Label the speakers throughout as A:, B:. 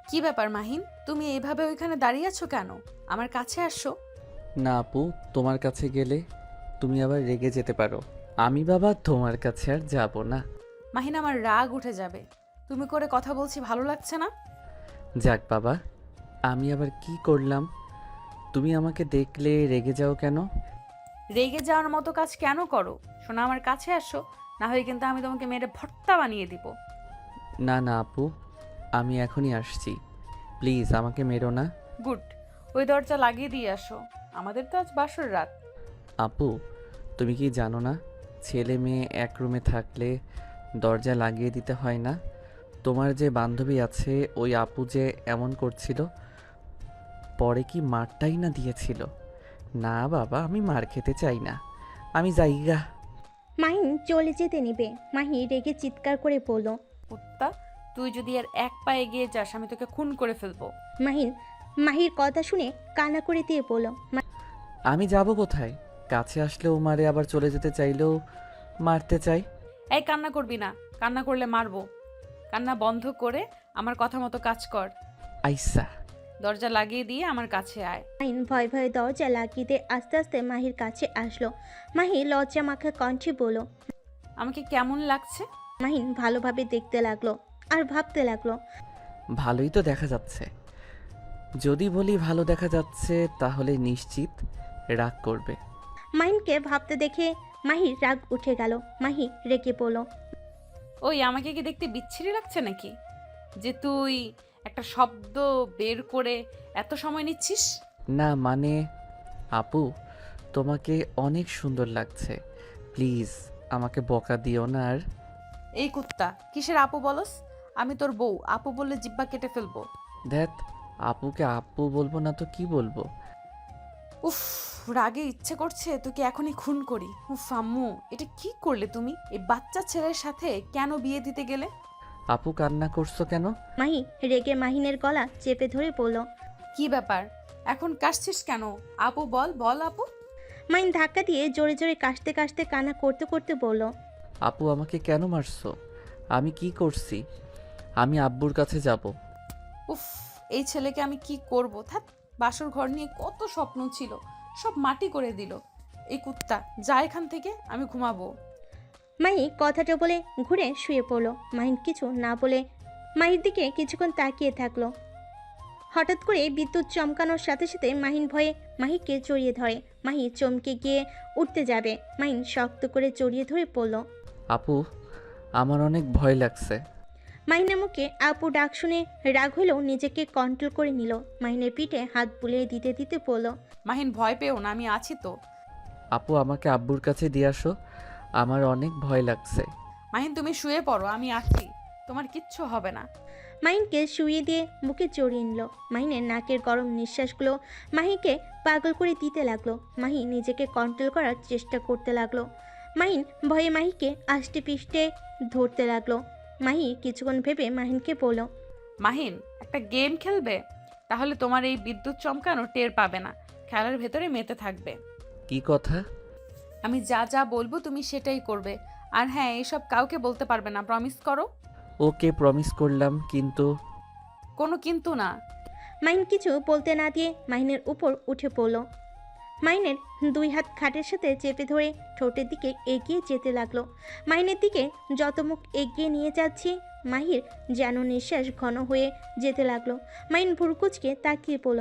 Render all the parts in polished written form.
A: কি ব্যাপার মাহিন, তুমি এইভাবে ওইখানে দাঁড়িয়ে আছো কেন? আমার কাছে আসো।
B: না আপু, তোমার কাছে গেলে তুমি আবার রেগে যেতে পারো। আমি বাবা তোমার কাছে আর যাব না।
A: মাহিন, আমার রাগ উঠে যাবে। তুমি করে কথা বলছি, ভালো লাগছে না।
B: যাক বাবা, আমি আবার কি করলাম? তুমি আমাকে দেখলে রেগে যাও কেন?
A: রেগে যাওয়ার মতো কাজ কেন করো? শোনা, আমার কাছে আসো, না হয় কিন্তু আমি তোমাকে মেরে ভর্তা বানিয়ে দিব।
B: না না আপু, আমি এখনই আসছি। প্লিজ আমাকে মেরো না।
A: গুড। ওই দরজা লাগিয়ে দিয়ে আসো, আমাদের তো আজ বাসর রাত।
B: আপু, তুমি কি জানো না, ছেলে মেয়ে এক রুমে থাকলে দরজা লাগিয়ে দিতে হয় না? তোমার যে বান্ধবী আছে ওই আপু যে এমন করছিল, পরে কি মারটাই না দিয়েছিল। না বাবা, আমি মার খেতে চাই না, আমি যাইগা।
C: মাহিন চলে যেতে নিবে, মাহি রেগে চিৎকার করে বলল।
A: কুত্তা, তুই যদি আর এক পা এগিয়ে যাস আমি তোকে খুন করে ফেলবো।
C: মাহিন মাহির কথা শুনে কান্না করে দিয়ে বলল।
B: আমি যাব কোথায়? কাছে আসলেও মারে, আবার চলে যেতে চাইলেও মারতে চাই।
A: এই কান্না করবি না, কান্না করলে মারবো। কান্না বন্ধ করে আমার কথা মতো কাজ কর।
B: আইসা।
A: দরজা লাগিয়ে দিয়ে আমার কাছে আয়।
C: মাহিন ভয়ে ভয়ে দরজা লাগিয়ে দিয়ে আস্তে আস্তে মাহির কাছে আসলো। মাহি লজ্জা মাখা কণ্ঠে বলল।
A: আমাকে কেমন লাগছে?
C: মাহিন ভালোভাবে দেখতে লাগলো আর ভাবতে লাগলো।
B: ভালোই তো দেখা যাচ্ছে। যদি বলি ভালো দেখা যাচ্ছে তাহলে নিশ্চিত রাগ করবে।
C: মাহিনকে ভাবতে দেখে মাহির রাগ উঠে গেল। মাহি রেগে বলল।
A: ওই, আমাকে কি দেখতে বিচ্ছিরি লাগছে নাকি, যে তুই একটা শব্দ বের করে এত সময় নিচ্ছিস?
B: না মানে, আপু তোমাকে অনেক সুন্দর লাগছে। প্লিজ আমাকে বকা দিও না আর।
A: এই কুত্তা, কিসের আপু বলস? আমি তোর বউ, আপু বললে জিব্বা কেটে ফেলবো।
B: ধ্যাত, আপুকে আপু বলবো না তো কি বলবো?
A: উফ, রাগে ইচ্ছে করছে তোকে এখনই খুন করি। উফ আম্মু, এটা কি করলে তুমি? এই বাচ্চা ছেলের সাথে কেন বিয়ে দিতে গেলে?
B: আপু কান্না করছো কেন?
C: মাহি রেগে মাহিনের গলা চেপে ধরে বলল।
A: কি ব্যাপার, এখন কাশছিস কেন? আপু বল, বল আপু।
C: মাহিন ধাক্কা দিয়ে জোরে জোরে কাশতে কাশতে কান্না করতে করতে বলল।
B: আপু আমাকে কেন মারছো? আমি কি করছি? আমি আব্বুর কাছে যাব।
A: উফ, এই ছেলেকে আমি কি করব? থাক, বাসর ঘর নিয়ে কত স্বপ্ন ছিল, সব মাটি করে দিল। এই কুত্তা, যা এখান থেকে, আমি ঘুমাবো।
C: মাহি কথাটা বলে ঘুরে শুয়ে পড়ল। মাহিন কিছু না বলে মাহির দিকে কিছুক্ষণ তাকিয়ে থাকলো। হঠাৎ করে বিদ্যুৎ চমকানোর সাথে সাথে মাহিন ভয়ে মাহিকে জড়িয়ে ধরে। মাহি চমকে গিয়ে উঠতে যাবে, মাহিন শক্ত করে জড়িয়ে ধরে পড়ল।
B: আপু, আমার অনেক ভয় লাগছে।
C: মাহিনের মুখে আপু ডাক শুনে রাগ হলেও নিজেকে কন্ট্রোল করে নিল। মাহিনের পিঠে হাত বুলিয়ে দিতে দিতে পড়ল।
A: মাহিন, ভয় পেও না, আমি আছি তো।
B: আপু আমাকে আব্বুর কাছে দিয়ে আসো, আমার অনেক ভয় লাগছে।
A: মাহিন, তুমি শুয়ে পড়ো, আমি আছি, তোমার কিচ্ছু হবে না।
C: মাহিনকে শুইয়ে দিয়ে বুকে জড়িয়ে নিল। মাহিনের নাকের গরম নিঃশ্বাসগুলো মাহিকে পাগল করে দিতে লাগলো। মাহি নিজেকে কন্ট্রোল করার চেষ্টা করতে লাগলো। মাহিন ভয়ে মাহিকে আষ্টে পিষ্টে ধরতে লাগলো। মাহি কিছুক্ষণ ভেবে মাহিনকে বলল।
A: মাহিন, একটা গেম খেলবে? তাহলে তোমার এই বিদ্যুৎ চমকানো টের পাবে না, খেলার ভেতরে মেতে থাকবে।
B: কি কথা?
A: আমি যা যা বলবো তুমি সেটাই করবে। আর হ্যাঁ, এইসব কাউকে বলতে পারবে না, প্রমিস করো।
B: ওকে, প্রমিস করলাম, কিন্তু
A: কোনো কিন্তু না।
C: মাহিন কিছু বলতে না দিয়ে মাহিনের উপর উঠে পড়ল। মাহিনের দুই হাত খাটের সাথে চেপে ধরে ঠোঁটের দিকে এগিয়ে যেতে লাগলো। মাহিনের দিকে যত মুখ এগিয়ে নিয়ে যাচ্ছে মাহির যেন নিঃশ্বাস ঘন হয়ে যেতে লাগলো। মাহিন ভুরকুচকে তাকিয়ে পড়ল।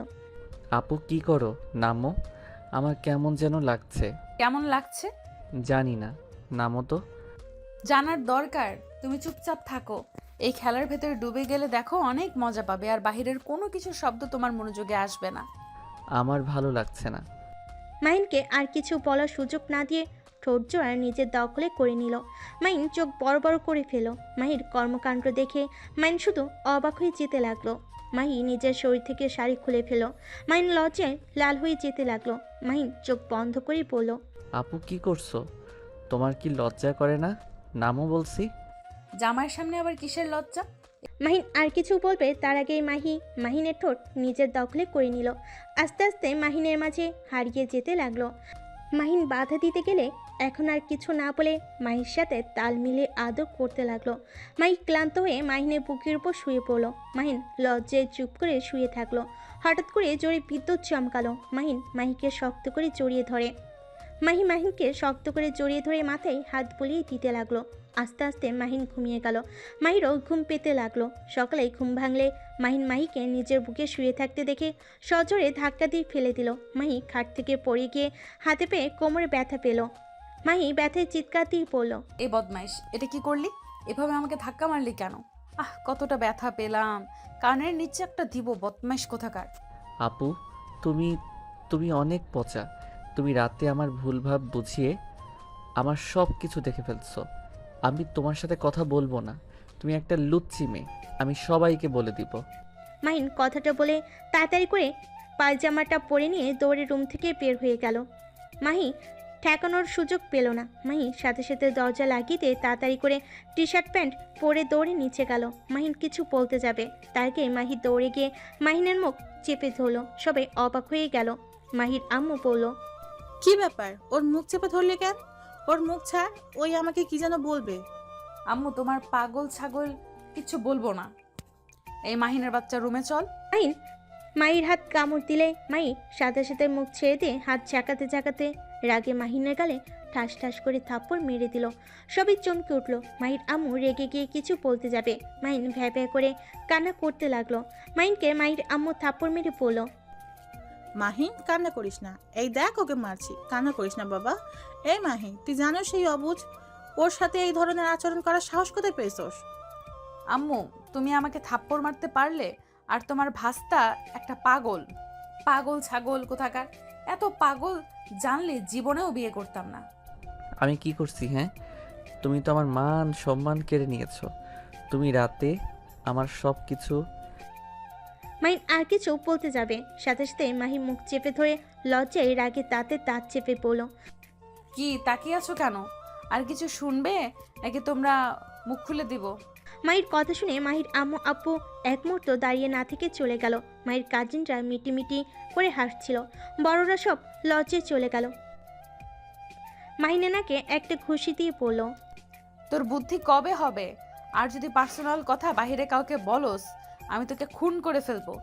B: আপু কি করো? নামো, আমার কেমন যেন লাগছে।
A: কেমন লাগছে?
B: জানি না, নামো তো।
A: জানার দরকার? তুমি চুপচাপ থাকো। এই খেলার ভেতরে ডুবে গেলে দেখো অনেক মজা পাবে, আর বাহিরের কোনো কিছু শব্দ তোমার মনোযোগে আসবে না।
B: আমার ভালো লাগছে না।
C: মাহিনকে আর কিছু বলার সুযোগ না দিয়ে ঠোঁট জোড়া নিজের দখলে করে নিল। মাহিন চোখ বড় বড় করে ফেল। মাহির কর্মকাণ্ড দেখে মাহিন শুধু অবাক হয়ে যেতে লাগলো। মাহি নিজের শরীর থেকে শাড়ি খুলে ফেল। মাহিন লজ্জায় লাল হয়ে যেতে লাগলো। মাহিন চোখ বন্ধ করে বলল।
B: আপু কি করছো? তোমার কি লজ্জা করে না? নামও বলছি।
A: জামাইয়ের সামনে আবার কিসের লজ্জা?
C: মাহিন আর কিছু বলবে তার আগেই মাহিনের ঠোঁট নিজের দখলে করে নিল। আস্তে আস্তে মাহিনের মাঝে হারিয়ে যেতে লাগলো। মাহিন বাধা দিতে গেলে এখন আর কিছু না বলে মাহির সাথে তাল মিলিয়ে আদর করতে লাগলো। মাহি ক্লান্ত হয়ে মাহিনের বুকের উপর শুয়ে পড়লো। মাহিন লজ্জায় চুপ করে শুয়ে থাকলো। হঠাৎ করে জোরে বিদ্যুৎ চমকালো। মাহিকে শক্ত করে জড়িয়ে ধরে। মাহিনকে শক্ত করে জড়িয়ে ধরে মাথায় হাত বুলিয়ে দিতে লাগলো। আস্তে আস্তে মাহিন ঘুমিয়ে গেল। মাহিরও ঘুম পেতে লাগলো। সকালে ঘুম ভাঙলে মাহিকে নিজের বুকে শুয়ে থাকতে দেখে সজোরে ধাক্কা দিয়ে ফেলে দিল। মাহি খাট থেকে পড়ে গিয়ে হাতে পেয়ে কোমরে ব্যথা পেল। মাহি ব্যথায় চিৎকার দিয়ে পড়ল।
A: এই বদমাইশ, এটা কি করলি? এভাবে আমাকে ধাক্কা মারলি কেন? কতটা ব্যথা পেলাম। কানের নিচে একটা দিব, বদমাইশ কোথাকার।
B: আপু, তুমি তুমি অনেক পচা। তুমি রাতে আমার ভুল ভাব বুঝিয়ে আমার সব কিছু দেখে ফেলছো। আমি তোমার সাথে কথা বলবো না। তুমি একটা লুচ্চি মেয়ে, আমি সবাইকে বলে দিব।
C: মাহিন কথাটা বলে তাড়াতাড়ি করে পায়জামাটা পরে নিয়ে দৌড়ে রুম থেকে বের হয়ে গেল। মাহি ঠেকানোর সুযোগ পেল না। মাহি সাথে সাথে দরজা লাগিয়ে দিয়ে তাড়াতাড়ি করে টি শার্ট প্যান্ট পরে দৌড়ে নিচে গেল। মাহিন কিছু বলতে যাবে, তার আগে মাহি দৌড়ে গিয়ে মাহিনের মুখ চেপে ধরল। সবাই অবাক হয়ে গেল। মাহির আম্মু বলল,
D: কি ব্যাপার? ওর মুখ চেপে ধরলে কেন? ওর মুখ ছাড়, ওই আমাকে কি যেন বলবে।
A: আম্মু, তোমার পাগল ছাগল কিছু বলবো না। এই মাহিনের বাচ্চা রুমে চল।
C: মাহির হাত কামড় দিলে মাহি সাথে সাথে মুখ ছেড়ে দিয়ে হাত ঝাঁকাতে ঝাঁকাতে রাগে মাহিনের গালে ঠাস ঠাস করে থাপ্পড় মেরে দিল। সবই চমকে উঠল। মাহির আম্মু রেগে গিয়ে কিছু বলতে যাবে, মাহিন ভ্যা ভ্যা করে কান্না করতে লাগলো। মাহিনকে মাহির আম্মু থাপ্পড় মেরে বলল,
D: মাহি, কান্না করিস না। এই দেখ, ওকে মারছি, কান্না করিস না বাবা। এই মাহি, তুই জানো সেই অবুঝ, ওর সাথে এই ধরনের আচরণ করার সাহস কোথায় পেয়েছোস?
A: আম্মু, তুমি আমাকে থাপ্পড় মারতে পারলে, আর তোমার ভাস্তা একটা পাগল। পাগল ছাগল কোথাকার। এত পাগল জানলে জীবনেও বিয়ে করতাম না।
B: আমি কি করছি? হ্যাঁ, তুমি তো আমার মান সম্মান কেড়ে নিয়েছো। তুমি রাতে আমার সব কিছু।
C: মাহিন আর কিছু বলতে যাবে, সাথে সাথে মাহি মুখ চেপে ধরে লজ্জায় রাগে তাতে দাঁত চেপে পড়ল।
A: কি তাকিয়ে আছো কেন? আর কিছু শুনবে নাকি তোমরা মুখ খুলে দিব?
C: মাহির কথা শুনে মাহির আম্মু আব্বু এক মুহূর্ত দাঁড়িয়ে না থেকে চলে গেল। মাহির কাজিনরা মিটিমিটি করে হাসছিল। বড়রা সব লজ্জায় চলে গেল। মাহিনাকে একটা ঘুষি দিয়ে পড়ল।
A: তোর বুদ্ধি কবে হবে? আর যদি পার্সোনাল কথা বাইরে কাউকে বলস, আমি তোকে খুন করে ফেলবো।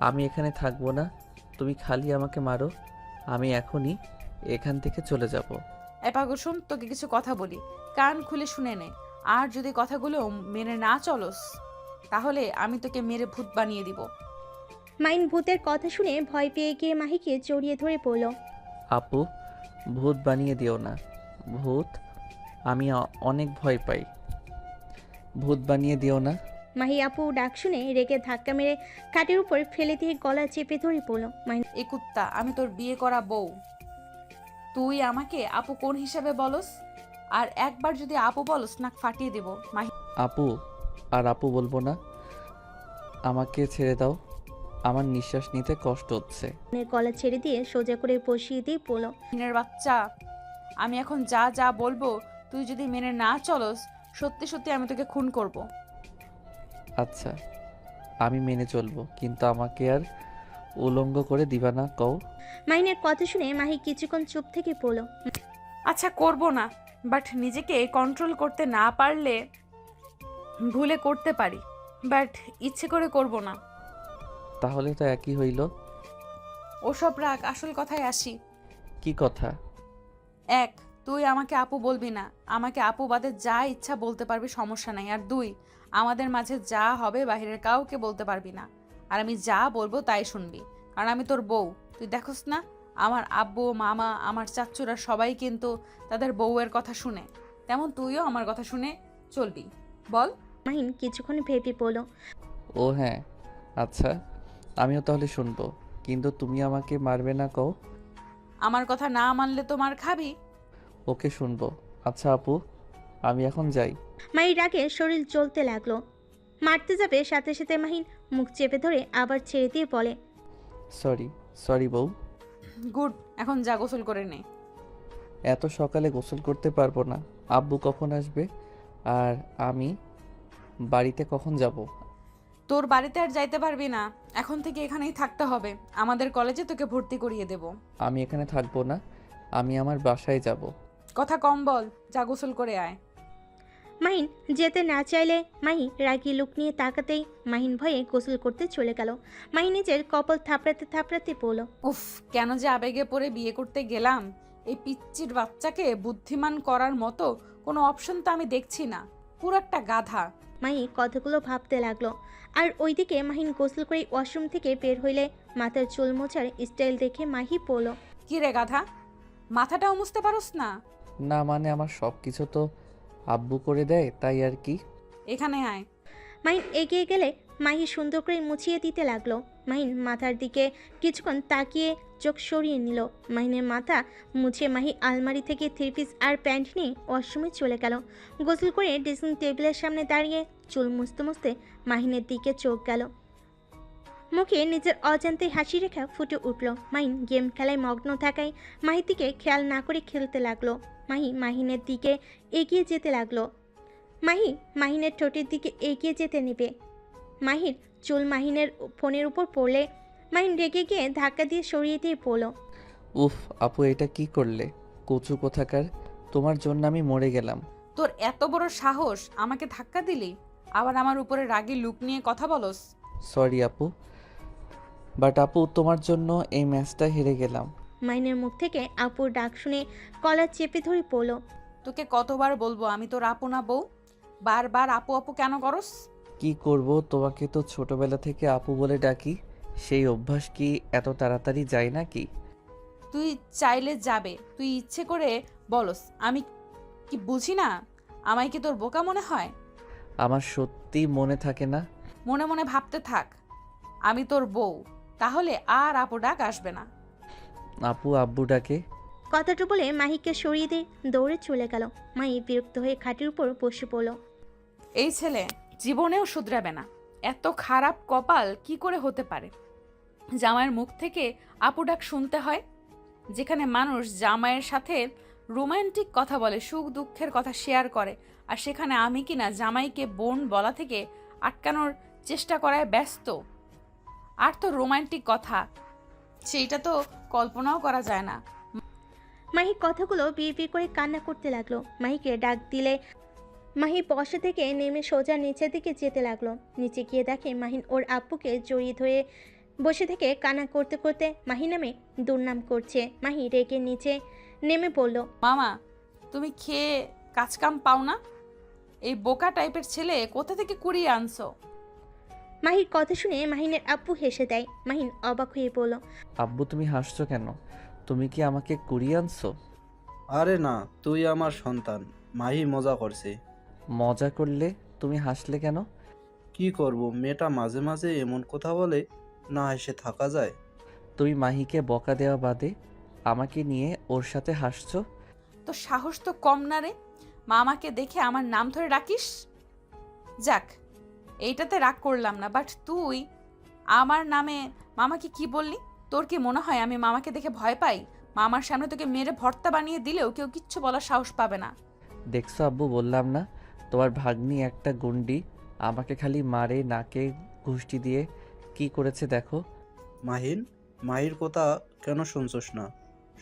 B: আমি এখানে থাকবো না, তুমি খালি আমাকে মারো। আমি এখনই এখান থেকে চলে যাব।
A: পাগল, শোন, তোকে কিছু কথা বলি, কান খুলে শুনে নে। আর যদি কথাগুলো মেনে না চলস, তাহলে আমি তোকে মেরে ভূত বানিয়ে দিব।
C: মাহিন ভূতের কথা শুনে ভয় পেয়ে গিয়ে মাহিকে জড়িয়ে ধরে পড়ল।
B: আপু, ভূত বানিয়ে দিও না। ভূত, আমি অনেক ভয় পাই। ভূত বানিয়ে দিও না।
C: মাহি আপু ডাক শুনে রেগে ধাক্কা মেরে খাটের উপর ফেলে দিয়ে গলা চেপে ধরে পড়ল। মাহিন,
A: এ কুত্তা, আমি তোর বিয়ে করা বউ। তুই আমাকে আপু কোন হিসাবে বলস? আর একবার যদি আপু বলস, নাক ফাটিয়ে দেব।
B: আপু, আর আপু বলবো না। আমাকে ছেড়ে দাও, আমার নিঃশ্বাস নিতে কষ্ট হচ্ছে।
C: গলা ছেড়ে দিয়ে সোজা করে বসিয়ে দিয়ে পড়ল।
A: মাহিনের বাচ্চা, আমি এখন যা যা বলবো তুই যদি মেনে না চলস, সত্যি সত্যি আমি তোকে খুন করব।
B: আচ্ছা, আমি মেনে চলবো, কিন্তু আমাকে আর উলঙ্গ করে দিবা না কও।
C: মাহিনের কথা শুনে মাহি কিছুক্ষণ চুপ থেকে পড়ল।
A: আচ্ছা, করব না, বাট নিজেকে কন্ট্রোল করতে না পারলে ভুলে করতে পারি, বাট ইচ্ছে করে করব না।
B: তাহলে তো একই হইল।
A: ওসব রাগ, আসল কথায় আসি।
B: কি কথা?
A: এক, তুই আমাকে আপু বলবি না। আমাকে আপু বাদে যা ইচ্ছা বলতে পারবি, সমস্যা নাই। আর দুই, আমাদের মাঝে যা হবে বাইরের কাউকে বলতে পারবি না। আর আমি যা বলবো তাই শুনবি, কারণ আমি তোর বউ। তুই দেখোস না, আমার আব্বু, মামা, আমার চাচ্চুরা সবাই কিন্তু তাদের বউয়ের কথা শুনে, তেমন তুইও আমার কথা শুনে চলবি। বল।
C: মাহিন কিছুক্ষণ ভেবে পড়ল।
B: ও হ্যাঁ, আচ্ছা, আমিও তাহলে শুনবো, কিন্তু তুমি আমাকে মারবে না কও।
A: আমার কথা না মানলে তো মার খাবি।
B: ওকে, শুনবো। আচ্ছা আপু, আমি এখন যাই।
C: মাহির রাগে শরীর জ্বলতে লাগলো। মারতে যাবে, সাথে সাথে মাহিন মুখ চেপে ধরে আবার ছেড়ে দিয়ে বলে,
B: সরি সরি বউ।
A: গুড, এখন যা, গোসল করে নে।
B: এত সকালে গোসল করতে পারবো না। আব্বু কখন আসবে? আর আমি বাড়িতে কখন যাব?
A: তোর বাড়িতে আর যাইতে পারবি না, এখন থেকে এখানেই থাকতে হবে। আমাদের কলেজে তোকে ভর্তি করিয়ে দেব।
B: আমি এখানে থাকবো না, আমি আমার বাসায় যাব।
A: কথা কম বল, যা গোসল করে আয়।
C: মাহিন যেতে না চাইলে মাহি রাগী লুক নিয়ে তাকাতেই মাহিন ভয়ে গোসল করতে চলে গেল। মাহি নিজের কপাল থাপড়াতে থাপড়াতে বলল,
A: উফ, কেন যে আবেগে পড়ে বিয়ে করতে গেলাম। এই পিচ্চির বাচ্চাকে বুদ্ধিমান করার মতো কোনো অপশন তো আমি দেখছি না, পুরো একটা গাধা।
C: মাহি কথাগুলো ভাবতে লাগলো। আর ওইদিকে মাহিন গোসল করে ওয়াশরুম থেকে বের হইলে মাথার চুল মোছার স্টাইল দেখে মাহি বলল,
A: কি রে গাধা, মাথাটাও মুছতে পারোস না?
B: না মানে আমার সব কিছু তো আব্বু করে দেয়, তাই আর কি।
A: এখানে আয়।
C: মাহিন এগিয়ে গেলে মাহি সুন্দর করে মুছিয়ে দিতে লাগলো। মাহিন মাথার দিকে কিছুক্ষণ তাকিয়ে চোখ সরিয়ে নিল। মাহিনের মাথা মুছে মাহি আলমারি থেকে থ্রি পিস আর প্যান্ট নিয়ে ওয়াশরুমে চলে গেল। গোসল করে ড্রেসিং টেবিলের সামনে দাঁড়িয়ে চুল মুছতে মুছতে মাহিনের দিকে চোখ গেল। মুখে নিজের অজান্তে হাসি রেখা ফুটে উঠল। মাহিন গেম খেলায় মগ্ন থাকায় মাহির দিকে খেয়াল না করে খেলতে লাগলো। মাহি মাহিনের দিকে এগিয়ে যেতে লাগলো। মাহি মাহিনের ঠোঁটের দিকে এগিয়ে যেতে নেবে। মাহির চুল মাহিনের ফোনের উপর পড়লে মাহিন রেগে গিয়ে ধাক্কা দিয়ে সরিয়ে দিয়ে পড়ল,
B: উফ আপু, এটা কি করলে? কচু কোথাকার, তোমার জন্য আমি মরে গেলাম।
A: তোর এত বড় সাহস, আমাকে ধাক্কা দিলি, আবার আমার উপরে রাগী লুক নিয়ে কথা বলস।
B: সরি আপু, বাট আপু তোমার জন্য এই ম্যাচটা হেরে গেলাম।
C: মাহিনের মুখ থেকে আপুর ডাক শুনে কলার চেপে ধরে পড়ল,
A: তোকে কতবার বলবো আমি তোর আপু না বউ? বারবার আপু আপু কেন করস?
B: কি করব, তোমাকে তো ছোটবেলা থেকে আপু বলে ডাকি, সেই অভ্যাস কি এত তাড়াতাড়ি যায় নাকি?
A: তুই চাইলে যাবে, তুই ইচ্ছে করে বলস, আমি কি বুঝি না? আমায় কি তোর বোকা মনে হয়?
B: আমার সত্যি মনে থাকে না।
A: মনে মনে ভাবতে থাক, আমি তোর বউ, তাহলে আর আপু ডাক আসবে না।
B: আপু আব্বু ডাকে।
C: কথাটা বলে মাহিকে সরিয়ে দিয়ে দৌড়ে চলে গেল। মাহি বিরক্ত হয়ে খাটের উপর বসে পড়ল।
A: এই ছেলে জীবনেও শুধরাবে না। এত খারাপ কপাল কি করে হতে পারে জামাইয়ের মুখ থেকে আপু ডাক শুনতে হয়? যেখানে মানুষ জামাইয়ের সাথে রোমান্টিক কথা বলে, সুখ দুঃখের কথা শেয়ার করে, আর সেখানে আমি কিনা জামাইকে বোন বলা থেকে আটকানোর চেষ্টা করায় ব্যস্ত। আর তো রোমান্টিক কথা, সেইটা তো কল্পনাও করা যায় না।
C: মাহি কথাগুলো বিড়বিড় করে কান্না করতে লাগলো। মাহিকে ডাক দিলে মাহি বসা থেকে নেমে সোজা নিচের দিকে যেতে লাগলো। নিচে গিয়ে দেখে মাহিন ওর আব্বুকে জড়িয়ে ধরে বসে থেকে কান্না করতে করতে মাহি নামে দুর্নাম করছে। মাহি রেগে নিচে নেমে পড়ল,
A: মামা, তুমি খেয়ে কাজকাম পাও না? এই বোকা টাইপের ছেলে কোথা থেকে কুড়িয়ে আনছো?
C: মাহির কথা শুনে মাহিনের আব্বু হেসে দেয়। মাহিন অবাক হয়ে বলল,
B: আব্বু তুমি হাসছো কেন? তুমি কি আমাকে কুড়িয়ে আনছো?
E: আরে না, তুই আমার সন্তান। মাহি মজা করছে।
B: মজা করলে তুমি হাসলে কেন?
E: কি করব, মেয়েটা মাঝে মাঝে এমন কথা বলে, না হেসে থাকা যায়?
B: তুমি মাহিকে বকা দেওয়া বাদে আমাকে নিয়ে ওর সাথে হাসছো।
A: তো সাহস তো কম না রে, মামাকে দেখে আমার নাম ধরে ডাকিস। যাক, এইটাতে রাগ করলাম না, বাট তুই আমার নামে মামাকে কি বললি? তোর কি মনে হয় আমি মামাকে দেখে ভয় পাই? মামার সামনে তোকে মেরে ভর্তা বানিয়ে দিলেও কেউ কিচ্ছু বলার সাহস পাবে না।
B: দেখছো আব্বু, বললাম না তোমার ভাগ্নি একটা গুন্ডি, আমাকে খালি মারে, নাকে ঘুষটি দিয়ে কি করেছে দেখো।
E: মাহির কথা কেন শুনছস না?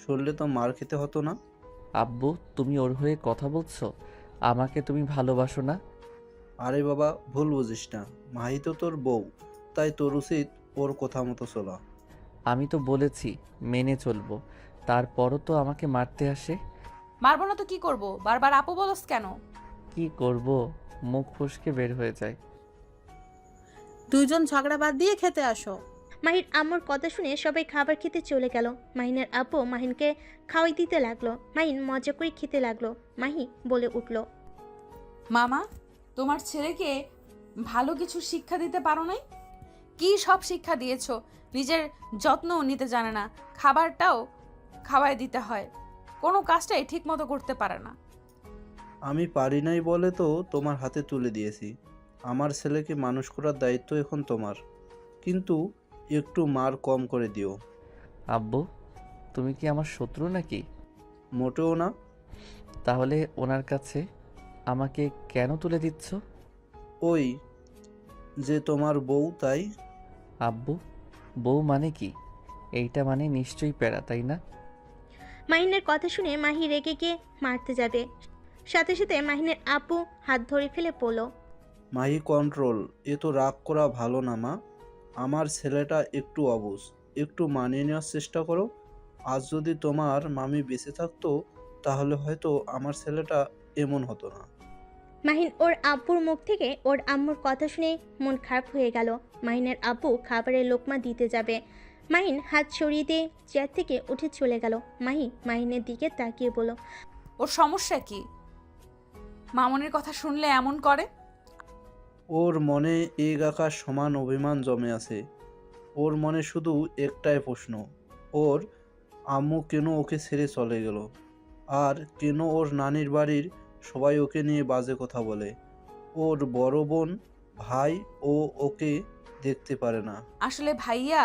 E: শুনলে তো মার খেতে হতো না।
B: আব্বু তুমি ওর হয়ে কথা বলছো? আমাকে তুমি ভালোবাসো না?
E: আরে বাবা, ভুল বুঝিস না। মাহি তো তোর বউ, তাই তোর উচিত ওর কথা মতো চলা।
B: আমি তো বলেছি মেনে চলবো, তারপরও তো আমাকে মারতে আসে।
A: মারবো না তো কি করব? বারবার আপু বলস কেন?
B: কি করব, মুখ ফসকে বের হয়ে যায়।
D: দুইজন ঝগড়া বাদ দিয়ে খেতে আসো।
C: মাহির আম্মুর কথা শুনে সবাই খাবার খেতে চলে গেল। মাহিনের আব্বু মাহিনকে খাওয়াই দিতে লাগলো। মাহিন মজা করে খেতে লাগলো। মাহি বলে উঠল,
A: মামা, তোমার ছেলেকে ভালো কিছু শিক্ষা দিতে পারো নাই? কি সব শিক্ষা দিয়েছো? নিজের যত্নও নিতে জানে না, খাবারটাও খাওয়াই দিতে হয়, কোনো কাজটাই ঠিক মতো করতে পারে না।
E: আমি পারি নাই বলে তো তোমার হাতে তুলে দিয়েছি। আমার ছেলেকে মানুষ করার দায়িত্ব এখন তোমার, কিন্তু একটু মার কম করে দিও।
B: আব্বু তুমি কি আমার শত্রু নাকি?
E: মোটেও না।
B: তাহলে ওনার কাছে আমাকে কেন তুলে দিচ্ছ?
E: ওই যে তোমার বউ, তাই।
B: আব্বু বউ মানে কি? এইটা মানে নিশ্চয়ই প্যারা, তাই না?
C: মাহিনের কথা শুনে মাহি রেগে গিয়ে মারতে যাবে, সাথে সাথে মাহিনের আপু হাত ধরে ফেলে পড়ল।
E: মাহি কন্ট্রোল, এ তো রাগ করা ভালো না মা। আমার ছেলেটা একটু অবুঝ, একটু মানিয়ে নেওয়ার চেষ্টা করো। আজ যদি তোমার মামি বেঁচে থাকতো তাহলে হয়তো আমার ছেলেটা এমন হতো না।
C: মাহিন ওর আব্বুর মুখ থেকে ওর আম্মুর কথা শুনে মন খারাপ হয়ে গেল। মাহিনের আব্বু খাবারের লোকমা দিতে যাবে, মাহিন হাত সরিয়ে দিয়ে চেয়ার থেকে উঠে চলে গেল। মাহিনের দিকে তাকিয়ে বলল,
A: ওর সমস্যা কি? মামনির কথা শুনলে এমন করে?
E: ওর মনে এক আকাশ সমান অভিমান জমে আছে। ওর মনে শুধু একটাই প্রশ্ন, ওর আম্মু কেন ওকে ছেড়ে চলে গেল, আর কেন ওর নানির বাড়ির সবাই ওকে নিয়ে বাজে কথা বলে। ওর বড় বোন ভাই ও ওকে দেখতে পারে না।
A: আসলে ভাইয়া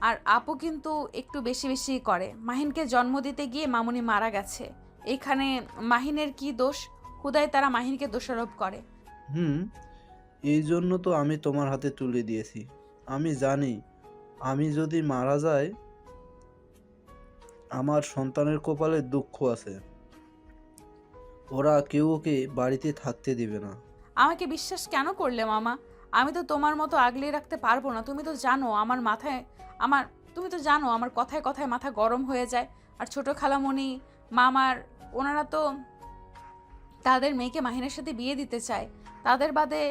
A: আর আপু কিন্তু একটু বেশি বেশি করে। মাহিনকে জন্ম দিতে গিয়ে মামুনি মারা গেছে, এখানে মাহিনের কি দোষ? হুদায় তারা মাহিনকে দোষারোপ করে।
E: এই জন্য তো আমি তোমার হাতে তুলে দিয়েছি। আমি জানি আমি যদি মারা যাই আমার সন্তানের কপালে দুঃখ আছে, ওরা কেউ ওকে বাড়িতে থাকতে দিবে না।
A: আমাকে বিশ্বাস কেন করলে মামা? আমি তো তোমার মতো আগলে রাখতে পারবো না। তুমি তো জানো তুমি তো জানো আমার কথায় কথায় মাথা গরম হয়ে যায়। আর ছোট খালামণি মামার ওনারা তো তাদের মেয়েকে মাহিনের সাথে বিয়ে দিতে চায়। তাদের বাদে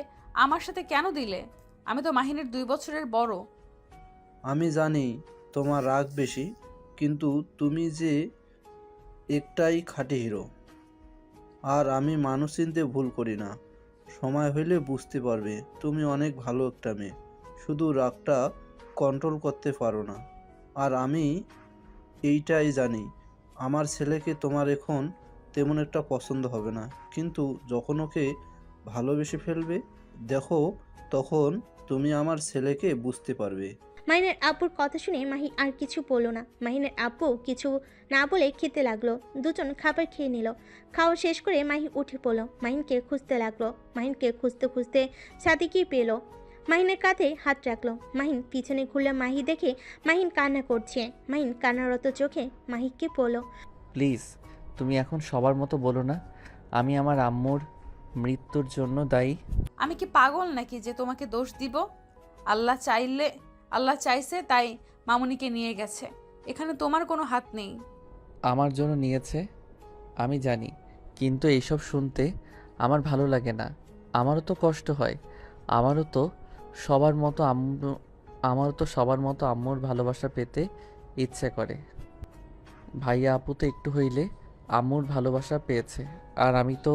A: আমার সাথে কেন দিলে? আমি তো মাহিনের 2 বছরের বড়।
E: আমি জানি তোমার রাগ বেশি, কিন্তু তুমি যে একটাই খাঁটি হিরো। আর আমি মানুষ চিনতে ভুল করি না। সময় হইলে বুঝতে পারবে তুমি অনেক ভালো একটা মেয়ে, শুধু রাগটা কন্ট্রোল করতে পারো না। আর আমি এইটাই জানি আমার ছেলেকে তোমার এখন তেমন একটা পছন্দ হবে না, কিন্তু যখন ওকে ভালোবেসে ফেলবে দেখো, তখন তুমি আমার ছেলেকে বুঝতে পারবে।
C: মাহিনের আব্বুর কথা শুনে মাহি আর কিছু বলল না। মাহিনের আব্বু কিছু না বলে খেতে লাগলো। দুজন খাবার খেয়ে নিল। খাওয়া শেষ করে মাহি উঠে পড়ল, মাহিনকে খুঁজতে লাগলো। মাহিনকে খুঁজতে খুঁজতে ছাদে গিয়ে পেল। মাহিনের কাঁধে হাত রাখলো। মাহিন পিছনে ঘুরলে মাহি দেখে মাহিন কান্না করছে। মাহিন কান্নারত চোখে মাহিকে বলল,
B: প্লিজ তুমি এখন সবার মতো বলো না আমি আমার আম্মুর মৃত্যুর জন্য দায়ী।
A: আমি কি পাগল নাকি যে তোমাকে দোষ দিব? আল্লাহ চাইছে তাই মামুনিকে নিয়ে গেছে, এখানে তোমার কোনো হাত নেই।
B: আমার জন্য নিয়েছে আমি জানি, কিন্তু এইসব শুনতে আমার ভালো লাগে না। আমারও তো কষ্ট হয়, আমারও তো সবার মতো আম্মুর ভালোবাসা পেতে ইচ্ছে করে। ভাইয়া আপু তো একটু হইলে আম্মুর ভালোবাসা পেয়েছে, আর আমি তো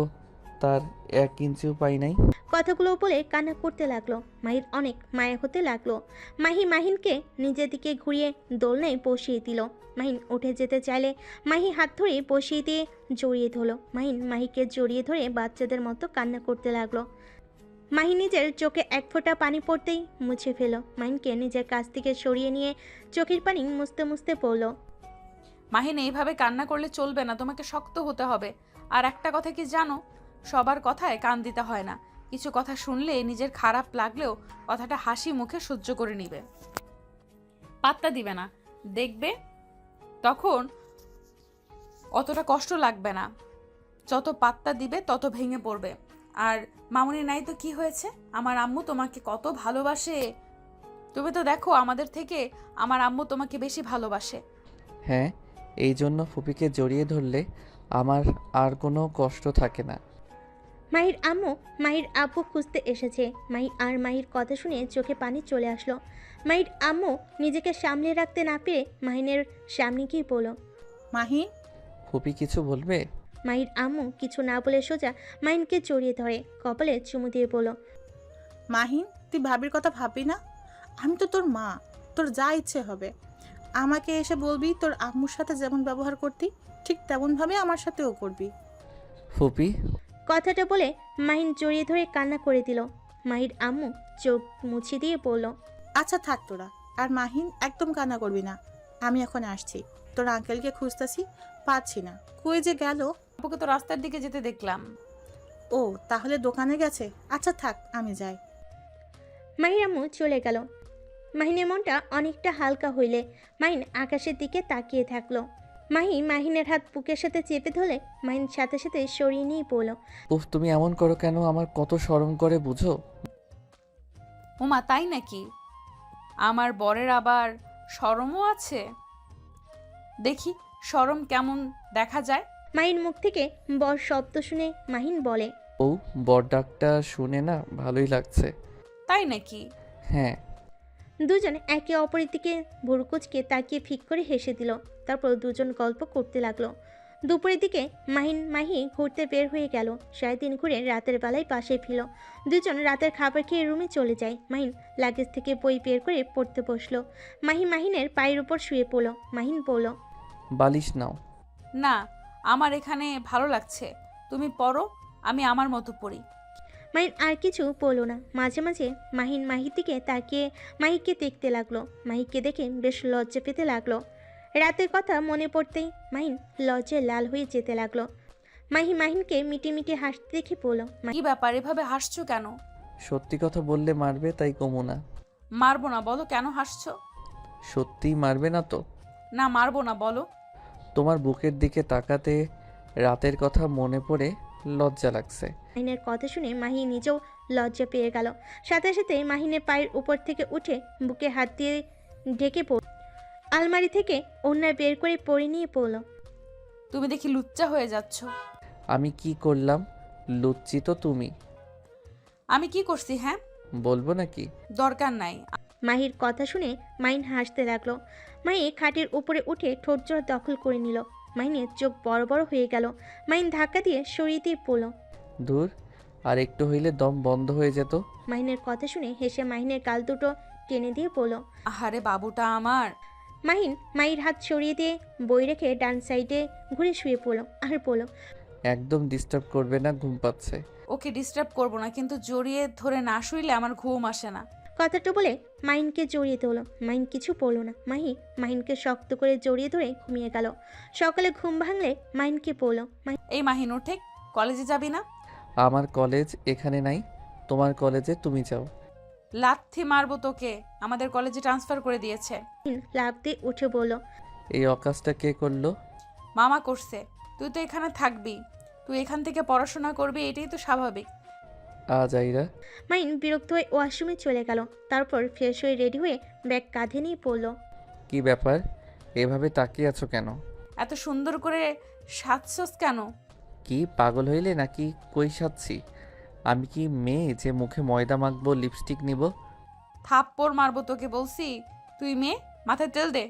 B: তার 1 ইঞ্চিও পাই নাই।
C: কথাগুলো বলে কান্না করতে লাগলো। মাহির অনেক মায়া হতে লাগলো। মাহিনকে নিজের দিকে ঘুরিয়ে দোলনায় বসিয়ে দিল। মাহিন উঠে যেতে চাইলে মাহি হাত ধরে বসিয়ে দিয়ে জড়িয়ে ধরল। মাহিকে জড়িয়ে ধরে বাচ্চাদের মতো কান্না করতে লাগলো। মাহি নিজের চোখে 1 ফোঁটা পানি পড়তেই মুছে ফেল। মাহিনকে নিজের কাছ থেকে সরিয়ে নিয়ে চোখের পানি মুছতে মুছতে পড়ল,
A: মাহিন এইভাবে কান্না করলে চলবে না, তোমাকে শক্ত হতে হবে। আর একটা কথা কি জানো, সবার কথায় কান দিতে হয় না। কিছু কথা শুনলে নিজের খারাপ লাগলেও কথাটা হাসি মুখে সহ্য করে নিবে, পাত্তা দিবে না। দেখবে তখন অতটা কষ্ট লাগবে না। যত পাত্তা দিবে তত ভেঙে পড়বে। আর মামুনি নাই তো কি হয়েছে, আমার আম্মু তোমাকে কত ভালোবাসে। তুমি তো দেখো আমাদের থেকে আমার আম্মু তোমাকে বেশি ভালোবাসে।
B: হ্যাঁ, এই জন্য ফুপিকে জড়িয়ে ধরলে আমার আর কোনো কষ্ট থাকে না।
C: মাহির আম্মু মাহির আব্বু খুঁজতে এসেছে। মাহির কথা শুনে চোখে পানি চলে আসলো। মাহির আম্মু নিজেকে সামলে রাখতে না পেরে মাহিনের সামনে গিয়ে বলল,
D: মাহি,
B: ফুপি কিছু বলবে?
C: মাহির আম্মু কিছু না বলে সোজা মাহিনকে জড়িয়ে ধরে কপালে চুমু দিয়ে বলল,
D: মাহিন, তুই ভাবির কথা ভাববি না? আমি তো তোর মা, তোর যা ইচ্ছে হবে আমাকে এসে বলবি। তোর আম্মুর সাথে যেমন ব্যবহার করতি ঠিক তেমনভাবে আমার সাথেও করবি।
B: ফুপি
C: কথাটা বলে মাহিন জড়িয়ে ধরে কান্না করে দিল। মাহির আম্মু চোখ মুছে দিয়ে বলল,
D: আচ্ছা থাক তোরা। আর মাহিন, একদম কান্না করবি না। আমি এখন আসছি, তোর আঙ্কেলকে খুঁজতেছি, পাচ্ছি না, কই যে গেল।
A: আপুকে তো রাস্তার দিকে যেতে দেখলাম।
D: ও তাহলে দোকানে গেছে। আচ্ছা থাক, আমি যাই।
C: মাহির আম্মু চলে গেল। মাহিনের মনটা অনেকটা হালকা হইলে মাহিন আকাশের দিকে তাকিয়ে থাকলো। মাহি মাহিনের হাত বুকের সাথে চেপে ধরলে মাহিন সাথে সাথে সরিয়ে নিয়ে পড়ল।
B: উফ, তুমি এমন করো কেন? আমার কত শরম করে বুঝো?
A: ওমা তাই নাকি? আমার বরের আবার শরমও আছে? দেখি শরম কেমন দেখা যায়।
C: মাহির মুখ থেকে বর শব্দ শুনে মাহিন বলে,
B: ও, বর ডাকটা শুনে না ভালোই লাগছে।
A: তাই নাকি?
B: হ্যাঁ।
C: দুজন একে অপরের দিকে ভুরকুচকে তাকিয়ে ফিক করে হেসে দিল। তারপর দুজন গল্প করতে লাগলো। দুপুরের দিকে মাহি ঘুরতে বের হয়ে গেল। 3:30 ঘুরে রাতের বেলায় পাশে ফিরল। দুজন রাতের খাবার খেয়ে রুমে চলে যায়। মাহিন লাগেজ থেকে বই বের করে পড়তে বসলো। মাহিনের পায়ের উপর শুয়ে পড়ল। মাহিন বলল,
B: বালিশ নাও।
A: না, আমার এখানে ভালো লাগছে, তুমি পড়ো, আমি আমার মতো পড়ি।
C: মাহিন আর কিছু বলল না। মাঝে মাঝে মাহিন মাহির দিকে তাকিয়ে মাহিকে দেখতে লাগলো। মাহিকে দেখে বেশ লজ্জা পেতে লাগলো। রাতের কথা মনে পড়তেই মাহিন লজ্জায় লাল হয়ে যেতে লাগলো। মাহিনকে মিটি মিটি হাসতে দেখে বলল,
A: কি ব্যাপার, এভাবে হাসছো কেন?
B: সত্যি কথা বললে মারবে, তাই কমু না।
A: মারবো না, বলো কেন হাসছো?
B: সত্যিই মারবে না তো?
A: না মারবো না, বলো।
B: তোমার বুকের দিকে তাকাতে রাতের কথা মনে পড়ে লজ্জা লাগছে।
C: মাহিনের কথা শুনে মাহি নিজেও লজ্জা পেয়ে গেল। সাথে সাথে মাহিনের পায়ের উপর থেকে উঠে বুকে হাত দিয়ে ঢেকে পড়ল। আলমারি থেকে ওড়না বের করে পরে নিয়ে পড়ল।
A: তুমি দেখি লুচ্চা হয়ে যাচ্ছ।
B: আমি কি করলাম? লুচ্চি তো তুমি।
A: আমি কি করছি? হ্যাঁ,
B: বলবো নাকি?
A: দরকার নাই।
C: মাহির কথা শুনে মাহিন হাসতে লাগলো। মাহি খাটের উপরে উঠে ঠোঁট জোড়া দখল করে নিল। মাহিনের চোখ বড় বড় হয়ে গেল। মাহিন ধাক্কা দিয়ে সরিয়ে দিয়ে পড়ল।
B: দূর, আর একটু হইলে দম বন্ধ হয়ে যেত।
C: মাহিনের কথা শুনে হেসে মাহিনের গাল দুটো টেনে দিয়ে পড়ল।
A: আহারে বাবুটা আমার।
C: মাহির হাত সরিয়ে দিয়ে বই রেখে ডান সাইডে ঘুরে শুয়ে পড়ল আর পড়ল,
B: একদম ডিস্টার্ব করবে না, ঘুম পাচ্ছে।
A: ওকে ডিস্টার্ব করবো না, কিন্তু জড়িয়ে ধরে না শুইলে আমার ঘুম আসে না।
C: কথাটা বলে মাহিনকে জড়িয়ে ধরল। মাহিন কিছু পড়ল না। মাহিনকে শক্ত করে জড়িয়ে ধরে ঘুমিয়ে গেল। সকালে ঘুম ভাঙলে মাহিনকে পড়ল,
A: এই মাহিন ওঠে, কলেজে যাবি না?
B: আমার কলেজ এখানে নাই, তোমার কলেজে তুমি যাও।
A: লাথি মারবো তোকে, আমাদের কলেজে ট্রান্সফার করে দিয়েছে।
C: মাহিন লাফ দিয়ে উঠে বলল,
B: এই অকাজটা কে করলো?
A: মামা করছে। তুই তো এখানে থাকবি, তুই এখান থেকে পড়াশোনা করবি, এটাই তো স্বাভাবিক।
B: আজ আইরা।
C: মাহিন বিরক্ত হয়ে ওয়াশরুমে চলে গেল। তারপর ফ্রেশ হয়ে রেডি হয়ে ব্যাগ কাঁধে নিয়ে পড়ল।
B: কি ব্যাপার, এভাবে তাকিয়ে আছো কেন?
A: এত সুন্দর করে সাজছস কেন?
B: কি পাগল হইলে নাকি? কই সাচ্ছি? আমি কি মেয়ে যে মুখে ময়দা মাখবো, লিপস্টিক নিব?
A: থাপ্পড় মারবো তোকে বলছি। তুই মেয়ে, মাথায় তেল দে।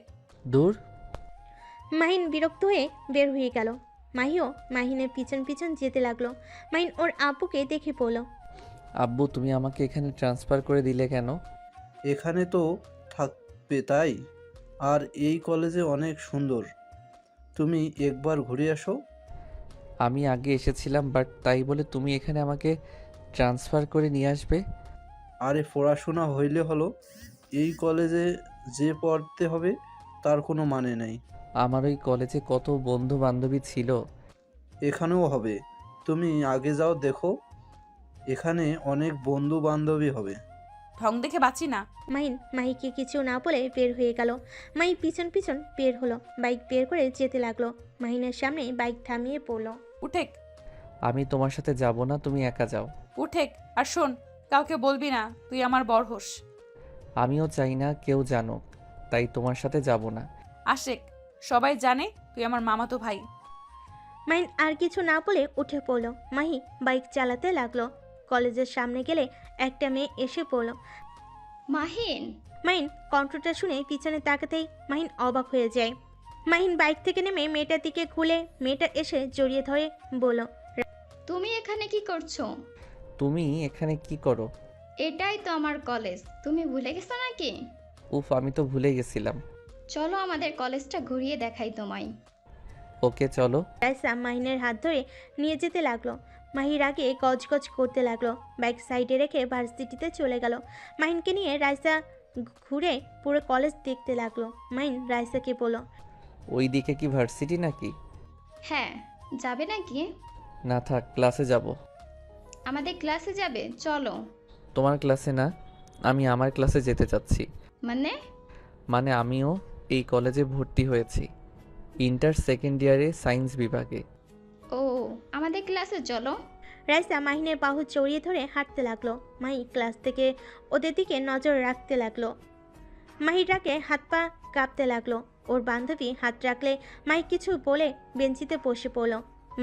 B: দূর।
C: মাহিন বিরক্ত হয়ে বের হয়ে গেল। মাহিও মাহিনের পিছন পিছন যেতে লাগলো। মাহিন ওর আব্বুকে দেখে পড়ল।
B: আব্বু, তুমি আমাকে এখানে ট্রান্সফার করে দিলে কেন?
E: এখানে তো থাকবে তাই। আর এই কলেজে অনেক সুন্দর, তুমি একবার ঘুরে আসো।
B: আমি আগে এসেছিলাম, বাট তাই বলে তুমি এখানে আমাকে ট্রান্সফার করে নিয়ে আসবে?
E: আরে পড়াশোনা হইলে হলো, এই কলেজে যে পড়তে হবে তার কোনো মানে নেই।
B: আমার ওই কলেজে কত বন্ধু বান্ধবী ছিল।
E: এখানেও হবে, তুমি আগে যাও, দেখো এখানে অনেক বন্ধু বান্ধবী হবে।
A: ঢং দেখে বাঁচি না।
C: মাহিকে কিছু না বলে বের হয়ে গেল। মাহি পিছন পিছন বের হলো। বাইক বের করে যেতে লাগলো। মাহিনের সামনে বাইক থামিয়ে পড়লো।
A: উঠেক,
B: আমি তোমার সাথে যাব না, তুমি একা যাও।
A: উঠেক, আর শোন, কাউকে বলবি না তুই আমার বর হোস।
B: আমিও চাই না কেউ জানুক, তাই তোমার সাথে যাব না।
A: আশেক, সবাই জানে তুই আমার মামাতো ভাই।
C: মাহিন আর কিছু না বলে উঠে পড়লো। মাহি বাইক চালাতে লাগলো। কলেজের সামনে গেলে একটা মেয়ে এসে পড়লো।
F: মাহিন,
C: মাহিন কণ্ঠটা শুনে পিছনে তাকাতেই মাহিন অবাক হয়ে যায়। মাহিন বাইক থেকে নেমে মেয়েটার দিকে খুলে মেয়েটা এসে জড়িয়ে ধরে বলল,
F: তুমি এখানে কি করছো?
B: তুমি এখানে কি করো?
F: এটাই তো আমার কলেজ, তুমি ভুলে গেছো নাকি?
B: উফ, আমি তো ভুলে গেছিলাম।
F: চলো আমাদের কলেজটা ঘুরিয়ে দেখাই তোমায়।
B: ওকে চলো।
C: রাইসা মাহিনের হাত ধরে নিয়ে যেতে লাগলো। মাহির আগে গজগজ করতে লাগলো। বাইক সাইডে রেখে ভার্সিটিতে চলে গেল। মাহিনকে নিয়ে রাইসা ঘুরে পুরো কলেজ দেখতে লাগলো। মাহিন রাইসাকে বলল,
B: ওই দিকে কি ভার্সিটি নাকি?
F: হ্যাঁ, যাবে নাকি?
B: না থাক, ক্লাসে যাব।
F: আমাদের ক্লাসে যাবে, চলো।
B: তোমার ক্লাসে না, আমি আমার ক্লাসে যেতে চাচ্ছি।
F: মানে?
B: মানে আমিও এই কলেজে ভর্তি হয়েছি। ইন্টার সেকেন্ড ইয়ারে সায়েন্স বিভাগে।
F: ও আমাদের ক্লাসে চলো।
C: রাইসা মাহিনের বাহু জড়িয়ে ধরে হাঁটতে লাগলো। মাহি ক্লাস থেকে ওদের দিকে নজর রাখতে লাগলো। মাহির রাগে হাত পা কাঁপতে লাগলো। ওর বান্ধবী হাত রাখলে মাহি কিছু বলে বেঞ্চিতে বসে পড়ল।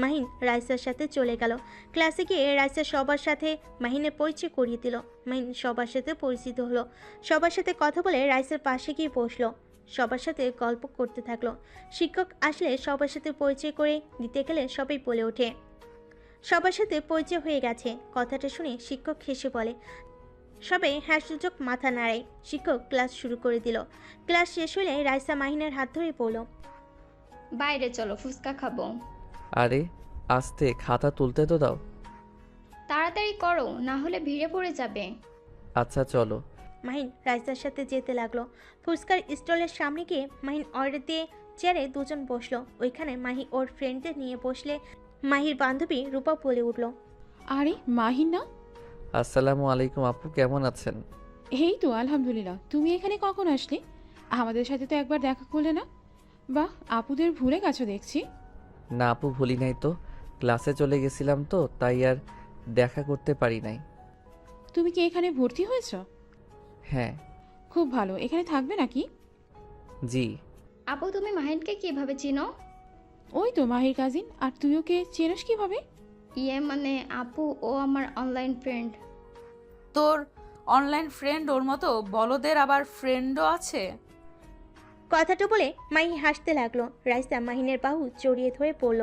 C: মাহিন রাইসার সাথে চলে গেল। ক্লাসে গিয়ে রাইসা সবার সাথে মাহিনের পরিচয় করিয়ে দিল। মাহিন সবার সাথে পরিচিত হলো। সবার সাথে কথা বলে রাইসার পাশে গিয়ে বসলো। সবার সাথে গল্প করতে থাকলো। শিক্ষক আসলে সবার সাথে পরিচয় করে দিতে গেলে সবাই বলে ওঠে, সবার সাথে পরিচয় হয়ে গেছে। কথাটা শুনে শিক্ষক হেসে বলে। সবাই হাস্যযোগ মাথা নাড়ায়। শিক্ষক ক্লাস শুরু করে দিল। ক্লাস শেষ হলে রাইসা মাহিনের হাত ধরে পড়ল।
F: বাইরে চলো, ফুচকা খাবো।
B: আরে আস্তে, খাতা তুলতে তো দাও।
F: তাড়াতাড়ি করো, না হলে ভিড়ে পড়ে যাবে।
B: আচ্ছা চলো।
C: মাহিন রাইসার সাথে যেতে লাগলো। ফুচকার স্টলের সামনে গিয়ে মাহিন অর্ডার দিয়ে চেয়ারে দুজন বসলো। ওইখানে মাহি ওর ফ্রেন্ডদের নিয়ে বসলে মাহির বান্ধবী রূপা বলে উঠল,
G: আরে মাহিন না?
B: আসসালামু আলাইকুম আপু, কেমন আছেন?
G: এই তো আলহামদুলিল্লাহ। তুমি এখানে কখন আসলে? আমাদের সাথে তো একবার দেখা করলে না। বাহ, আপুদের ভুলে গেছো দেখছি।
B: না আপু, ভুলি নাই তো, ক্লাসে চলে গেছিলাম তো তাই আর দেখা করতে পারি নাই।
G: তুমি কি এখানে ভর্তি হয়েছো?
B: হ্যাঁ।
G: খুব ভালো। এখানে থাকবে নাকি?
B: জি।
F: আপু তুমি মাহিনকে কিভাবে চিনো?
G: ওই তো মাহির কাজিন। আর তুই ওকে চেনস কিভাবে?
F: মানে আপু ও আমার অনলাইন ফ্রেন্ড।
A: তোর অনলাইন ফ্রেন্ড ওর মতো বলদের আবার ফ্রেন্ডও আছে?
C: কথাটা বলে মাহি হাসতে লাগলো। রাইসা মাহিনের বাহু জড়িয়ে ধরে পড়ল।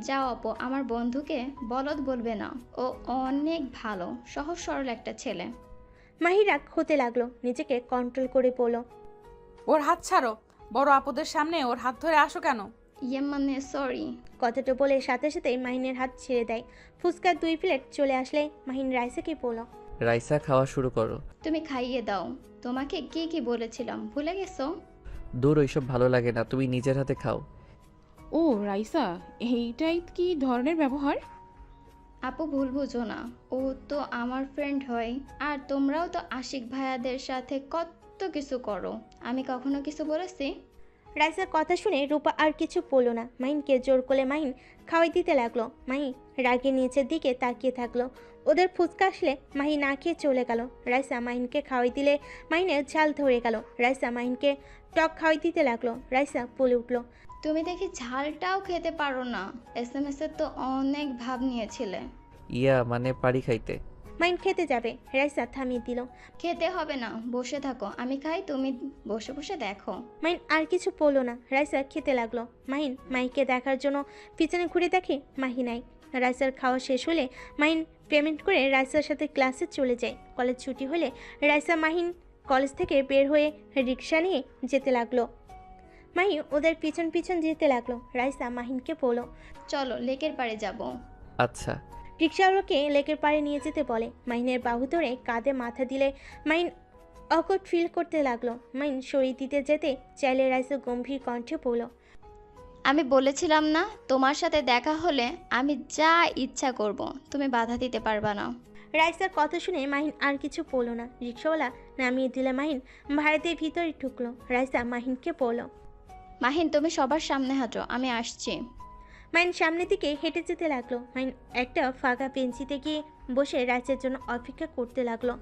F: যাও আপু, আমার বন্ধুকে বলদ বলবে না, ও অনেক ভালো সহজ সরল একটা ছেলে।
C: মাহি রাগ হতে লাগলো। নিজেকে কন্ট্রোল করে পড়ল,
A: ওর হাত ছাড়ো। বড় আপদের সামনে ওর হাত ধরে আসো কেন?
F: মানে সরি।
C: কথাটা বলে সাথে সাথেই মাহিনের হাত ছেড়ে দেয়। ফুচকার 2 প্লেট চলে আসলে মাহিন রাইসাকে বলল,
B: রাইসা খাওয়া শুরু করো।
F: তুমি খাইয়ে দাও। তোমাকে কি কি বলেছিলাম ভুলে গেছো?
B: দূর, ওইসব ভালো লাগে না, তুমি নিজের হাতে খাও।
G: ও রাইসা, এইটাই কি ধরনের ব্যবহার?
F: আপু ভুল বুঝো না, ও তো আমার ফ্রেন্ড হয়। আর তোমরাও তো আশিক ভাইয়াদের সাথে কত কিছু করো, আমি কখনো কিছু বলেছি?
C: রাইসার কথা শুনে রূপা আর কিছু বলল না। মাহিনকে জোর করে মাহিন খাওয়াই দিতে লাগলো। মাহি রাগে নিচের দিকে তাকিয়ে থাকলো। ওদের ফুচকা আসলে মাহি না খেয়ে চলে গেল। রাইসা মাহিনকে খাওয়াই দিলে মাহিনের ঝাল ধরে গেল। রাইসা মাহিনকে টক খাওয়াই দিতে লাগলো। রাইসা বলে উঠল,
F: তুমি দেখি ঝালটাও খেতে পারো না। SMS এ তো অনেক ভাব নিয়েছিলে।
B: মানে পারি খাইতে।
C: মাহিন খেতে যাবে। রাইসা থামিয়ে দিল।
F: খেতে হবে না, বসে থাকো, আমি খাই, তুমি বসে বসে দেখো।
C: মাহিন আর কিছু বললো না। রাইসা খেতে লাগলো। মাহিন মাহিকে দেখার জন্য পিছনে ঘুরে দেখে মাহি নাই। রাইসার খাওয়া শেষ হলে মাহিন পেমেন্ট করে রাইসার সাথে ক্লাসে চলে যায়। কলেজ ছুটি হলে রাইসা মাহিন কলেজ থেকে বের হয়ে রিক্সা নিয়ে যেতে লাগলো। মাহি ওদের পিছন পিছন যেতে লাগলো। রাইসা মাহিনকে বলল,
F: চলো লেকের পাড়ে যাব।
B: আচ্ছা।
C: রিক্সাওয়ালাকে লেকের পাড়ে নিয়ে যেতে বলে। মাহিনের বাহু ধরে কাঁধে মাথা দিলে মাহিন অকট ফিল করতে লাগলো। মাহিন সরিয়ে দিতে যেতে চাইলে রাইসা গম্ভীর কণ্ঠে বলল,
F: আমি বলেছিলাম না, তোমার সাথে দেখা হলে আমি যা ইচ্ছা করব, তুমি বাধা দিতে পারবা না।
C: রাইসার কথা শুনে মাহিন আর কিছু বলল না। রিক্সাওয়ালা নামিয়ে দিলে মাহিন ভাড়া দিয়ে ভিতরে ঢুকলো। রাইসা মাহিনকে বলল,
F: মাহিন তুমি সবার সামনে হাঁটো, আমি আসছি।
C: মাহিন সামনের দিকে হেঁটে যেতে লাগলো। মাহিন একটা ফাঁকা বেঞ্চিতে গিয়ে বসে রাইসার জন্য অপেক্ষা করতে লাগলো।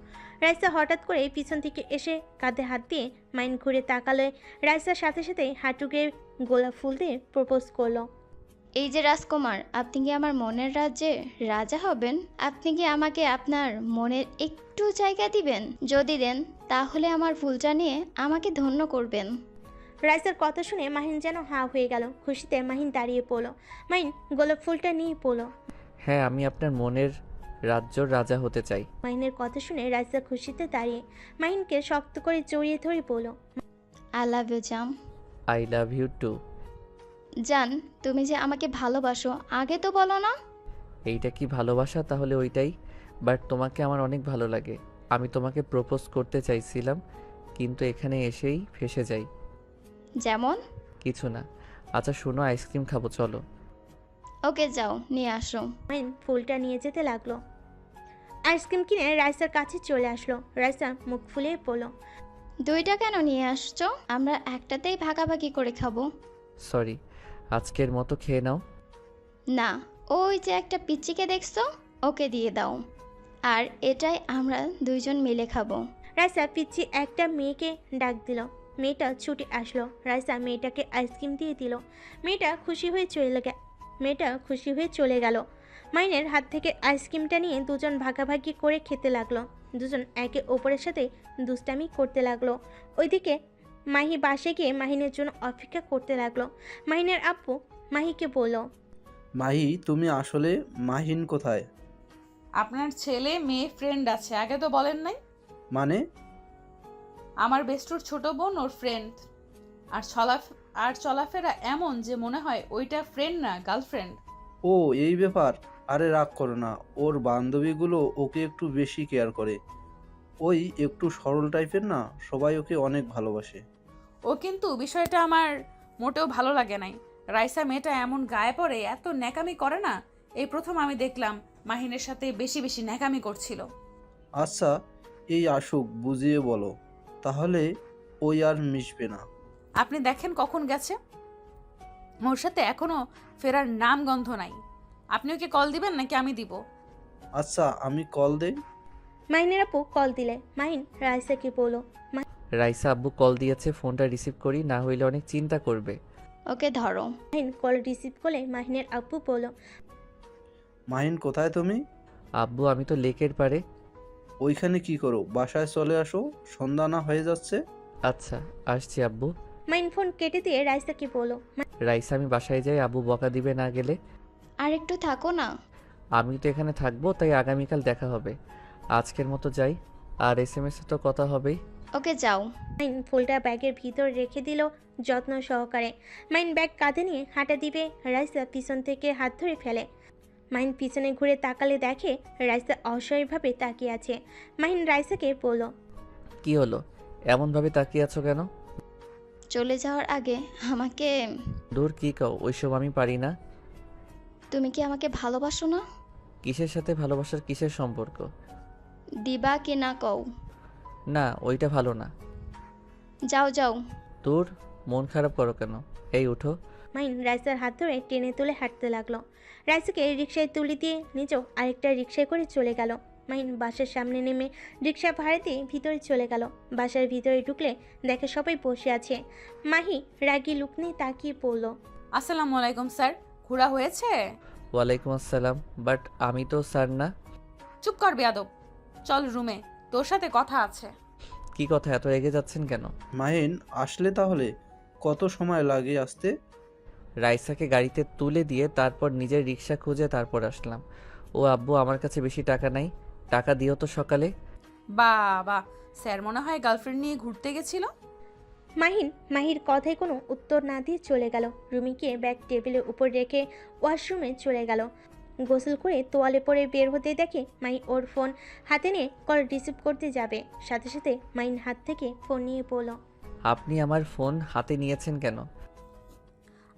C: রাইসা হঠাৎ করে পিছন থেকে এসে কাঁধে হাত দিয়ে মাহিন ঘুরে তাকালে রাইসার সাথে সাথে হাঁটু গেয়ে গোলাপ ফুল দিয়ে প্রপোজ করলো।
F: এই যে রাজকুমার, আপনি কি আমার মনের রাজ্যে রাজা হবেন? আপনি কি আমাকে আপনার মনের একটু জায়গা দিবেন? যদি দেন তাহলে আমার ফুলটা নিয়ে আমাকে ধন্য করবেন।
C: রাইসার কথা শুনে মাহিন যেন হাঁ হয়ে গেল। খুশিতে মাহিন দাঁড়িয়ে পড়লো। মাহিন গোলাপ ফুলটা নিয়ে পড়লো।
B: হ্যাঁ, আমি আপনার মনের রাজ্যর রাজা হতে চাই।
C: মাহিনের কথা শুনে রাইসা খুশিতে দাঁড়িয়ে মাহিনকে শক্ত করে জড়িয়ে ধরে বলল,
F: আই লাভ ইউ জান।
B: I love you too.
F: জান, তুমি যে আমাকে ভালোবাসো আগে তো বলো না।
B: এইটা কি ভালোবাসা? তাহলে ওইটাই। বাট তোমাকে আমার অনেক ভালো লাগে। আমি তোমাকে প্রপোজ করতে চাইছিলাম, কিন্তু এখানে এসেই ফেঁসে যাই।
F: যেমন?
B: কিছু না। আচ্ছা শোনো, আইসক্রিম খাবো, চলো।
F: ওকে যাও, নিয়ে আসো।
C: মাহিন ফুলটা নিয়ে যেতে লাগলো। আইসক্রিম কিনে রাইসার কাছে চলে আসলো। রাইসা মুখ ফুলিয়ে পড়ল,
F: দুইটা কেন নিয়ে আসছো? আমরা একটাতেই ভাগাভাগি করে খাবো।
B: সরি, আজকের মতো খেয়ে নাও।
F: না, ওই যে একটা পিচ্চিকে দেখছো, ওকে দিয়ে দাও। আর এটাই আমরা দুইজন মিলে খাবো।
C: রাইসা পিচ্ছি একটা মেয়েকে ডাক দিল। মেয়েটা ছুটে আসলো। রাইসা মেয়েটাকে আইসক্রিম দিয়ে দিল। মেয়েটা খুশি হয়ে চলে গেল। মাইনের হাত থেকে আইসক্রিমটা নিয়ে দুজন ভাগাভাগি করে খেতে লাগলো। দুজন একে অপরের সাথে দুষ্টামি করতে লাগলো। ওইদিকে মাহি বাসে গিয়ে মাহিনের জন্য অপেক্ষা করতে লাগলো। মাহিনের আব্বু মাহিকে বলল,
E: মাহি, তুমি আসলে মাহিন কোথায়?
A: আপনার ছেলে মেয়ে ফ্রেন্ড আছে, আগে তো বলেন নাই।
E: মানে?
A: আমার বেস্টুর ছোট বোন ওর ফ্রেন্ড। আর চলাফেরা এমন যে মনে হয় ওইটা ফ্রেন্ড না, গার্লফ্রেন্ড।
E: ও, এই ব্যাপার। আরে রাগ করো না, ওর বান্ধবীগুলো ওকে একটু বেশি কেয়ার করে। ওই একটু সরল টাইপের না, সবাই ওকে অনেক ভালোবাসে।
A: ও কিন্তু বিষয়টা আমার মোটেও ভালো লাগে নাই। রাইসা মেয়েটা এমন গায়ে পড়ে, এত ন্যাকামি করে না। এই প্রথম আমি দেখলাম মাহিনের সাথে বেশি বেশি ন্যাকামি করছিল।
E: আচ্ছা, এই আসুক বুঝিয়ে বলো, তাহলে ওই আর মিশবে না।
A: আপনি দেখেন কখন গেছে, ওর সাথে এখনো ফেরার নাম গন্ধ নাই। আপনি ওকে কল দিবেন নাকি আমি দিব?
E: আচ্ছা, আমি কল দেই।
C: মাহিনের আপু কল দিলে। মাহিন রাইসাকে বলল,
B: রাইসা আব্বু কল দিয়েছে, ফোনটা রিসিভ করি, না হইলে অনেক চিন্তা করবে।
F: ওকে ধরো।
C: মাহিন কল রিসিভ করলে মাহিনের আব্বু বলল,
E: মাহিন, কোথায় তুমি?
B: আব্বু আমি তো লেকের পারে।
E: ওইখানে কি করো? বাসায় চলে আসো, সন্ধ্যা না হয়ে যাচ্ছে।
B: আচ্ছা, আসছি আব্বু।
C: মাহিন ফোন কেটে দিয়ে রাইসাকে বলল,
B: রাইসা আমি বাসায় যাই, আব্বু বকা দিবে না গেলে।
F: আর একটু থাকো না।
B: আমি তো এখানে থাকবো, তাই আগামীকাল দেখা হবে। আজকের মতো যাই, আর SMS এ তো কথা হবেই।
F: ওকে যাও।
C: মাহিন ফুলটা ব্যাগের ভিতর রেখে দিল যত্ন সহকারে। মাহিন ব্যাগ কাঁধে নিয়ে হাঁটা দিবে, রাইসা পিছন থেকে হাত ধরে ফেলে। মাহিন পিছনে ঘুরে তাকালে দেখে রাইসা অসহায়ভাবে তাকিয়ে আছে। মাহিন রাইসাকে বলল,
B: কি হলো, এমনভাবে তাকিয়ে আছো কেন?
F: চলে যাওয়ার আগে আমাকে,
B: দূর, কি কও, ওইসব আমি পারি না।
F: তুমি কি আমাকে ভালোবাসো না?
B: কিসের সাথে ভালোবাসার কিসের সম্পর্ক?
F: দিবা কি না কও?
B: না, ওইটা ভালো না।
F: যাও যাও।
B: দূর, মন খারাপ করো কেন? এই উঠো।
C: মাহিন রাইসার হাত ধরে টেনে তুলে হাঁটতে লাগলো। রাইসাকে রিকশায় তুলে দিয়ে নিজেও আরেকটা রিকশায় করে চলে গেল। মাহিন বাসার সামনে নেমে রিকশা ভাড়া দিয়ে ভিতরে চলে গেল। বাসার ভিতরে ঢুকলে দেখে সবাই বসে আছে। মাহি রাগী লুক নিয়ে তাকিয়ে পড়ল।
A: আসসালামু আলাইকুম স্যার, ঘোরা হয়েছে?
B: ওয়ালাইকুম আসসালাম, বাট আমি তো স্যার না।
A: চুপ কর বেয়াদব, চল রুমে, তোর সাথে কথা আছে।
B: কি কথা, এত রেগে যাচ্ছেন কেন?
E: মাহিন, আসলে তাহলে কত সময় লাগে আসতে?
B: রাইসাকে গাড়িতে তুলে দিয়ে তারপর নিজের রিক্সা খুঁজে তারপর আসলাম। ও আব্বু, আমার কাছে বেশি টাকা নাই, টাকা দিও তো সকালে।
A: বাবা, স্যার মনে হয় গার্লফ্রেন্ড নিয়ে ঘুরতে গেছিল।
C: মাহির কথায় কোনো উত্তর না দিয়ে চলে গেল। রুমে গিয়ে ব্যাগ টেবিলের উপর রেখে ওয়াশরুমে চলে গেল। গোসল করে তোয়ালে পরে বের হতে দেখে মাহি ওর ফোন হাতে নিয়ে কল রিসিভ করতে যাবে। সাথে সাথে মাহিন হাত থেকে ফোন নিয়ে বলল,
B: আপনি আমার ফোন হাতে নিয়েছেন কেন?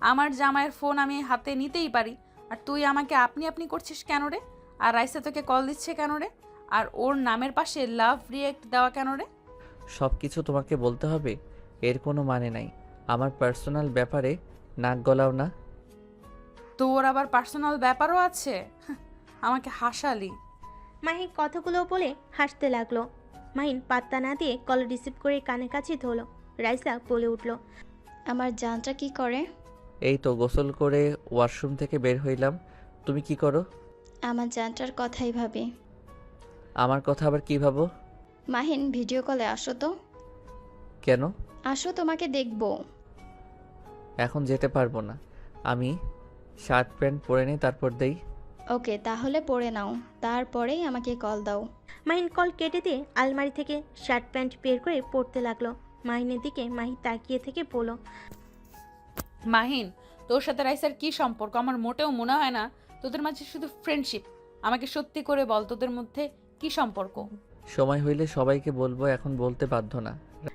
A: আমার জামাইয়ের ফোন আমি হাতে নিতেই পারি, আর তুই আমাকে আপনি আপনি করছিস কেন রে? আর রাইসা তোকে কল দিচ্ছে কেন রে? আর ওর নামের পাশে লাভ রিয়েক্ট দেওয়া কেন রে?
B: সব কিছু তোমাকে বলতে হবে? এর কোনো মানে নাই। আমার পার্সোনাল ব্যাপারে নাক গলাও না।
A: তোর আবার পার্সোনাল ব্যাপারও আছে? আমাকে হাসালি।
C: মাহি কথাগুলো বলে হাসতে লাগলো। মাহিন পাত্তা না দিয়ে কল রিসিভ করে কানে কাছে ধরল। রাইসা বলে উঠল,
F: আমার জানটা কি করে?
B: এই তো গোসল করে ওয়াশরুম থেকে বের হইলাম। তুমি কি করো?
F: আমার জানটার কথাই ভাবি।
B: আমার কথা আবার কি ভাবো?
F: মাহিন, ভিডিও কলে আসো তো।
B: কেন?
F: আসো, তোমাকে দেখবো।
B: এখন যেতে পারবো না, আমি শার্ট প্যান্ট পরে নিই, তারপর দেই।
F: ওকে, তাহলে পরে নাও, তারপরেই আমাকে কল দাও।
C: মাহিন কল কেটে দিয়ে আলমারি থেকে শার্ট প্যান্ট বের করে পরতে লাগলো। মাহিনের দিকে মাহি তাকিয়ে থেকে বলল,
A: মাহিন, তোর সাথে রাইসার কি সম্পর্ক? আমার মোটেও মনে হয় না তোদের মাঝে শুধু ফ্রেন্ডশিপ। আমাকে সত্যি করে বল, তোদের মধ্যে কি সম্পর্ক?
B: সময় হইলে সবাইকে বলবো, এখন বলতে বাধ্য না।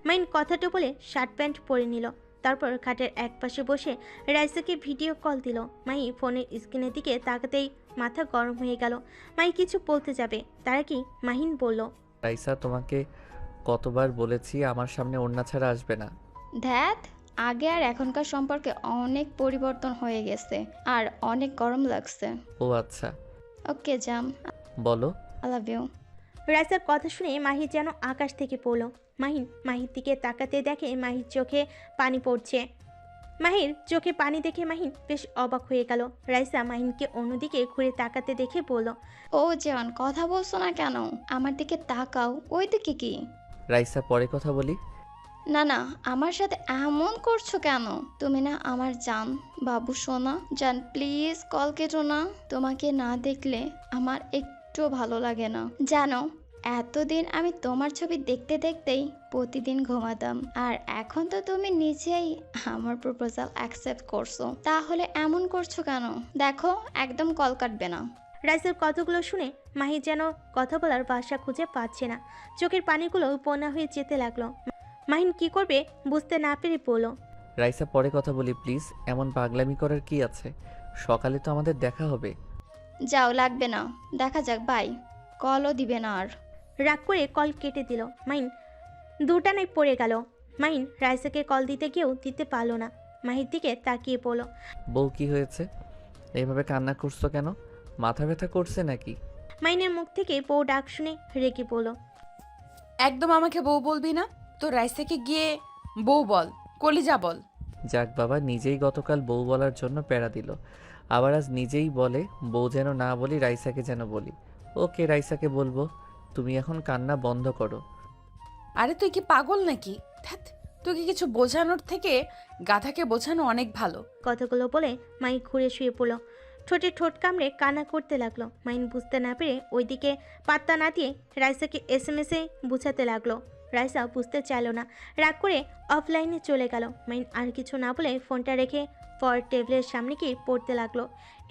C: মাহিন কথাটা বলে শার্ট প্যান্ট পরে নিল। তারপর খাটের এক পাশে বসে রাইসাকে ভিডিও কল দিল। মাহি ফোনের স্ক্রিনের দিকে তাকাতেই মাথা গরম হয়ে গেল। মাহি কিছু বলতে যাবে, তারা কি মাহিন বলল,
B: রাইসা, তোমাকে কতবার বলেছি আমার সামনে ওড়না ছাড়া আসবে না।
F: ধ্যাত, আগে আর এখনকার সম্পর্কে অনেক পরিবর্তন হয়ে গেছে আর অনেক গরম লাগছে।
B: ও আচ্ছা,
F: ওকে জাম,
B: বলো।
F: I love you.
C: রাইসার কথা শুনে মাহি যেন আকাশ থেকে পড়ল। মাহির দিকে তাকাতে দেখে মাহির চোখে পানি পড়ছে। মাহির চোখে পানি দেখে মাহিন বেশ অবাক হয়ে গেল। রাইসা মাহিনকে অন্যদিকে ঘুরে তাকাতে দেখে বলল,
F: ও জান, কথা বলছো না কেন? আমার দিকে তাকাও, ওই দিকে কি?
B: রাইসা পরে কথা বলি।
F: না না, আমার সাথে এমন করছো কেন? তুমি না আমার জান, বাবু সোনা। জান প্লিজ কল কেটো না। তোমাকে না দেখলে আমার একটু ভালো লাগে না জানো। এতদিন আমি তোমার ছবি দেখতে দেখতেই প্রতিদিন ঘুমাতাম, আর এখন তো তুমি নিজেই আমার প্রপোজাল অ্যাকসেপ্ট করছো, তাহলে এমন করছো কেন? দেখো একদম কল কাটবে না।
C: রাইসার কথাগুলো শুনে মাহি যেন কথা বলার ভাষা খুঁজে পাচ্ছে না। চোখের পানিগুলো বন্যা হয়ে যেতে লাগলো। মাহিন কি করবে বুঝতে না পেরে বলল,
B: রাইসা পরে কথা বলি প্লিজ, এমন পাগলামি করার কি আছে? সকালে তো আমাদের দেখা হবে।
F: যাও, লাগবে না, দেখা যাক, বাই। কলও দিবে না আর।
C: রাগ করে কল কেটে দিল। মাহিন দুটানায় পড়ে গেল। মাহিন রাইসাকে কল দিতে গিয়েও দিতে পারলো না। মাহির দিকে তাকিয়ে পড়ল।
B: বউ কি হয়েছে? এইভাবে কান্না করছো কেন? মাথা ব্যথা করছে নাকি?
C: মাহিনের মুখ থেকে বউ ডাক শুনে রেগে পড়ল।
A: একদম আমাকে বউ বলবি না, তো রাইসাকে গিয়ে বউ বল, কলিজা বল।
B: যাক বাবা, নিজেই গতকাল বউ বলার জন্য প্যারা দিল, আবার আজ নিজেই বলে বউ যেন না বলি, রাইসাকে যেন বলি। ওকে, রাইসাকে বলবো। তুমি এখন কান্না বন্ধ করো।
A: আরে তুই কি পাগল নাকি? ধ্যাৎ, তোকে কিছু বোঝানোর থেকে গাধাকে বোঝানো অনেক ভালো।
C: কথাগুলো বলে মাই ঘুরে শুয়ে পড়ল। ঠোঁটে ঠোঁট কামড়ে কান্না করতে লাগলো। মাইন বুঝতে না পেরে ওইদিকে পাত্তা না দিয়ে রাইসাকে এসএমএসে বুঝাতে লাগলো। রাইসা বুঝতে চাইল না, রাগ করে অফলাইনে চলে গেল। মাইন আর কিছু না বলে ফোনটা রেখে পর টেবিলের সামনে গিয়ে পড়তে লাগলো।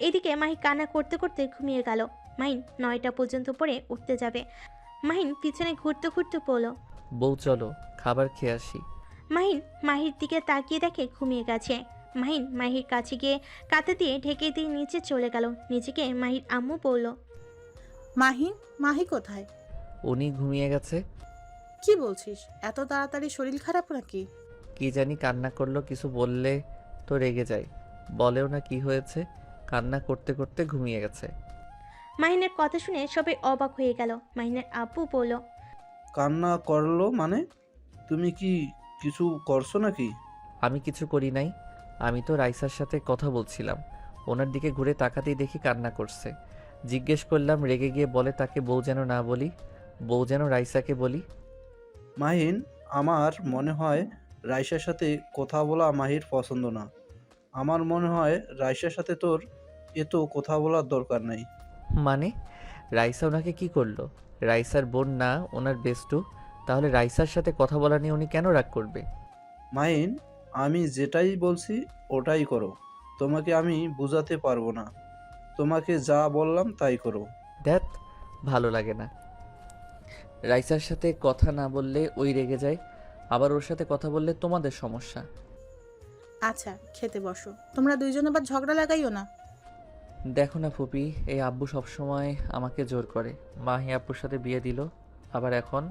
C: এদিকে মাহি কান্না করতে করতে ঘুমিয়ে গেল। মাইন 9টা পর্যন্ত পড়ে উঠতে যাবে। মাহিন পিছনে ঘুরতে ঘুরতে পড়ল।
B: বউ চলো খাবার খেয়ে আসি।
C: মাহিন মাহির দিকে তাকিয়ে দেখে ঘুমিয়ে গেছে। মাহিন মাহির কাছে গিয়ে কাঁথা দিয়ে ঢেকে দিয়ে নিচে চলে গেল। নিজেকে মাহির আম্মু বলল,
D: মাহিন, মাহি কোথায়?
B: উনি ঘুমিয়ে গেছে।
D: কি বলছিস? এত তাড়াতাড়ি শরীর খারাপ নাকি?
B: কি জানি কান্না করলো, কিছু বললে তো রেগে যায়, বলেও না কি হয়েছে। কান্না করতে করতে ঘুমিয়ে গেছে।
C: মাহিনের কথা শুনে সবাই অবাক হয়ে গেল। মাহিনের আব্বু বলল,
E: কান্না করলো মানে? তুমি কি কিছু করছো নাকি?
B: আমি কিছু করি নাই, আমি তো রাইসার সাথে কথা বলছিলাম। ওনার দিকে ঘুরে তাকাতেই দেখি কান্না করছে। জিজ্ঞেস করলাম, রেগে গিয়ে বলে তাকে বউ যেন না বলি, বউ যেন রাইসাকে বলি।
E: মাহিন, আমার মনে হয় রাইসার সাথে কথা বলা মাহির পছন্দ না। আমার মনে হয় রাইসার সাথে তোর এত কথা বলার দরকার নেই।
B: মানে? রাইসা ওনাকে কি করলো? রাইসার বোন না ওনার বেস্টু? তাহলে রাইসার সাথে কথা বলা নিয়ে উনি কেন রাগ করবে?
E: মাহিন, আমি যেটাই বলছি ওটাই করো। তোমাকে আমি বোঝাতে পারবো না। তোমাকে যা বললাম তাই করো।
B: ধ্যাত, ভালো লাগে না। রাইসার সাথে কথা না বললে ওই রেগে যায়, আবার ওর সাথে কথা বললে তোমাদের সমস্যা।
D: আচ্ছা, খেতে বসো। তোমরা দুইজন আবার ঝগড়া লাগাইও না।
B: দেখো না ফুপি, এই আব্বু সবসময় আমাকে জোর করে। মাহি আব্বুর সাথে বিয়ে দিল, আবার এখন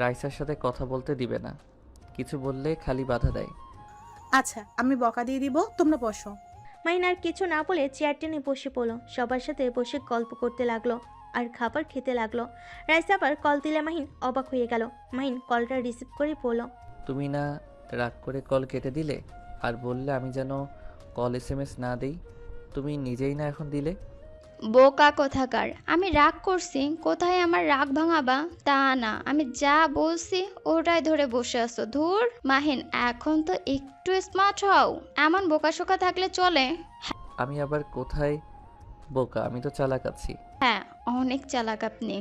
B: রাইসার সাথে কথা বলতে দিবে না, কিছু বললে খালি বাধা দেয়।
D: আচ্ছা, আমি বকা দিয়ে দিব, তোমরা বসো।
C: মাহিন আর কিছু না বলে চেয়ার টেনে বসে পড়ল। সবার সাথে বসে গল্প করতে লাগলো আর খাবার খেতে লাগলো। রাইসা আবার কল দিলে মাহিন অবাক হয়ে গেল। মাহিন কলটা রিসিভ করে বলল,
B: তুমি না রাগ করে কল কেটে দিলে আর বললে আমি যেন কল এসএমএস না দেই, তুমি নিজেই না এখন দিলে।
F: বোকা কোথাকার, আমি রাগ করছি? কোথায় আমার রাগ ভাঙাবা? তা না, আমি যা বলছি ওটাই ধরে বসে আছো। ধুর মাহিন, এখন তো একটু স্মার্ট হও, এমন বোকাশোকা থাকলে চলে?
B: আমি আবার কোথায় বোকা? আমি তো চালাক আছি।
F: হ্যাঁ, অনেক চালাক আপনি।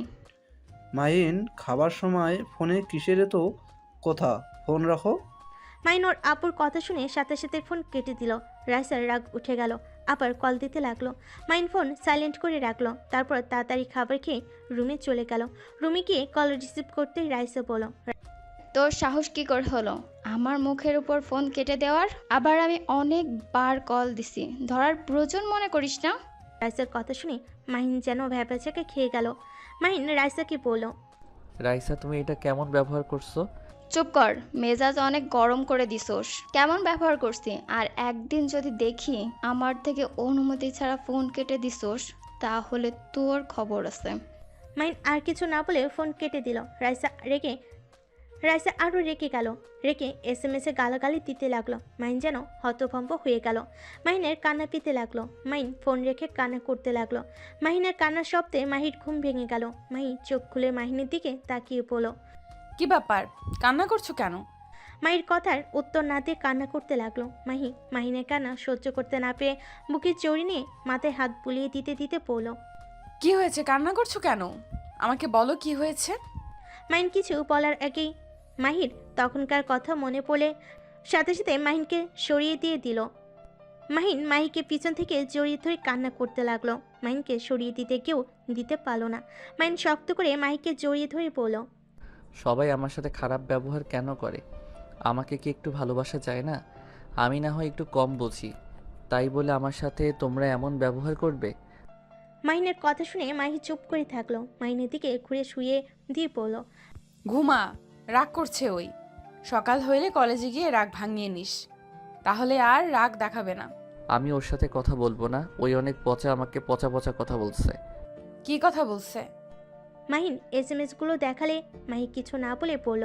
E: মাহিন, খাবার সময় ফোনে কিসের তো কথা? ফোন রাখো।
C: মাহিন ওর আপুর কথা শুনে সাথে সাথে ফোন কেটে দিল। রাইসার রাগ উঠে গেল, আবার কল দিতে লাগলো। মাহিন ফোন সাইলেন্ট করে রাখলো। তারপর তাড়াতাড়ি খাবার খেয়ে রুমে চলে গেল। রুমে গিয়ে কল রিসিভ করতেই রাইসা বলল,
F: তোর সাহস কি করে হলো আমার মুখের উপর ফোন কেটে দেওয়ার? আবার আমি অনেকবার কল দিছি, ধরার প্রয়োজন মনে করিস না?
C: রাইসার কথা শুনে মাহিন যেন ভ্যাপাচাকে খেয়ে গেল। মাহিন রাইসাকে বলল,
B: রাইসা, তুমি এটা কেমন ব্যবহার করছো?
F: চুপ কর, মেজাজ অনেক গরম করে দিছোস। কেমন ব্যবহার করছি, আর একদিন যদি দেখি আমার থেকে অনুমতি ছাড়া ফোন কেটে দিছোস, তাহলে তোর খবর আছে।
C: মাহিন আর কিছু না বলে ফোন কেটে দিল। রাইসা আরও রেগে গেল। রেগে SMS-এ গালাগালি দিতে লাগলো। মাহিন যেন হতভম্ব হয়ে গেল। মাহিনের কান্না পেতে লাগলো। মাহিন ফোন রেখে কান্না করতে লাগলো। মাহিনের কান্নার শব্দে মাহির ঘুম ভেঙে গেল। মাহি চোখ খুলে মাহিনের দিকে তাকিয়ে পড়ল।
A: কি ব্যাপার, কান্না করছো কেন?
C: মাহির কথার উত্তর না দিয়ে কান্না করতে লাগলো। মাহিনের কান্না সহ্য করতে না পেরে বুকে চড়ি নিয়ে মাথায় হাত বুলিয়ে দিতে দিতে পড়ল।
A: কি হয়েছে, কান্না করছো কেন? আমাকে বলো কি হয়েছে।
C: মাহিন কিছু বলার আগেই মাহির তখনকার কথা মনে পড়ে সাথে সাথে মাহিনকে সরিয়ে দিয়ে দিল। মাহিকে পিছন থেকে জড়িয়ে ধরে কান্না করতে লাগলো। মাহিনকে সরিয়ে দিতে কেউ দিতে পারলো না। মাহিন শক্ত করে মাহিকে জড়িয়ে ধরে বলল,
B: সবাই আমার সাথে খারাপ ব্যবহার কেন করে? আমাকে কি একটু ভালোবাসা যায় না? আমি না হয় একটু কম বুঝি, তাই বলে আমার সাথে তোমরা এমন ব্যবহার করবে?
C: মাহিনের কথা শুনে মাহি চুপ করে থাকলো। মাহিনের দিকে ঘুরে শুয়ে দিয়ে পড়ল,
A: ঘুমা, রাগ করছে ওই। সকাল হইলে কলেজে গিয়ে রাগ ভাঙিয়ে নিস, তাহলে আর রাগ দেখাবে না।
B: আমি ওর সাথে কথা বলবো না, ওই অনেক পচা, আমাকে পচা পচা কথা বলছে।
A: কি কথা বলছে?
C: মাহিন SMS-গুলো দেখালে মাহি কিছু না বলে বলল,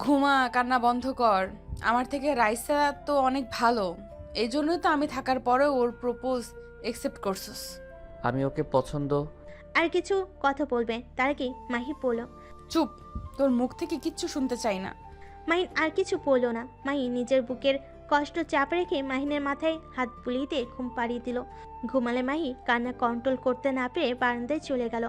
A: ঘুমা, কান্না বন্ধ কর। আমার থেকে রাইসা তো অনেক ভালো, এই জন্যই তো আমি থাকার পরেও ওর প্রপোজ একসেপ্ট করছস।
B: আমি ওকে পছন্দ।
C: আর কিছু কথা বলবে তার আগে মাহি বলল,
A: চুপ, তোর মুখ থেকে কিচ্ছু শুনতে চাই না।
C: মাহিন আর কিছু বলল না। মাহি নিজের বুকের কষ্ট চাপ রেখে মাহিনের মাথায় হাত বুলিয়ে দিয়ে ঘুম পাড়িয়ে দিল। ঘুমালে মাহি কান্না কন্ট্রোল করতে না পেরে বারান্দায় চলে গেল।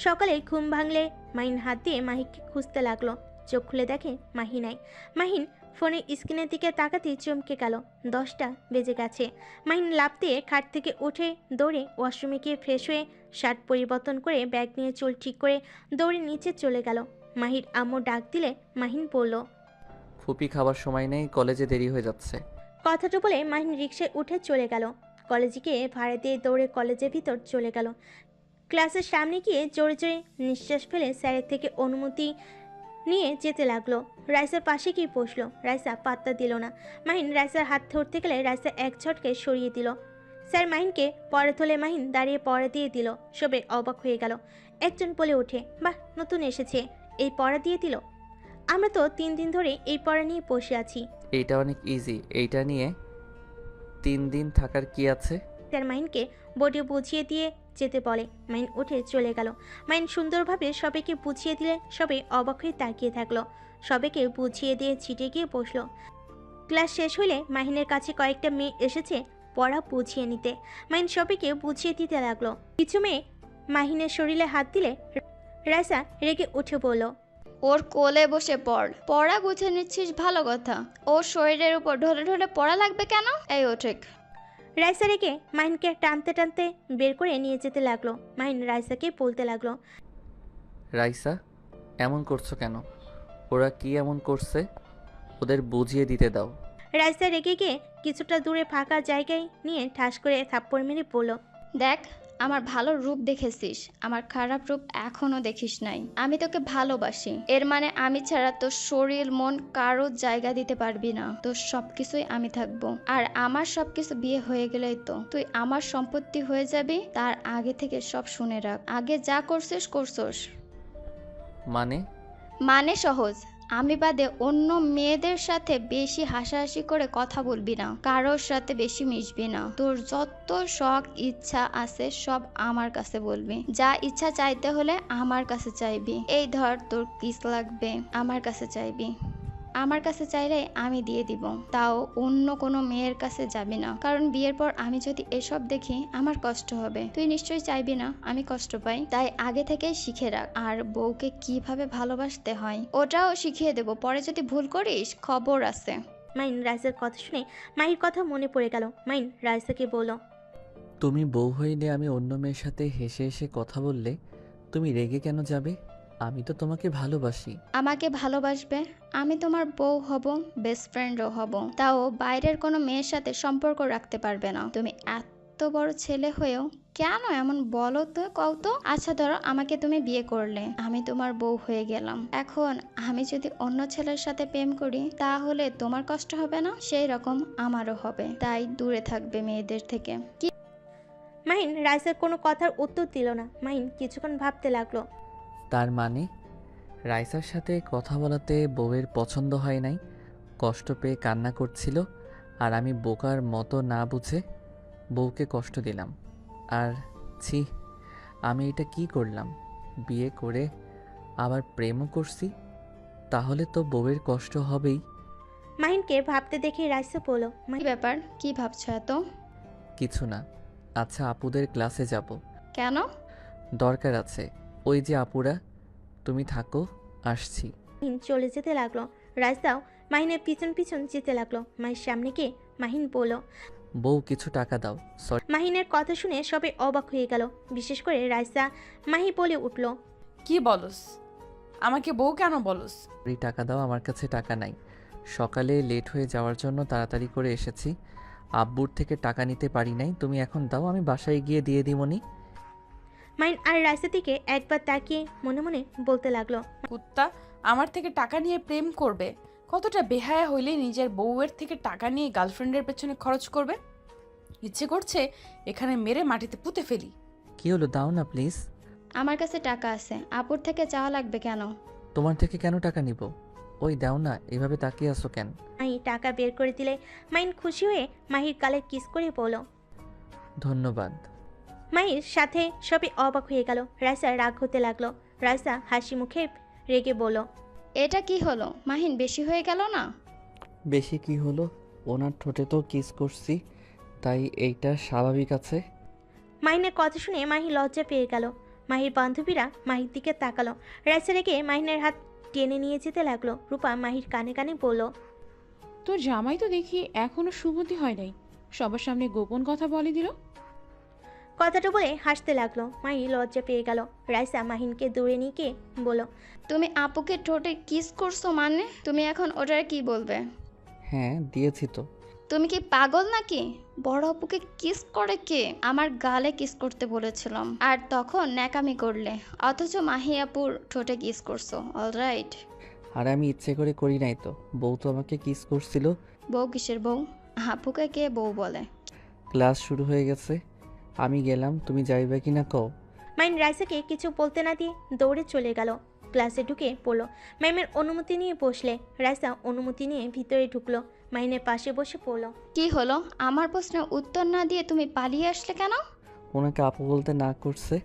C: সকালে ঘুম ভাঙলে মাহিন হাত দিয়ে মাহিকে খুঁজতে লাগলো। চোখ খুলে দেখে মাহি নাই। মাহিন ফোনের স্ক্রিনের দিকে তাকাতেই চমকে গেল। 10টা বেজে গেছে। মাহিন লাফ দিয়ে খাট থেকে উঠে দৌড়ে ওয়াশরুমে গিয়ে ফ্রেশ হয়ে শার্ট পরিবর্তন করে ব্যাগ নিয়ে চুল ঠিক করে দৌড়ে নিচে চলে গেল। মাহির আম্মু ডাক দিলে মাহিন বলল,
B: ফুপি খাবার সময় নেই, কলেজে দেরি হয়ে যাচ্ছে।
C: কথাটা বলে মাহিন রিকশায় উঠে চলে গেল। কলেজে গিয়ে ভাড়া দিয়ে দৌড়ে কলেজের ভিতর চলে গেল। ক্লাসের সামনে গিয়ে জোরে জোরে নিঃশ্বাস ফেলে স্যারের থেকে অনুমতি নিয়ে যেতে লাগলো। রাইসার পাশে গিয়ে বসলো। রাইসা পাত্তা দিল না। মাহিন রাইসার হাত ধরতে গেলে রাইসা এক ঝটকে সরিয়ে দিল। স্যার মাহিনকে পড়া তোলে। মাহিন দাঁড়িয়ে পড়া দিয়ে দিল। সবে অবাক হয়ে গেল। একজন বলে ওঠে, বাহ, নতুন এসেছে, এই পড়া দিয়ে দিল। আমরা তো 3 দিন ধরে এই পড়া নিয়ে বসে আছি।
B: এইটা অনেক ইজি, এইটা নিয়ে 3 দিন থাকার কি আছে?
C: স্যার মাহিনকে বোর্ডে বুঝিয়ে দিয়ে যেতে বলে। মাহিন উঠে চলে গেল। মাহিন সুন্দরভাবে সবাইকে বুঝিয়ে দিলে সবাই অবাক হয়ে তাকিয়ে থাকলো। সবাইকে বুঝিয়ে দিয়ে ছিটে গিয়ে বসলো। ক্লাস শেষ হলে মাহিনের কাছে কয়েকটা মেয়ে এসেছে পড়া বুঝিয়ে নিতে। মাহিন সবাইকে বুঝিয়ে দিতে লাগলো। কিছু মেয়ে মাহিনের শরীরে হাত দিলে রাইসা রেগে উঠে বলল,
F: ওর কোলে বসে পড়া বুঝে নিচ্ছিস, ভালো কথা। ওর শরীরের উপর ঢলে ঢলে পড়া লাগবে কেন? এই ওঠেক।
C: রাইসা রেগে মাহিনকে টানতে টানতে বের করে নিয়ে যেতে লাগলো। মাহিন রাইসাকে বলতে লাগলো,
B: রাইসা, এমন করছো কেন? ওরা কি এমন করছে? ওদের বুঝিয়ে দিতে দাও।
C: রাইসা রেগে গিয়ে কিছুটা দূরে ফাঁকা জায়গায় নিয়ে ঠাস করে থাপ্পড় মেরে বলল,
F: দেখ, আমার ভালো রূপ দেখেছিস, আমার খারাপ রূপ এখনো দেখিস নাই। আমি তোকে ভালোবাসি, এর মানে আমি ছাড়া তোর শরীর মন কারো জায়গা দিতে পারবি না। তোর সবকিছুই আমি থাকবো, আর আমার সবকিছু বিয়ে হয়ে গেলেই তো তুই আমার সম্পত্তি হয়ে যাবি। তার আগে থেকে সব শুনে রাখ, আগে যা করছিস। মানে সহজ, আমি বাদে অন্য মেয়েদের সাথে বেশি হাসাহাসি করে কথা বলবি না, কারোর সাথে বেশি মিশবি না। তোর যত শখ ইচ্ছা আছে সব আমার কাছে বলবি। যা ইচ্ছা চাইতে হলে আমার কাছে চাইবি। এই ধর, তোর কিস লাগবে, আমার কাছে চাইবি। আমার কাছে চাইলে আমি দিয়ে দিব, তাও অন্য কোনো মেয়ের কাছে যাবি না, কারণ বিয়ের পর আমি যদি এসব দেখি আমার কষ্ট হবে। তুই নিশ্চয়ই চাইবি না আমি কষ্ট পাই, তাই আগে থেকে শিখে রাখ। আর বউকে কিভাবে ভালোবাসতে হয় ওটাও শিখিয়ে দেব, পরে যদি ভুল করিস খবর আছে।
C: মাহিন রাইসার কথা শুনে মাহির কথা মনে পড়ে গেল। মাহিন রাইসাকে বলল,
B: তুমি বউ হইলে আমি অন্য মেয়ের সাথে হেসে হেসে কথা বললে তুমি রেগে কেন যাবে? আমি তো তোমাকে ভালোবাসি।
F: আমাকে ভালোবাসবে, আমি তোমার বউ হব, বেস্ট ফ্রেন্ডও হব, তাও বাইরের কোনো মেয়ের সাথে সম্পর্ক রাখতে পারবে না। তুমি এত এত বড় ছেলে হয়েও কেন এমন বলো তো, কও তো? আচ্ছা ধরো আমাকে তুমি বিয়ে করলে, আমি তোমার বউ হয়ে গেলাম। এখন আমি যদি অন্য ছেলের সাথে প্রেম করি তাহলে তোমার কষ্ট হবে না? সেই রকম আমারও হবে, তাই দূরে থাকবে মেয়েদের থেকে। কি
C: মাহিন রাইসার কোনো কথার উত্তর দিল না। মাহিন কিছুক্ষণ ভাবতে লাগলো।
B: তার মানে রাইসার সাথে কথা বলাতে বউয়ের পছন্দ হয় নাই, কষ্ট পেয়ে কান্না করছিল, আর আমি বোকার মতো না বুঝে বউকে কষ্ট দিলাম। আর ছি, আমি এটা কি করলাম? বিয়ে করে আবার প্রেমও করছি, তাহলে তো বউয়ের কষ্ট হবেই।
C: মাহিনকে ভাবতে দেখে রাইসা বলল,
F: ব্যাপার, কি ভাবছো এত?
B: কিছু না। আচ্ছা, আপুদের ক্লাসে যাব।
F: কেন?
B: দরকার আছে। ওই যে আপুরা, তুমি থাকো, আসছি।
C: মাহিন চলে যেতে লাগলো। রাইসাও মাহিনের পিছন পিছন যেতে লাগলো। মাহির সামনে গিয়ে মাহিন বলল।
B: বউ কিছু টাকা দাও।
C: মাহিনের কথা শুনে সবাই অবাক হয়ে গেল, বিশেষ করে রাইসা। মাহি বলে উঠল,
A: কি বলস? আমাকে বউ কেন বলস?
B: সরি, টাকা দাও, আমার কাছে টাকা নাই। সকালে লেট হয়ে যাওয়ার জন্য তাড়াতাড়ি করে এসেছি, আব্বুর থেকে টাকা নিতে পারি নাই। তুমি এখন দাও, আমি বাসায় গিয়ে দিয়ে দিমনি।
C: মাহিন আর রাইসা দিকে একবার তাকিয়ে মনে মনে বলতে লাগলো,
A: কুত্তা আমার থেকে টাকা নিয়ে প্রেম করবে? কতটা বেহায়া হইলে নিজের বউয়ের থেকে টাকা নিয়ে গার্লফ্রেন্ডের পেছনে খরচ করবে? ইচ্ছে করছে এখানে মেরে মাটিতে পুঁতে ফেলি।
B: কি হলো, দাও না প্লিজ।
F: আমার কাছে টাকা আছে, আপুর থেকে চাওয়া লাগবে কেন?
B: তোমার থেকে কেন টাকা নিব? ওই দাও না, এভাবে তাকিয়ে আসো কেন?
C: মাহি টাকা বের করে দিলে মাহিন খুশি হয়ে মাহির গালে কিস করে বলল।
B: ধন্যবাদ।
C: মাহির সাথে সবাই অবাক হয়ে গেল। রাইসা রাগ হতে লাগলো। রাইসা হাসি মুখে রেগে বলল,
F: এটা কি হলো মাহিন, বেশি হয়ে গেল না?
B: বেশি কি হলো? ওনার ঠোঁটে তো কিস করছি, তাই এইটা স্বাভাবিক আছে।
C: মাহিনের কথা শুনে মাহি লজ্জা পেয়ে গেল। মাহির বান্ধবীরা মাহির দিকে তাকালো। রাইসা রেগে মাহিনের হাত টেনে নিয়ে যেতে লাগলো। রূপা মাহির কানে কানে বলল,
G: তোর জামাই তো দেখি এখনো সুমতি হয় নাই, সবার সামনে গোপন কথা বলে দিল।
C: কথাটা বলে হাসতে লাগলো। মাহি লজ্জা পেয়ে গেল। রাইসা মাহিনকে দূরে নিয়ে গিয়ে বলল,
F: তুমি আপুকে ঠোঁটে কিস করছো মানে তুমি এখন ওটার কি বলবে?
B: হ্যাঁ, দিয়েছি তো।
F: তুমি কি পাগল নাকি? বড় আপুকে কিস করে কে? আমার গালে কিস করতে বলেছিলাম আর তখন ন্যাকামি করলে, অথচ মাহি আপুর ঠোঁটে কিস করছো। অলরাইট।
B: আর আমি ইচ্ছে করে করি নাই তো, বউ তো আমাকে কিস করছিল।
F: বউ কিসের বউ? আপুকে কে বউ বলে?
B: ক্লাস শুরু হয়ে গেছে, আমি গেলাম, তুমি যাইবে কিনা কও।
C: মাইন রাইসাকে কিছু বলতে না দিয়ে দৌড়ে চলে গেল। ক্লাসে ঢুকে পড়লো। ম্যামের অনুমতি নিয়ে বসলে। রাইসা অনুমতি নিয়ে ভিতরে ঢুকলো। মাইনের পাশে বসে পড়লো।
F: কি হলো? আমার প্রশ্নের উত্তর না দিয়ে তুমি পালিয়ে আসলে কেন?
B: ওনাকে আপু বলতে না করছে,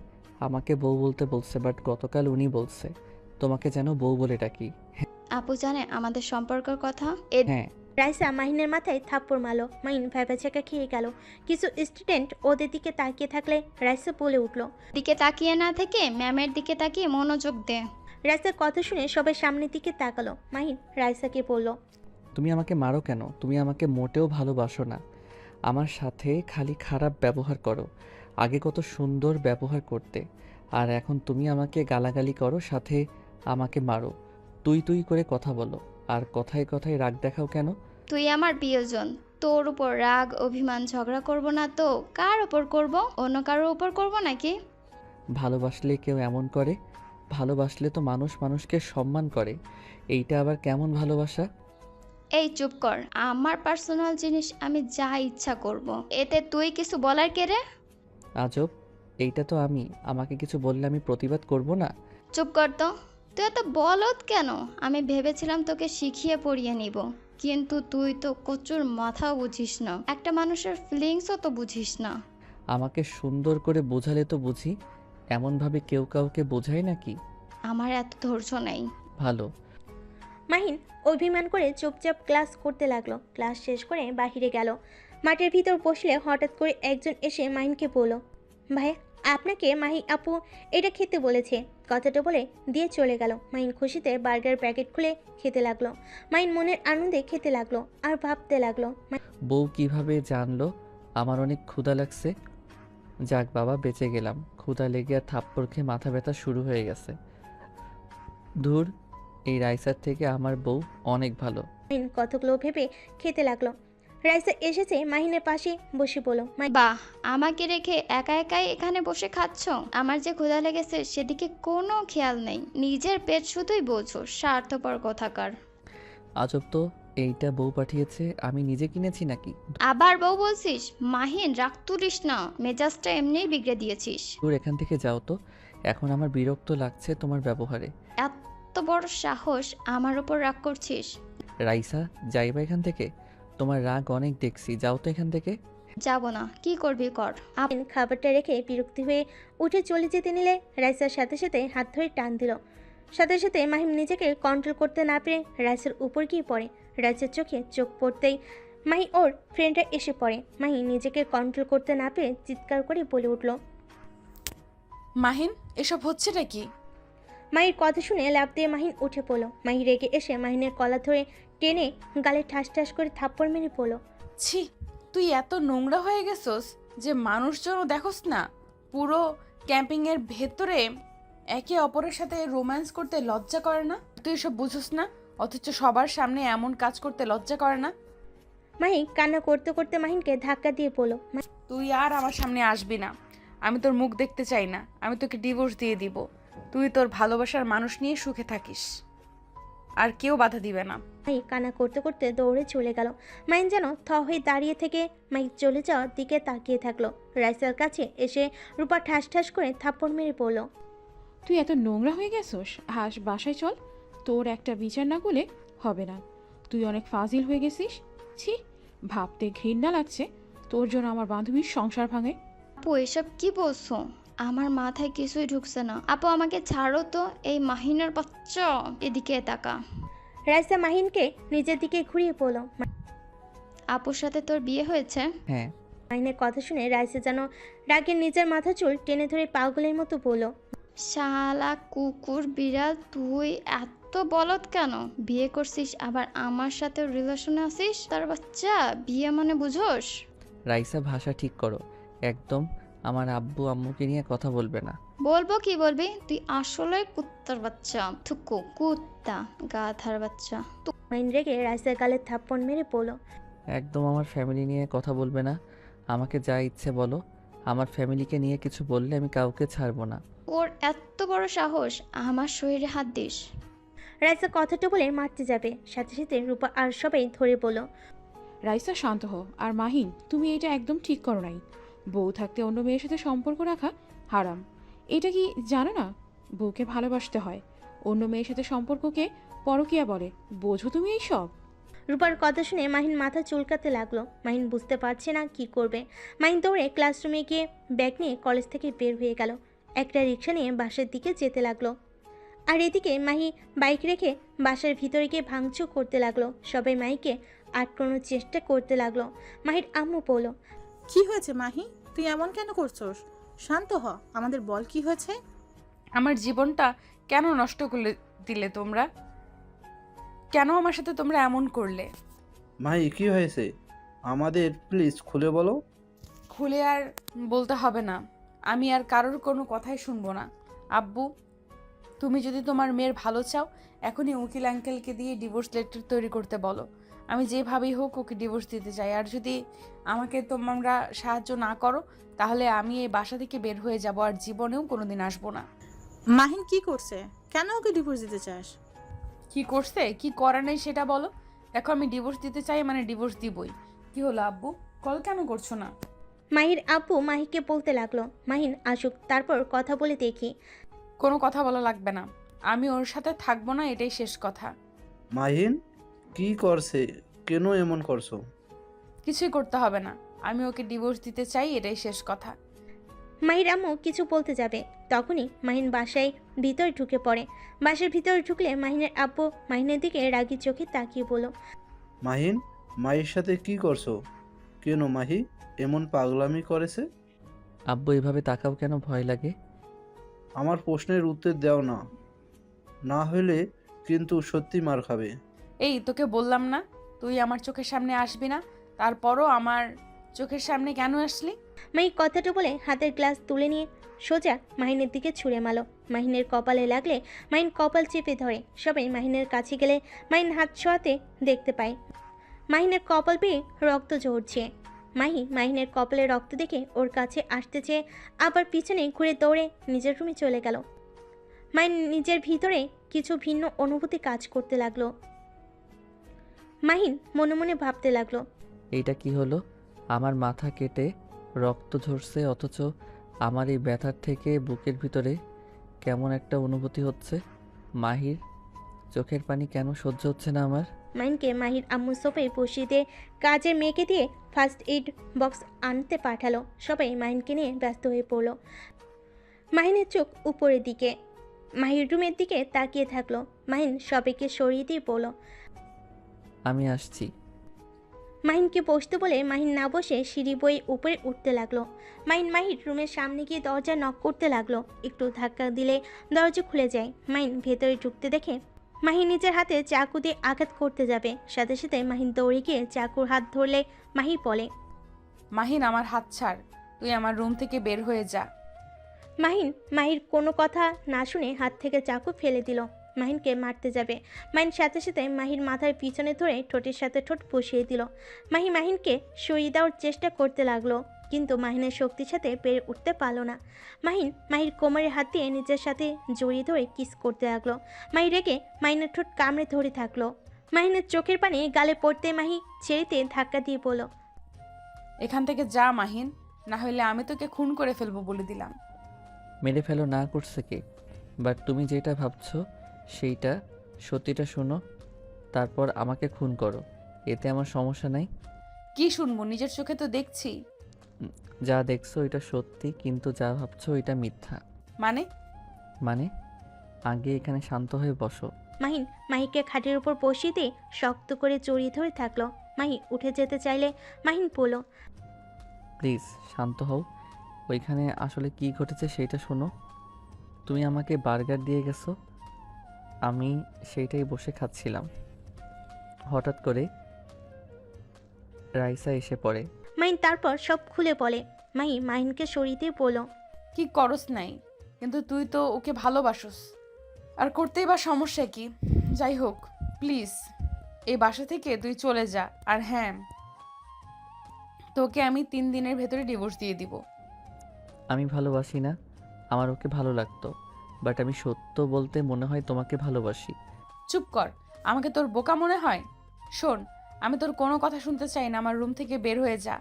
B: আমাকে বউ বলতে বলছে, বাট গতকাল উনি বলছে তোমাকে যেন বউ বলে ডাকি।
F: আপু জানে আমাদের সম্পর্কের কথা?
B: হ্যাঁ।
C: রাইসা মাহিনের মাথায় থাপ্পড় মারলো। মাহিন ভ্যাবাচাকা খেয়ে গেল। কিছু স্টুডেন্ট ওদের দিকে তাকিয়ে থাকলে রাইসা বলে উঠলো,
F: দিকে তাকিয়ে না থেকে ম্যামের দিকে তাকিয়ে মনোযোগ দে।
C: রাইসার কথা শুনে সবাই সামনের দিকে তাকালো। মাহিন রাইসাকে বলল,
B: তুমি আমাকে মারো কেন? তুমি আমাকে মোটেও ভালোবাসো না, আমার সাথে খালি খারাপ ব্যবহার করো। আগে কত সুন্দর ব্যবহার করতে, আর এখন তুমি আমাকে গালাগালি করো, সাথে আমাকে মারো, তুই তুই করে কথা বলো, আর কথায় কথায় রাগ দেখাও কেন?
F: তুই আমার প্রিয়জন, তোর উপর রাগ অভিমান ঝগড়া করব না তো কার উপর করব? অন্য কারোর উপর করব নাকি?
B: ভালোবাসলে কেউ এমন করে? ভালোবাসলে তো মানুষ মানুষকে সম্মান করে, এইটা আবার কেমন ভালোবাসা?
F: এই চুপ কর, আমার পার্সোনাল জিনিস আমি যা ইচ্ছা করব, এতে তুই কিছু বলার কে রে?
B: আজব, এইটা তো আমি, আমাকে কিছু বললে আমি প্রতিবাদ করব না?
F: চুপ কর তো, তুই এত বলদ কেন? আমি ভেবেছিলাম তোকে শিখিয়ে পড়িয়ে নিব, কিন্তু তুই তো কচুর মাথাও বুঝিস না, একটা মানুষের ফিলিংসও তো বুঝিস না।
B: আমাকে সুন্দর করে বোঝালে তো বুঝি, এমনভাবে কেউ কাউকে বোঝায় নাকি?
F: আমার এত ধৈর্য নেই।
B: ভালো।
C: মাহিন অভিমান করে চুপচাপ ক্লাস করতে লাগলো। ক্লাস শেষ করে বাহিরে গেল। মাঠের ভিতর বসলে হঠাৎ করে একজন এসে মাহিনকে বলল, ভাইয়া আপনাকে মাহি আপু এটা খেতে বলেছে। কথাটা বলে দিয়ে চলে গেল। মাহিন খুশিতে বার্গার প্যাকেট খুলে খেতে লাগলো। মাহিন মনের আনন্দে খেতে লাগলো আর ভাবতে লাগলো,
B: বউ কিভাবে জানলো আমার অনেক ক্ষুধা লাগছে? যাক বাবা, বেঁচে গেলাম। ক্ষুধা লেগে আর থাপ্পড় খেয়ে মাথা ব্যথা শুরু হয়ে গেছে। ধুর, এই রাইসার থেকে আমার বউ অনেক ভালো।
C: মাহিন কতগুলো ভেবে খেতে লাগলো। রাইসা এসেছে মাহিনের পাশে বসে বলল,
F: বাহ, আমাকে রেখে একা একাই এখানে বসে খাচ্ছ? আমার যে ক্ষুধা লেগেছে সেদিকে কোনো খেয়াল নেই। নিজের পেট শুধুই বোঝো, স্বার্থপর কথাকার।
B: আজব তো, এইটা বউ পাঠিয়েছে, আমি নিজে কিনেছি নাকি?
F: আবার বউ বলছিস? মাহিন, রাগ তুলিস না, মেজাজটা এমনিই বিগড়ে দিয়েছিস।
B: তোর এখান থেকে যাও তো, এখন আমার বিরক্ত লাগছে তোমার ব্যবহারে।
F: এত বড় সাহস, আমার উপর রাগ করছিস?
B: রাইসা, যাইবা এখান থেকে? তোমার রাগ অনেক দেখছি, যাও তো এখান থেকে।
F: যাব না, কি করবি কর।
C: মাহিন খাবারটা রেখে বিরক্তি হয়ে উঠে চলে যেতে নিলে রাইসার সাথে সাথে হাত ধরে টান দিল। সাথে সাথে মাহিম নিজেকে কন্ট্রোল করতে না পেরে রাইসার উপর গিয়ে পড়ে। রাইসার চোখে চোখ পড়তেই মাহি ওর ফ্রেন্ডরা এসে পড়ে। মাহি নিজেকে কন্ট্রোল করতে না পেরে চিৎকার করে বলে উঠল,
A: মাহিন, এসব হচ্ছেটা কি?
C: মাহির কথা শুনে লাফ দিয়ে মাহিন উঠে পড়ল। মাহি রেগে এসে মাহিনের কলা ধরে টেনে গালে ঠাস ঠাস করে থাপ্পড় মেরে পড়ল।
A: ছি, তুই এত নোংরা হয়ে গেছস যে মানুষজনও দেখোস না? পুরো ক্যাম্পিংয়ের ভেতরে একে অপরের সাথে রোম্যান্স করতে লজ্জা করে না? তুই এসব বুঝোস না, অথচ সবার সামনে এমন কাজ করতে লজ্জা করে না?
C: মাহি কান্না করতে করতে মাহিনকে ধাক্কা দিয়ে পড়ল।
A: তুই আর আমার সামনে আসবি না, আমি তোর মুখ দেখতে চাই না। আমি তোকে ডিভোর্স দিয়ে দিব। তুই তোর ভালোবাসার মানুষ নিয়ে সুখে থাকিস, আর কেউ বাধা দিবে না।
C: মাহি কান্না করতে করতে দৌড়ে চলে গেল। মাহিন যেন থ হয়ে দাঁড়িয়ে থেকে মাহি চলে যাওয়ার দিকে তাকিয়ে থাকলো। রাইসার কাছে এসে রূপা ঠাস ঠাস করে থাপ্পড় মেরে পড়ল।
G: তুই এত নোংরা হয়ে গেছোস, বাসায় চল। তোর একটা বিচার না করলে হবে না। তুই অনেক ফাজিল হয়ে গেছিস। ছি, ভাবতে ঘৃণা লাগছে তোর জন্য আমার বান্ধবীর সংসার ভাঙে।
F: আপু, এসব কি বলছো? আমার মাথায় কিছুই ঢুকছে না। আপু, আমাকে ছাড়ো তো। এই মাহিনের বাচ্চা, এদিকে তাকা।
C: রাইসা মাহিনকে নিজের দিকে ঘুরিয়ে পড়ল।
F: আপুর সাথে তোর বিয়ে হয়েছে?
B: হ্যাঁ।
C: মাহিনের কথা শুনে রাইসা যেন রাগে নিজের মাথা চুল টেনে ধরে পাগলের মতো বলল,
F: শালা কুকুর বিড়াল, তুই এত বলদ কেন? বিয়ে করছিস আবার আমার সাথে রিলেশনে আছিস? তার বাচ্চা, বিয়ে মানে বুঝোস?
B: রাইসা, ভাষা ঠিক করো একদম। আমার আব্বু আম্মুকে নিয়ে কথা বলবে না।
F: বলবো কি বলবি? তুই আসলে কুত্তার বাচ্চা। থুকু, কুত্তা, গাধার বাচ্চা।
C: মাহিন রেগে রাইসার গালে থাপ্পড় মেরে পড়ল।
B: একদম আমার ফ্যামিলি নিয়ে কথা বলবে না। আমাকে যা ইচ্ছে বলো। আমার ফ্যামিলিকে নিয়ে কিছু বললে আমি কাউকে ছাড়বো না।
F: ওর এত বড় সাহস, আমার শরীরে হাত দিস?
C: রাইসা কথাটা বলে মারতে যাবে, সাথে সাথে রূপা আর সবাই ধরে বলল,
G: রাইসা, শান্ত হও। আর মাহিন, তুমি এটা একদম ঠিক করো নাই। বউ থাকতে অন্য মেয়ের সাথে সম্পর্ক রাখা হারাম। এটা কি জানো না? বউকে ভালোবাসতে হয়। অন্য মেয়ের সাথে সম্পর্ককে পরকীয়া বলে। বোঝো তুমি এই সব?
C: রূপার কথা শুনে মাহিন মাথা চুলকাতে লাগলো। মাহিন বুঝতে পারছে না কি করবে। মাহিন দৌড়ে ক্লাসরুমে গিয়ে ব্যাগ নিয়ে কলেজ থেকে বের হয়ে গেল। একটা রিক্সা নিয়ে বাসার দিকে যেতে লাগলো। আর এদিকে মাহি বাইক রেখে বাসার ভিতরে গিয়ে ভাঙচুর করতে লাগলো। সবাই মাহিকে আটকানোর চেষ্টা করতে লাগলো। মাহির আম্মু বলল,
D: কি হয়েছে মাহি? তুই এমন কেন করছস? শান্ত হ, আমাদের বল কি হয়েছে।
A: আমার জীবনটা কেন নষ্ট করে দিলে তোমরা? কেন আমার সাথে তোমরা এমন করলে?
E: মাহি, কি হয়েছে? আমাদের প্লিজ খুলে বলো।
A: খুলে আর বলতে হবে না, আমি আর কারোর কোনো কথাই শুনবো না। আব্বু, তুমি যদি তোমার মেয়ের ভালো চাও, এখনই উকিল আঙ্কেলকে দিয়ে ডিভোর্স লেটার তৈরি করতে বলো। আমি যেভাবেই হোক ওকে ডিভোর্স দিতে চাই। আর যদি আমাকে তোমরা সাহায্য না করো, তাহলে আমি এই বাসা থেকে বের হয়ে যাব, আর জীবনেও কোনোদিন আসবো না।
D: মাহিন কি করছে? কেন ওকে ডিভোর্স দিতে চাস?
A: কি করছে, কি করা নেই সেটা বলো। দেখো, আমি ডিভোর্স দিতে চাই মানে ডিভোর্স দিবই। কি হলো আব্বু, কল কেন করছো না?
C: মাহির আব্বু মাহিকে বলতে লাগলো, মাহিন আসুক, তারপর কথা বলে দেখি।
A: কোনো কথা বলা লাগবে না, আমি ওর সাথে থাকবো না, এটাই শেষ কথা।
E: মাহিন কি করছে? কেন এমন করছো?
A: কিছুই করতে হবে না, আমি ওকে ডিভোর্স দিতে চাই, এটাই শেষ কথা।
C: মাহির আম্মু কিছু বলতে যাবে, তখনই মাহিন বাসায় ভিতরে ঢুকে পড়ে। বাসার ভিতরে ঢুকলে মাহিনের আব্বু মাহিনের দিকে রাগি চোখে তাকিয়ে বলল,
E: মাহিন, মাহির সাথে কি করছো? কেন মাহি এমন পাগলামি করেছে?
B: আব্বু, এভাবে তাকাও কেন? ভয় লাগে?
E: আমার প্রশ্নের উত্তর দাও না, না হলে কিন্তু সত্যি মার খাবে।
A: এই, তোকে বললাম না তুই আমার চোখের সামনে আসবি না, তারপরও আমার চোখের সামনে কেন আসলি?
C: মাহি কথাটা বলে হাতের গ্লাস তুলে নিয়ে সোজা মাহিনের দিকে ছুঁড়ে মারল। মাহিনের কপালে লাগলে মাহিন কপাল চেপে ধরে। সবাই মাহিনের কাছে গেলে মাহিন হাত ছোঁয়াতে দেখতে পায় মাহিনের কপাল বেয়ে রক্ত ঝরছে। মাহিনের কপালে রক্ত দেখে ওর কাছে আসতে চেয়ে আবার পিছনে ঘুরে দৌড়ে নিজের রুমে চলে গেল। মাহিন নিজের ভিতরে কিছু ভিন্ন অনুভূতি কাজ করতে লাগলো। মাহিন মনে মনে ভাবতে লাগলো,
B: এইটা কি হলো? আমার মাথা কেটে রক্ত ঝরছে, অথচ আমার এই ব্যথার থেকে বুকের ভিতরে কেমন একটা অনুভূতি হচ্ছে। মাহির চোখের পানি কেন সহ্য হচ্ছে না আমার?
C: মাহিনকে মাহির আম্মু সোফে বসিয়ে দিয়ে কাজের মেয়েকে দিয়ে ফার্স্ট এইড বক্স আনতে পাঠালো। সবাই মাহিনকে নিয়ে ব্যস্ত হয়ে পড়লো। মাহিনের চোখ উপরের দিকে, মাহির রুমের দিকে তাকিয়ে থাকলো। মাহিন সবাইকে সরিয়ে দিয়ে বলল,
B: আমি আসছি।
C: মাহিনকে বসতে বলে মাহিন না বসে সিঁড়ি বয়ে উপরে উঠতে লাগলো। মাহির রুমের সামনে গিয়ে দরজা নক করতে লাগলো। একটু ধাক্কা দিলে দরজা খুলে যায়। মাহিন ভেতরে ঢুকতে দেখে মাহিন নিজের হাতে চাকু দিয়ে আঘাত করতে যাবে, সাথে সাথে মাহিন দৌড়ে গিয়ে চাকুর হাত ধরলে মাহি বলে,
A: মাহিন আমার হাত ছাড়, তুই আমার রুম থেকে বের হয়ে যা।
C: মাহির কোনো কথা না শুনে হাত থেকে চাকু ফেলে দিল। মাহিনকে মারতে যাবে। মাহিন সাথে সাথে মাহির মাথার পিছনে ধরে ঠোঁটের সাথে ঠোঁট বসিয়ে দিল। মাহিনকে সরিয়ে দেওয়ার চেষ্টা করতে লাগলো, কিন্তু মাহিনের শক্তির সাথে পেরে উঠতে পারল না। মাহির কোমরে হাত দিয়ে নিজের সাথে জড়িয়ে ধরে কিস করতে লাগলো। মাহি রেগে মাহিনের ঠোঁট কামড়ে ধরে থাকলো। মাহিনের চোখের পানি গালে পড়তে মাহি ছেড়েতে ধাক্কা দিয়ে বলল,
A: এখান থেকে যা মাহিন, না হলে আমি তোকে খুন করে ফেলবো বলে দিলাম।
B: মেরে ফেলো না করছে কে? বাট তুমি যেটা ভাবছো সেইটা সত্যিটা শোনো, তারপর আমাকে খুন করো, এতে আমার সমস্যা নাই।
A: কি শুনবো? নিজের চোখে তো দেখছি।
B: যা দেখছো এটা সত্যি, কিন্তু যা ভাবছো এটা মিথ্যা।
A: মানে?
B: মানে আগে এখানে শান্ত হয়ে বসো।
C: মাহিকে খাটের উপর বসিয়ে দিয়ে শক্ত করে জড়িয়ে ধরে থাকলো। মাহি উঠে যেতে চাইলে মাহিন বলল,
B: প্লিজ শান্ত হও। ওইখানে আসলে কি ঘটেছে সেইটা শোনো। তুমি আমাকে বার্গার দিয়ে গেছো, আমি সেইটাই বসে খাচ্ছিলাম। হঠাৎ করে রাইসা এসে পড়ে।
C: মাহিন তারপর সব খুলে বলে। মাহিনকে সরিয়ে দিয়ে বলল,
A: কি করস নাই, কিন্তু তুই তো ওকে ভালোবাসোস, আর করতেই বা সমস্যা কি? যাই হোক, প্লিজ এই বাসা থেকে তুই চলে যা। আর হ্যাঁ, তোকে আমি 3 দিনের ভেতরে ডিভোর্স দিয়ে দিব।
B: আমি ভালোবাসি না, আমার ওকে ভালো লাগতো, বাট আমি সত্য বলতে মনে হয় তোমাকে ভালোবাসি।
A: চুপ কর, আমাকে তোর বোকা মনে হয়? শোন, আমি তোর কোনো কথা শুনতে চাই না, আমার রুম থেকে বের হয়ে যা।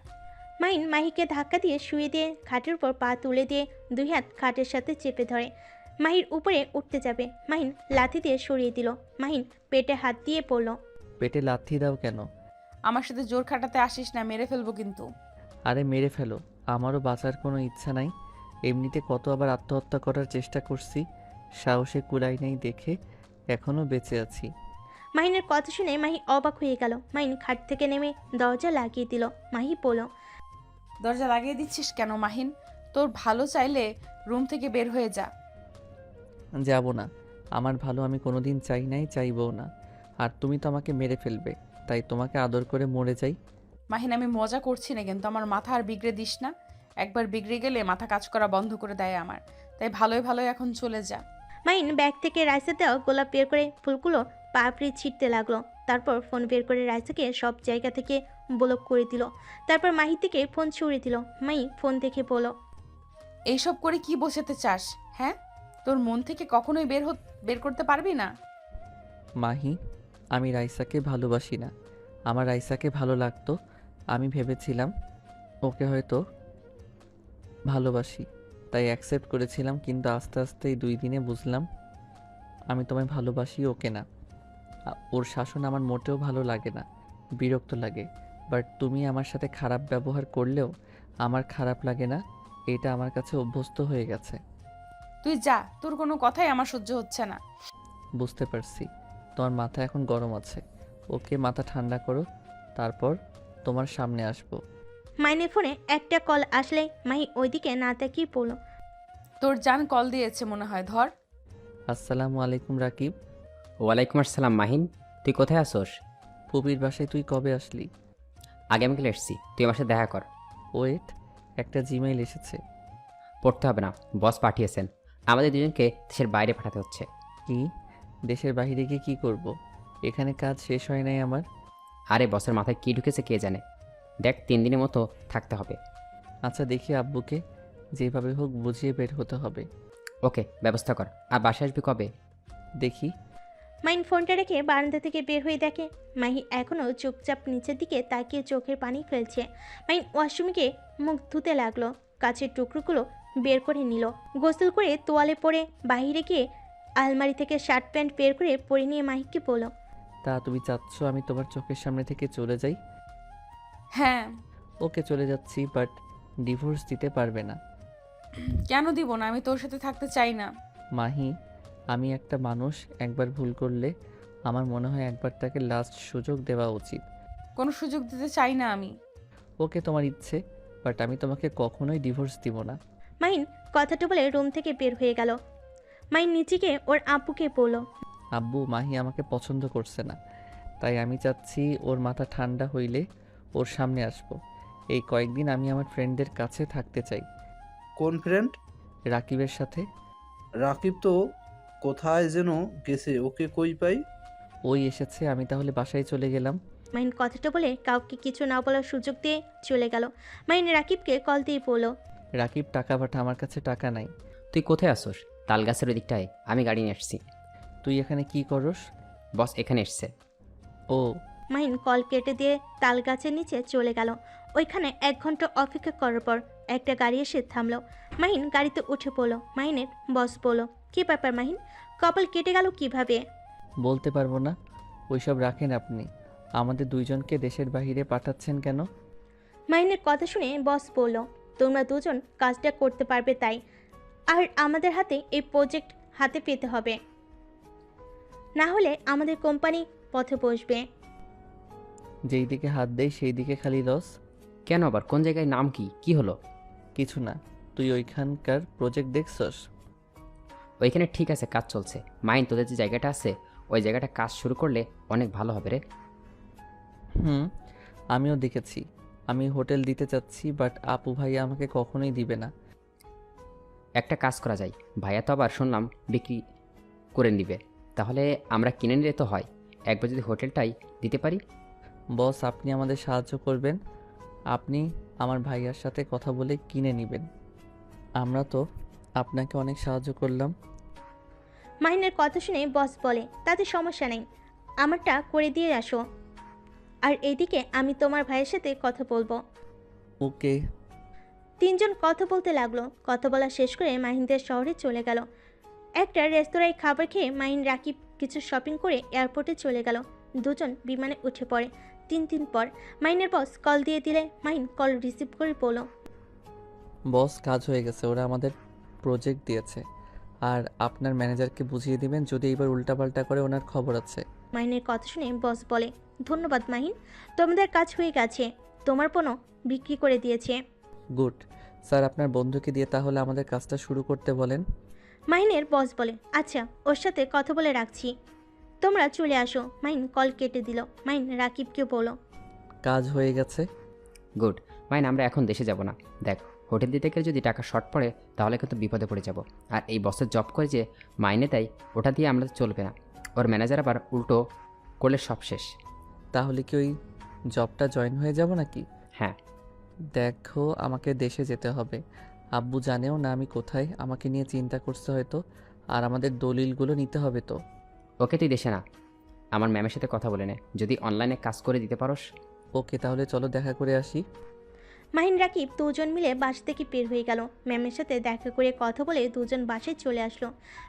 C: মাহিকে ধাক্কা দিয়ে শুয়ে দিয়ে খাটের উপর পা তুলে দিয়ে 2 হাত খাটের সাথে চেপে ধরে। মাহির উপরে উঠতে যাবে, মাহিন লাথি দিয়ে সরিয়ে দিল। মাহিন পেটে হাত দিয়ে পড়ল।
B: পেটে লাথি দাও কেন?
A: আমার সাথে জোর খাটাতে আসিস না, মেরে ফেলবো কিন্তু।
B: আরে মেরে ফেলো, আমারও বাঁচার কোনো ইচ্ছা নাই। এমনিতে কত আবার আত্মহত্যা করার চেষ্টা করছি, সাহসে কুলাই নেই দেখে এখনও বেঁচে আছি।
C: মাহিনের কথা শুনে মাহি অবাক হয়ে গেল। মাহিন খাট থেকে নেমে দরজা লাগিয়ে দিল। মাহি বলল,
A: দরজা লাগিয়ে দিচ্ছিস কেন মাহিন? তোর ভালো চাইলে রুম থেকে বের হয়ে যা।
B: যাব না, আমার ভালো আমি কোনোদিন চাই নাই, চাইবও না। আর তুমি তো আমাকে মেরে ফেলবে, তাই তোমাকে আদর করে মরে যাই।
A: মাহিন, আমি মজা করছি না, কিন্তু আমার মাথা আর বিগড়ে দিস না। একবার বিগড়ে গেলে মাথা কাজ করা বন্ধ করে দেয় আমার। তাই ভালোই ভালোই এখন চলে যা।
C: মাহিন ব্যাগ থেকে রাইসা দেওয়া গোলাপ বের করে ফুলগুলো পাপড়ি ছিটতে লাগলো। তারপর ফোন বের করে রাইসাকে সব জায়গা থেকে ব্লক করে দিল। তারপর মাহি থেকে ফোন ছুঁড়ে দিল। মাহি ফোন দেখে বলল,
A: এইসব করে কি বোঝাতে চাস? হ্যাঁ, তোর মন থেকে কখনোই বের করতে পারবি না।
B: মাহি, আমি রাইসাকে ভালোবাসি না। আমার রাইসাকে ভালো লাগতো, আমি ভেবেছিলাম ওকে হয়তো ভালোবাসি, তাই অ্যাকসেপ্ট করেছিলাম। কিন্তু আস্তে আস্তে এই 2 দিনে বুঝলাম আমি তোমায় ভালোবাসি, ওকে না। ওর শাসন আমার মোটেও ভালো লাগে না, বিরক্ত লাগে। বাট তুমি আমার সাথে খারাপ ব্যবহার করলেও আমার খারাপ লাগে না, এটা আমার কাছে অভ্যস্ত হয়ে গেছে।
A: তুই যা, তোর কোনো কথাই আমার সহ্য হচ্ছে না।
B: বুঝতে পারছি, তোমার মাথা এখন গরম আছে। ওকে মাথা ঠান্ডা করো, তারপর তোমার সামনে আসবো।
C: মাহিনের ফোনে একটা কল আসলে মাহি ওইদিকে না তাকিয়ে পড়ল।
A: তোর জান কল দিয়েছে মনে হয়, ধর।
B: আসসালামু আলাইকুম রাকিব।
H: ওয়ালাইকুম আসসালাম মাহিন, তুই কোথায় আসোস?
B: পুবির বাসায় তুই কবে আসলি?
H: আগামীকাল এসছি, তুই আমার সাথে দেখা কর।
B: ওয়েট, একটা জিমেইল এসেছে।
H: পড়তে হবে না, বস পাঠিয়েছেন। আমাদের দুজনকে দেশের বাইরে পাঠাতে হচ্ছে।
B: কি? দেশের বাইরে গিয়ে কি করব? এখানে কাজ শেষ হয় নাই আমার।
H: আরে বসের মাথায় কী ঢুকেছে কে জানে। দেখ 3 দিনের মতো থাকতে হবে।
B: আচ্ছা দেখি আব্বুকে যেভাবে হোক বুঝিয়ে বের হতে হবে।
H: ওকে, ব্যবস্থা কর। আর বাসায় আসবি কবে?
B: দেখি।
C: মাহিন ফোনটা রেখে বারান্দা থেকে বের হয়ে দেখে মাহি এখনও চুপচাপ নিচের দিকে তাকিয়ে চোখের পানি ফেলছে। মাহিন ওয়াশরুমে গিয়ে মুখ ধুতে লাগলো, কাছের টুকরোগুলো বের করে নিল, গোসল করে তোয়ালে পরে বাইরে গিয়ে আলমারি থেকে শার্ট প্যান্ট বের করে পরে নিয়ে মাহিকে বলল,
B: তা তুমি চাচ্ছ আমি তোমার চোখের সামনে থেকে চলে যাই?
A: হ্যাঁ।
B: ওকে চলে যাচ্ছি, বাট ডিভোর্স দিতে পারবে না।
A: কেন দিব না? আমি তোর সাথে থাকতে চাই না।
B: মাহি, আমি একটা মানুষ একবার ভুল করলে আমার মনে হয় একবার তাকে লাস্ট সুযোগ দেওয়া উচিত।
A: কোনো সুযোগ দিতে চাই না আমি।
B: ওকে তোমার ইচ্ছে, বাট আমি তোমাকে কখনোই ডিভোর্স দিব না।
C: মাহিন কথাটা বলে রুম থেকে বের হয়ে গেল। মাহিন নিচে গিয়ে ওর আব্বুকে বলল,
B: আব্বু, মাহি আমাকে পছন্দ করছে না, তাই আমি চাচ্ছি ওর মাথা ঠান্ডা হইলে ওর সামনে আসবো। এই কয়েকদিন আমি আমার ফ্রেন্ডদের কাছে থাকতে চাই।
E: কোন ফ্রেন্ড?
B: রাকিবের সাথে।
E: রাকিব তো কোথায় যেন গেছে, ওকে কই পাই?
B: ওই এসেছে, আমি তাহলে বাসায় চলে গেলাম।
C: মাহিন কথাটা বলে কাউকে কিছু না বলার সুযোগ দিয়ে চলে গেল। মাহিন রাকিবকে কল দিয়ে বলল,
B: রাকিব টাকা পাঠা, আমার কাছে টাকা নাই।
H: তুই কোথায় আসোস? তাল গাছের ওই দিকটায়, আমি গাড়ি নিয়ে আসছি।
B: তুই এখানে কি করস?
H: বস এখানে এসছে।
B: ও,
C: মাহিন কল কেটে দিয়ে তাল গাছের নিচে চলে গেল। ওইখানে 1 ঘন্টা অপেক্ষা করার পর একটা গাড়ি এসে থামলো। মাহিন গাড়িতে উঠে পড়লো। মাহিনের বস বলল, কি ব্যাপার মাহিন, কপাল কেটে গেল কিভাবে?
B: বলতে পারবো না। ওইসব রাখেন আপনি। আমাদের দুইজনকে দেশের বাইরে পাঠাচ্ছেন কেন?
C: মাহিনের কথা শুনে বস বলল, তোমরা দুজন কাজটা করতে পারবে তাই, আর আমাদের হাতে এই প্রজেক্ট হাতে পেতে হবে, না হলে আমাদের কোম্পানি পথে বসবে।
B: যেই দিকে হাত দেই সেই দিকে খালি লস।
H: কেন আবার? কোন জায়গায়? নাম কি? কি হলো?
B: কিছু না। তুই ওইখানকার প্রজেক্ট দেখছস?
H: ওইখানে ঠিক আছে, কাজ চলছে। মাইন, তোদের যে জায়গাটা আছে ওই জায়গাটা কাজ শুরু করলে অনেক ভালো হবে রে।
B: আমিও দেখেছি। আমি হোটেল দিতে চাচ্ছি, বাট আপু ভাইয়া আমাকে কখনোই দিবে না।
H: একটা কাজ করা যায়, ভাইয়া তো আবার শুনলাম বিক্রি করে নিবে, তাহলে আমরা কিনে নিলে তো হয়। একবার যদি হোটেলটাই দিতে পারি।
B: বস, আপনি আমাদের সাহায্য করবেন। আপনি আমার ভাইয়ার সাথে কথা বলে কিনে নেবেন। আমরা তো আপনাকে অনেক সাহায্য করলাম।
C: মাহিনের কথা শুনে বস বলে, তাতে সমস্যা নেই, আমারটা করে দিয়ে আসো, আর এইদিকে আমি তোমার ভাইয়ের সাথে কথা বলবো।
B: ওকে।
C: 3 জন কথা বলতে লাগলো। কথা বলা শেষ করে মাহিনদের শহরে চলে গেল। একটা রেস্তোরাঁয় খাবার খেয়ে মাহিন রাকিব কিছু শপিং করে এয়ারপোর্টে চলে গেল। দুজন বিমানে উঠে পড়ে। 3 দিন পর মাহিনের বস কল দিয়ে দিলে মাহিন কল রিসিভ করে বলল,
B: বস, কাজ হয়ে গেছে, ওরা আমাদের প্রজেক্ট দিয়েছে। আর আপনার ম্যানেজারকে বুঝিয়ে দিবেন, যদি এইবার উল্টাপাল্টা করে ওনার খবর আছে।
C: মাহিনের কথা শুনে বস বলে, ধন্যবাদ মাহিন, তোমাদের কাজ হয়ে গেছে, তোমার পণ্য বিক্রি করে দিয়েছে।
B: গুড। স্যার, আপনার বন্ধুকে দিয়ে তাহলে আমাদের কাজটা শুরু করতে বলেন।
C: মাহিনের বস বলে, আচ্ছা, ওর সাথে কথা বলে রাখছি, তোমরা চলে আসো। মাহিন কল কেটে দিল। মাহিন রাকিবকে বলল,
B: কাজ হয়ে গেছে।
H: গুড। মাইন, আমরা এখন দেশে যাব না। দেখ, হোটেল দিতে গেলে যদি টাকা শর্ট পড়ে তাহলে কিন্তু বিপদে পড়ে যাব। আর এই বসের জব করে যে মাইনে দেয় ওটা দিয়ে আমরা চলবে না। ওর ম্যানেজার আবার উল্টো করলে সব শেষ।
B: তাহলে কি ওই জবটা জয়েন হয়ে যাব নাকি?
H: হ্যাঁ।
B: দেখো, আমাকে দেশে যেতে হবে। আব্বু জানেও না আমি কোথায়, আমাকে নিয়ে চিন্তা করছে হয়তো। আর আমাদের দলিলগুলো নিতে হবে তো।
H: ওকে, তুই দেশে না, আমার ম্যামের সাথে কথা বলে নে, যদি অনলাইনে কাজ করে দিতে পারোস।
B: ওকে, তাহলে চলো দেখা করে আসি।
C: মাহিন রাকিব দুজন মিলে বাস থেকে বের হয়ে গেল। ম্যামের সাথে দেখা করে কথা বলে দুজন বাসে চলে আসলো।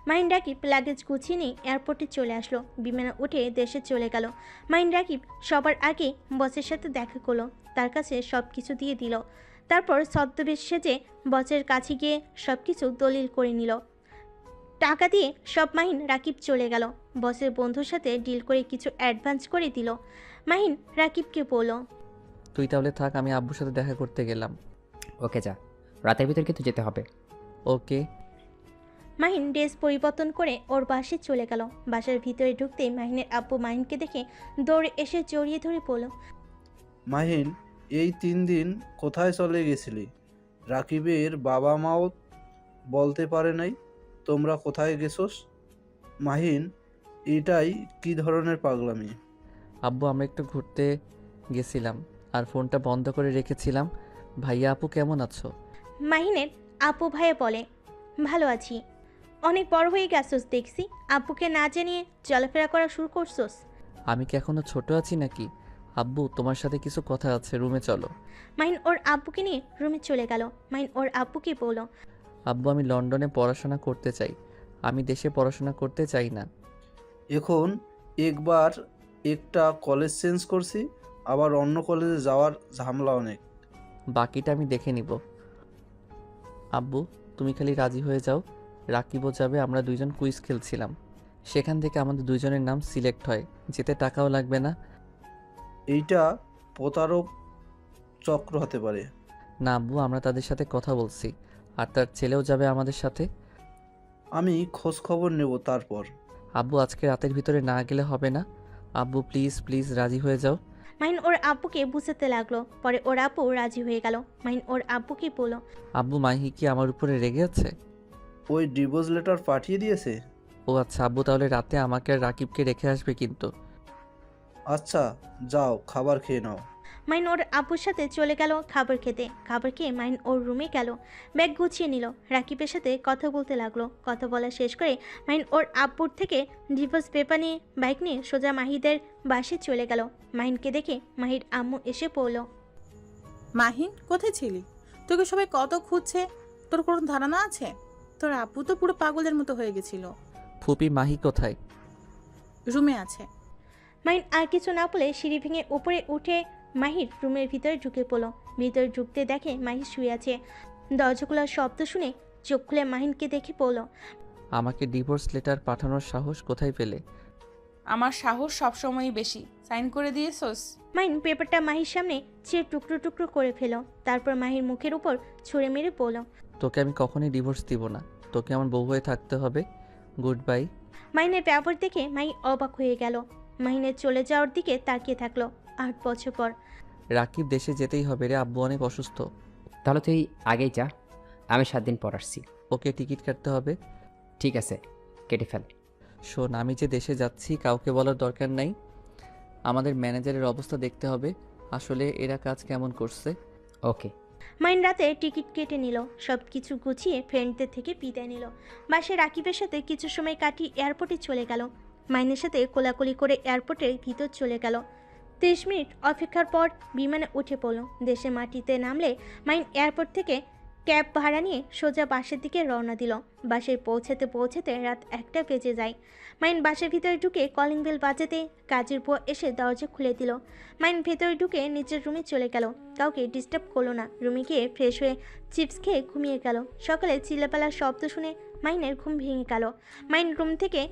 C: মাহিন রাকিব লাগেজ গুছিয়ে নিয়ে এয়ারপোর্টে চলে আসলো। বিমানে উঠে দেশে চলে গেল। মাহিন রাকিব সবার আগে বসের সাথে দেখা করলো, তার কাছে সব কিছু দিয়ে দিল। তারপর ছদ্মবেশ সেজে বসের কাছে গিয়ে সব কিছু দলিল করে নিল। টাকা দিয়ে সব মাহিন রাকিব চলে গেল। বসের বন্ধুর সাথে ডিল করে কিছু অ্যাডভান্স করে দিল। মাহিন রাকিবকে বলল,
B: তুই তাহলে থাক, আমি আব্বুর সাথে দেখা করতে গেলাম।
H: ওকে, যা, রাতের ভিতর কিন্তু যেতে হবে।
B: ওকে।
C: মাহিন ড্রেস পরিবর্তন করে ওর বাসে চলে গেল। বাসার ভিতরে ঢুকতেই মাহিনের আব্বু মাহিনকে দেখে দৌড়ে এসে জড়িয়ে ধরে বলল,
E: মাহিন, এই 3 দিন কোথায় চলে গেছিলি? রাকিবের বাবা মাও বলতে পারে নাই তোমরা কোথায় গেছোস? মাহিন, এটাই কি ধরনের পাগলামি?
B: আব্বু আমরা একটু ঘুরতে গেছিলাম আর ফোনটা বন্ধ করে রেখেছিলাম। ভাইয়া আপু কেমন আছো?
C: মাহিনের আপু ভাইয়া বলে, ভালো আছি। অনেক বড় হয়ে গেছোস দেখছি, আব্বুকে না জানিয়ে চলাফেরা করা শুরু করছোস।
B: আমি কি এখনো ছোট আছি নাকি? আব্বু তোমার সাথে কিছু কথা আছে, রুমে চলো।
C: মাহিন ওর আব্বুকে নিয়ে রুমে চলে গেল। মাহিন ওর আব্বুকে বলল,
B: আব্বু আমি লন্ডনে পড়াশোনা করতে চাই, আমি দেশে পড়াশোনা করতে চাই না।
E: এখন একবার একটা কলেজ চেঞ্জ করছি, আবার অন্য কলেজে যাওয়ার ঝামেলা অনেক।
B: বাকিটা আমি দেখে নিব। আব্বু তুমি খালি রাজি হয়ে যাও। রাকিবও যাবে, আমরা দুইজন কুইজ খেলছিলাম, সেখান থেকে আমাদের দুইজনের নাম সিলেক্ট হয়, যেতে টাকাও লাগবে না।
E: এইটা প্রতারক চক্র হতে পারে।
B: না আব্বু, আমরা তাদের সাথে কথা বলছি, আর তার ছেলেও যাবে আমাদের সাথে।
E: আমি খোঁজ খবর নেব তারপর।
B: আব্বু আজকে রাতের ভিতরে না গেলে হবে না। আব্বু প্লিজ প্লিজ রাজি হয়ে যাও।
C: মাহিন ওর আব্বুকে বুঝাতে লাগলো। পরে ওর আব্বু রাজি হয়ে গেল। মাহিন ওর আব্বুকে বলল,
B: আব্বু মাহি কি আমার উপরে রেগে আছে?
E: ওই ডিভোর্স লেটার পাঠিয়ে দিয়েছে।
B: ও আচ্ছা আব্বু, তাহলে রাতে আমাকে আর রাকিবকে রেখে আসবে কিন্তু।
E: আচ্ছা যাও, খাবার খেয়ে নাও।
C: মাহিন ওর আব্বুর সাথে চলে গেল খাবার খেতে। খাবার খেয়ে মাহিন ওর রুমে গেল, ব্যাগ গুছিয়ে নিল, রাকিবের সাথে কথা বলতে লাগলো। কথা বলা শেষ করে মাহিন ওর আব্বুর থেকে ডিভোর্স পেপার নিয়ে বাইক নিয়ে সোজা মাহিদের বাসে চলে গেল। মাহিনকে দেখে মাহির আম্মু এসে পড়ল।
D: মাহিন, কোথায় ছিলি? তোকে সবাই কত খুঁজছে, তোর কোনো ধারণা আছে? তোর আপু তো পুরো পাগলের মতো হয়ে গেছিল।
B: ফুপি মাহি কোথায়?
D: রুমে আছে।
C: মাহিন আর কিছু না বলে সিঁড়ি ভেঙে উপরে উঠে মাহির রুমের ভিতরে ঢুকে পড়ল। ভিতরে ঢুকতে দেখে মাহি শুয়ে আছে। দরজা খোলার শব্দ শুনে চোখ খুলে মাহিনকে দেখে পড়ল।
B: আমাকে ডিভোর্স লেটার পাঠানোর সাহস কোথায় পেলে?
A: আমার সাহস সবসময়ই বেশি। সাইন করে দিয়েছোস?
C: মাহিন পেপারটা মাহির সামনে চেয়ে টুকরো টুকরো করে ফেল। তারপর মাহির মুখের উপর ছুঁড়ে মেরে পড়ল।
B: তোকে আমি কখনোই ডিভোর্স দিব না, তোকে আমার বউ হয়ে থাকতে হবে। Good bye.
C: মাহিনের ব্যবহার দেখে মাহি অবাক হয়ে গেল। মাহিনের চলে যাওয়ার দিকে তাকিয়ে থাকলো। 8 বছর পর।
B: রাকিব দেশে যেতেই হবে রে, আব্বু অনেক অসুস্থ।
H: তাহলে তুই আগেই যা, আমি 7 দিন পর আসছি।
B: ওকে টিকিট কাটতে হবে।
H: ঠিক আছে, কেটে ফেল।
B: শোন, আমি যে দেশে যাচ্ছি কাউকে বলার দরকার নাই। আমাদের ম্যানেজারের অবস্থা দেখতে হবে, আসলে এরা কাজ কেমন করছে।
H: ওকে।
C: মাহিন রাতে টিকিট কেটে নিল, সব কিছু গুছিয়ে ফ্রেন্ডদের থেকে বিদায় নিল। বাসে রাকিবের সাথে কিছু সময় কাটিয়ে এয়ারপোর্টে চলে গেল। মাহিনের সাথে কোলাকুলি করে এয়ারপোর্টের ভিতর চলে গেল। 30 মিনিট অপেক্ষার পর বিমানে উঠে পড়ল। দেশে মাটিতে নামলে মাহিন এয়ারপোর্ট থেকে ক্যাব ভাড়া নিয়ে সোজা বাসের দিকে রওনা দিল। বাসে পৌঁছাতে পৌঁছাতে রাত 1টা বেজে যায়। মাহিন বাসের ভিতরে ঢুকে কলিং বেল বাজাতে কাজের বুয়া এসে দরজা খুলে দিল। মাহিন ভেতরে ঢুকে নিজের রুমে চলে গেল। কাউকে ডিস্টার্ব করলো না। রুমে গিয়ে ফ্রেশ হয়ে চিপস খেয়ে ঘুমিয়ে গেল। সকালে চিল্লাপালার শব্দ শুনে মাহিনের ঘুম ভেঙে গেল। মাহিন রুম থেকে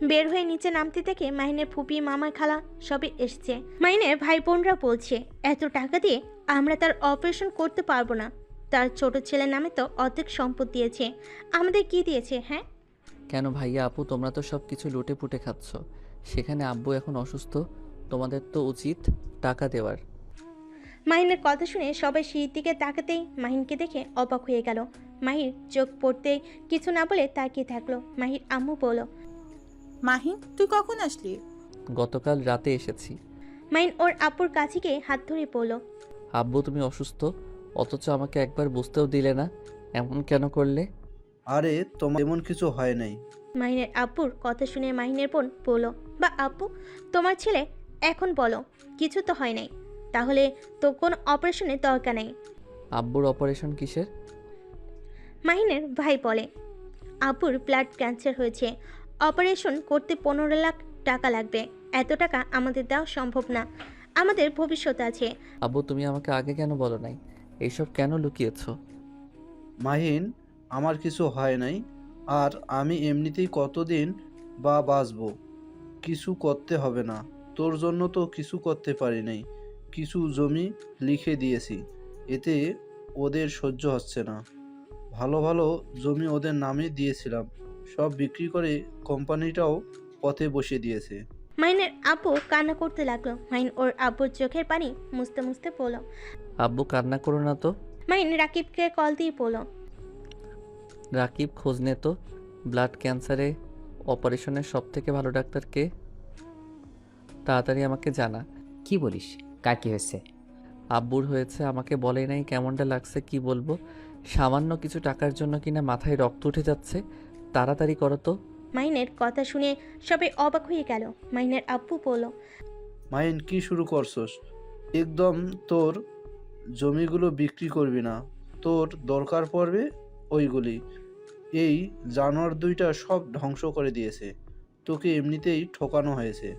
C: বের হয়ে নিচে নামতে দেখে মাহিনের ফুপি, মামা, খালা সবই এসছে। মাহিনের ভাই বোনরা বলছে, এত টাকা দিয়ে আমরা তার অপারেশন করতে পারবো না। তার ছোট ছেলের নামে তো অর্ধেক সম্পদ দিয়েছে, আমাদের কি দিয়েছে? হ্যাঁ,
B: কেন ভাইয়া আপু, তোমরা তো সব কিছু লুটে পুটে খাচ্ছ, সেখানে আব্বু এখন অসুস্থ, তোমাদের তো উচিত টাকা দেওয়ার।
C: মাহিনের কথা শুনে সবাই সিঁড়ির দিকে তাকাতেই মাহিনকে দেখে অবাক হয়ে গেল। মাহির চোখ পড়তে কিছু না বলে তাকিয়ে থাকলো। মাহির আম্মু বলল,
D: মাহিন, তুই কখন আসলি?
B: গতকাল রাতে এসেছি।
C: মাহিন ওর আব্বুর কাছে গিয়ে হাত ধরে পড়ল।
B: আব্বু তুমি অসুস্থ, অথচ আমাকে একবার বুঝতেও দিলে না, এমন কেন করলে?
E: আরে তোমার এমন কিছু হয় নাই।
C: মাহিনের আব্বুর কথা শুনে মাহিনের বোন বলল, বা আব্বু, তোমার ছেলে এখন বলো কিছু তো হয় নাই, তাহলে তো কোনো অপারেশনের দরকার নেই।
B: আব্বুর অপারেশন কিসের?
C: মাহিনের ভাই বলে, আব্বুর ব্লাড ক্যান্সার হয়েছে, অপারেশন করতে 15 লাখ টাকা লাগবে। এত টাকা আমাদের দেওয়া সম্ভব না, আমাদের ভবিষ্যৎ আছে।
B: আব্বু তুমি আমাকে আগে কেন বলো নাই? এইসব কেন লুকিয়েছো?
E: মাহিন, আমার কিছু হয় নাই, আর আমি এমনিতেই কতদিন বা বাঁচবো। কিছু করতে হবে না, তোর জন্য তো কিছু করতে পারি নাই। কিছু জমি লিখে দিয়েছি, এতে ওদের সহ্য হচ্ছে না। ভালো ভালো জমি ওদের নামে দিয়েছিলাম, সব বিক্রি করে কোম্পানিটাও পথে বসিয়ে দিয়েছে।
C: মাহিনের আব্বু কান্না করতে লাগলো। মাহিন ওর আব্বুর চোখের পানি মুছতে মুছতে বলল।
B: আব্বু কান্না করো না তো।
C: মাহিন রাকিবকে কল দিয়ে বলল,
B: রাকিব খোঁজ নে তো, ব্লাড ক্যান্সারে অপারেশনের সব থেকে ভালো ডাক্তার কে? তাড়াতাড়ি আমাকে জানা।
H: কি বলিস? কার কি হয়েছে?
B: আব্বুর হয়েছে, আমাকে বলে নাই কেমনটা লাগছে কি বলবো। সামান্য কিছু টাকার জন্য কিনা মাথায় রক্ত উঠে যাচ্ছে। তাড়াতাড়ি করো তো।
C: মাহিনের কথা শুনে সবাই অবাক হয়ে গেল। মাহিনের আব্বু বলল,
E: মাহিন কি শুরু করছস? একদম তোর জমিগুলো বিক্রি করবি না, তোর দরকার পড়বে ওইগুলি। এই জানোয়ার দুইটা সব ধ্বংস করে দিয়েছে, তোকে এমনিতেই ঠকানো হয়েছে,